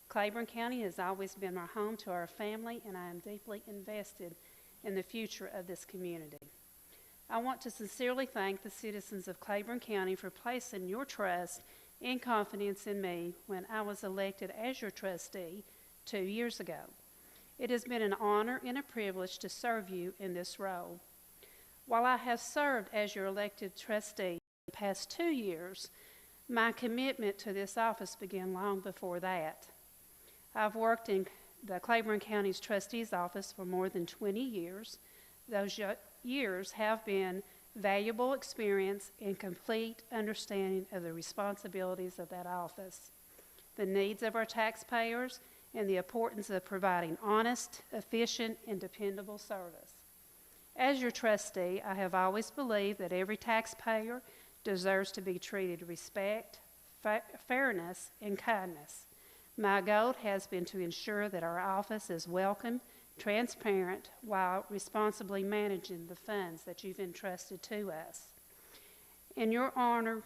Claiborne County has always been my home to our family, and I am deeply invested in the future of this community. I want to sincerely thank the citizens of Claiborne County for placing your trust and confidence in me when I was elected as your trustee 2 years ago. It has been an honor and a privilege to serve you in this role. While I have served as your elected trustee the past 2 years, my commitment to this office began long before that. I've worked in the Claiborne County's trustee's office for more than 20 years. Those years have been valuable experience and complete understanding of the responsibilities of that office, the needs of our taxpayers, and the importance of providing honest, efficient, and dependable service. As your trustee, I have always believed that every taxpayer deserves to be treated with respect, fairness, and kindness. My goal has been to ensure that our office is welcome, transparent, while responsibly managing the funds that you've entrusted to us. In your honor,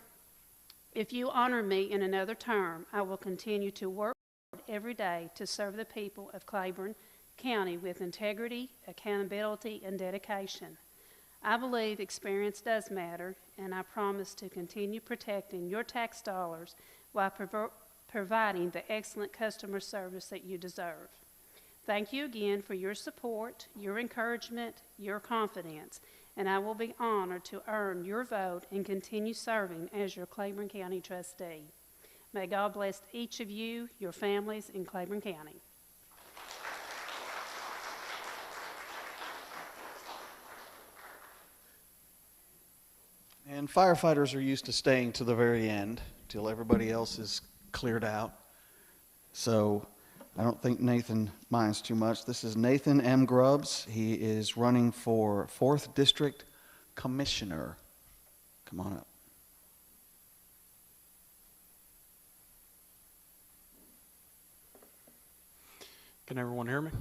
if you honor me in another term, I will continue to work hard every day to serve the people of Claiborne County with integrity, accountability, and dedication. I believe experience does matter, and I promise to continue protecting your tax dollars while providing the excellent customer service that you deserve. Thank you again for your support, your encouragement, your confidence, and I will be honored to earn your vote and continue serving as your Claiborne County trustee. May God bless each of you, your families in Claiborne County. And firefighters are used to staying to the very end till everybody else is cleared out. So I don't think Nathan minds too much. This is Nathan M. Grubbs. He is running for 4th District Commissioner. Come on up. Can everyone hear me?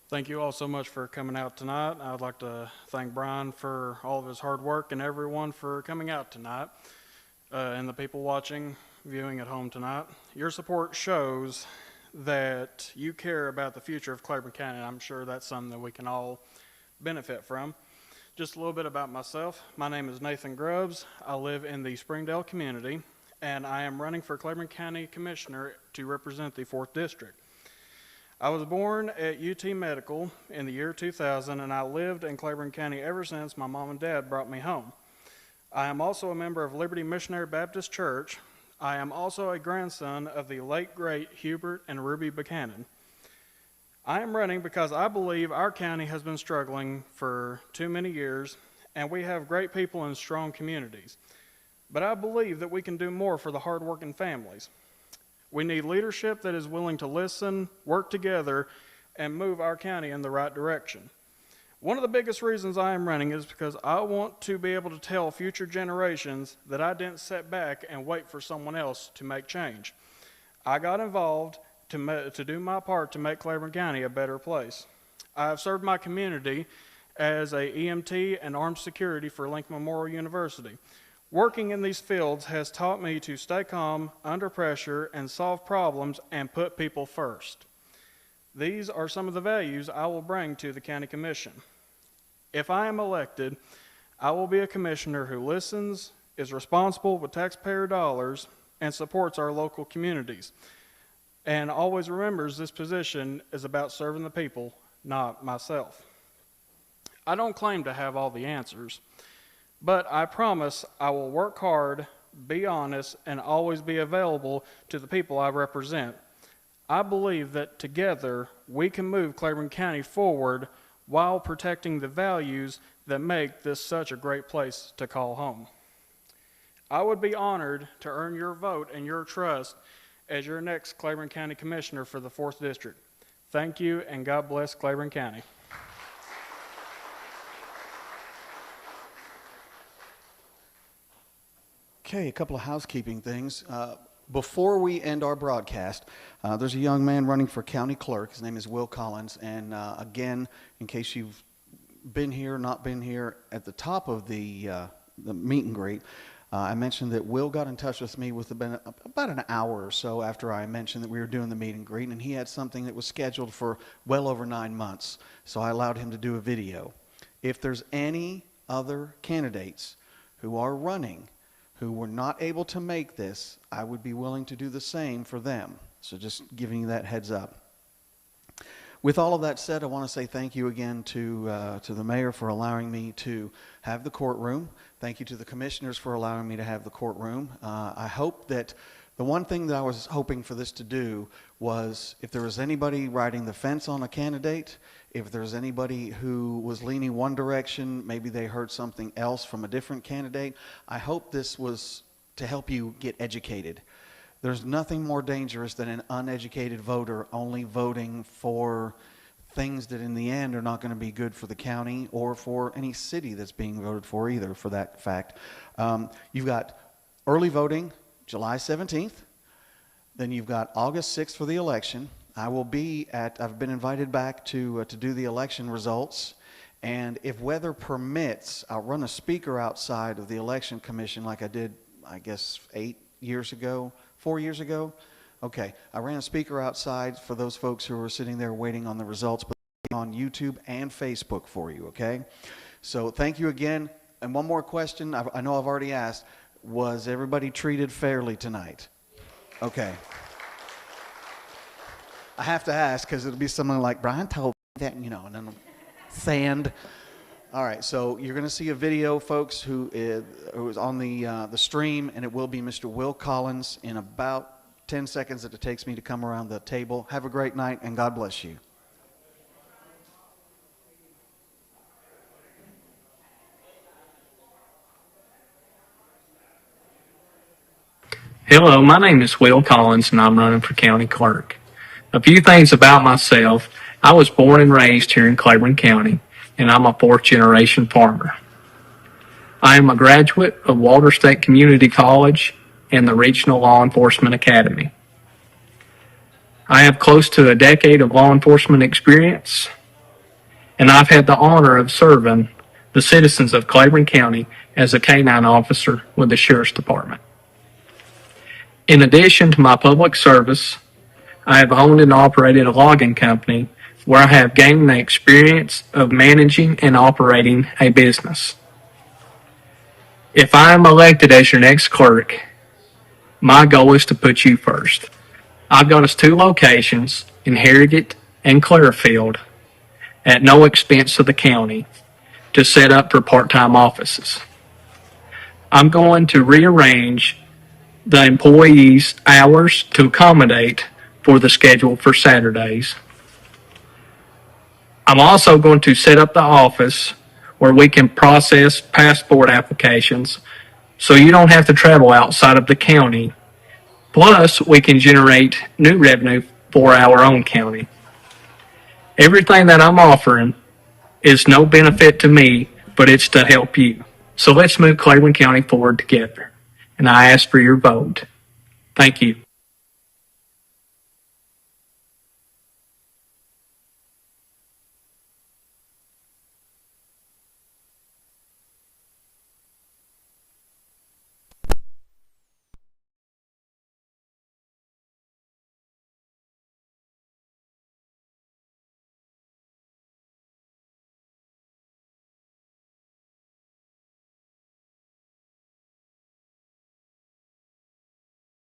Thank you all so much for coming out tonight. I'd like to thank Brian for all of his hard work and everyone for coming out tonight, and the people watching, viewing at home tonight. Your support shows that you care about the future of Claiborne County, and I'm sure that's something that we can all benefit from. Just a little bit about myself. My name is Nathan Grubbs. I live in the Springdale community, and I am running for Claiborne County Commissioner to represent the 4th District. I was born at UT Medical in the year 2000, and I lived in Claiborne County ever since my mom and dad brought me home. I am also a member of Liberty Missionary Baptist Church. I am also a grandson of the late, great Hubert and Ruby Buchanan. I am running because I believe our county has been struggling for too many years, and we have great people and strong communities. But I believe that we can do more for the hardworking families. We need leadership that is willing to listen, work together, and move our county in the right direction. One of the biggest reasons I am running is because I want to be able to tell future generations that I didn't sit back and wait for someone else to make change. I got involved to do my part to make Claiborne County a better place. I have served my community as a EMT and armed security for Lincoln Memorial University. Working in these fields has taught me to stay calm under pressure and solve problems and put people first. These are some of the values I will bring to the County Commission. If I am elected, I will be a commissioner who listens, is responsible with taxpayer dollars, and supports our local communities, and always remembers this position is about serving the people, not myself. I don't claim to have all the answers, but I promise I will work hard, be honest, and always be available to the people I represent. I believe that together we can move Claiborne County forward while protecting the values that make this such a great place to call home. I would be honored to earn your vote and your trust as your next Claiborne County Commissioner for the 4th District. Thank you, and God bless Claiborne County. Okay, a couple of housekeeping things. Before we end our broadcast, there's a young man running for county clerk. His name is Will Collins. And again, in case you've been here, not been here, at the top of the meet and greet, I mentioned that Will got in touch with me about an hour or so after I mentioned that we were doing the meet and greet, and he had something that was scheduled for well over 9 months. So I allowed him to do a video. If there's any other candidates who are running who were not able to make this, I would be willing to do the same for them. So just giving you that heads up. With all of that said, I want to say thank you again to the mayor for allowing me to have the courtroom. Thank you to the commissioners for allowing me to have the courtroom. I hope that the one thing that I was hoping for this to do was if there was anybody riding the fence on a candidate, if there's anybody who was leaning one direction, maybe they heard something else from a different candidate, I hope this was to help you get educated. There's nothing more dangerous than an uneducated voter only voting for things that in the end are not going to be good for the county or for any city that's being voted for either, for that fact. You've got early voting, July 17th. Then you've got August 6th for the election. I've been invited back to do the election results. And if weather permits, I'll run a speaker outside of the election commission like I did, I guess, 4 years ago. Okay, I ran a speaker outside for those folks who were sitting there waiting on the results, but on YouTube and Facebook for you, okay? So thank you again. And one more question, I know I've already asked, was everybody treated fairly tonight? Okay. I have to ask because it'll be something like, Brian told me that, and then sand. All right, so you're going to see a video, folks, who is on the stream, and it will be Mr. Will Collins in about 10 seconds that it takes me to come around the table. Have a great night, and God bless you. Hello, my name is Will Collins, and I'm running for county clerk. A few things about myself. I was born and raised here in Claiborne County, and I'm a fourth-generation farmer. I am a graduate of Walter State Community College and the Regional Law Enforcement Academy. I have close to a decade of law enforcement experience, and I've had the honor of serving the citizens of Claiborne County as a K-9 officer with the Sheriff's Department. In addition to my public service, I have owned and operated a logging company where I have gained the experience of managing and operating a business. If I am elected as your next clerk, my goal is to put you first. I've got us 2 locations in Harrogate and Clearfield at no expense to the county to set up for part-time offices. I'm going to rearrange the employees' hours to accommodate for the schedule for Saturdays. I'm also going to set up the office where we can process passport applications so you don't have to travel outside of the county. Plus, we can generate new revenue for our own county. Everything that I'm offering is no benefit to me, but it's to help you. So let's move Claiborne County forward together. And I ask for your vote. Thank you.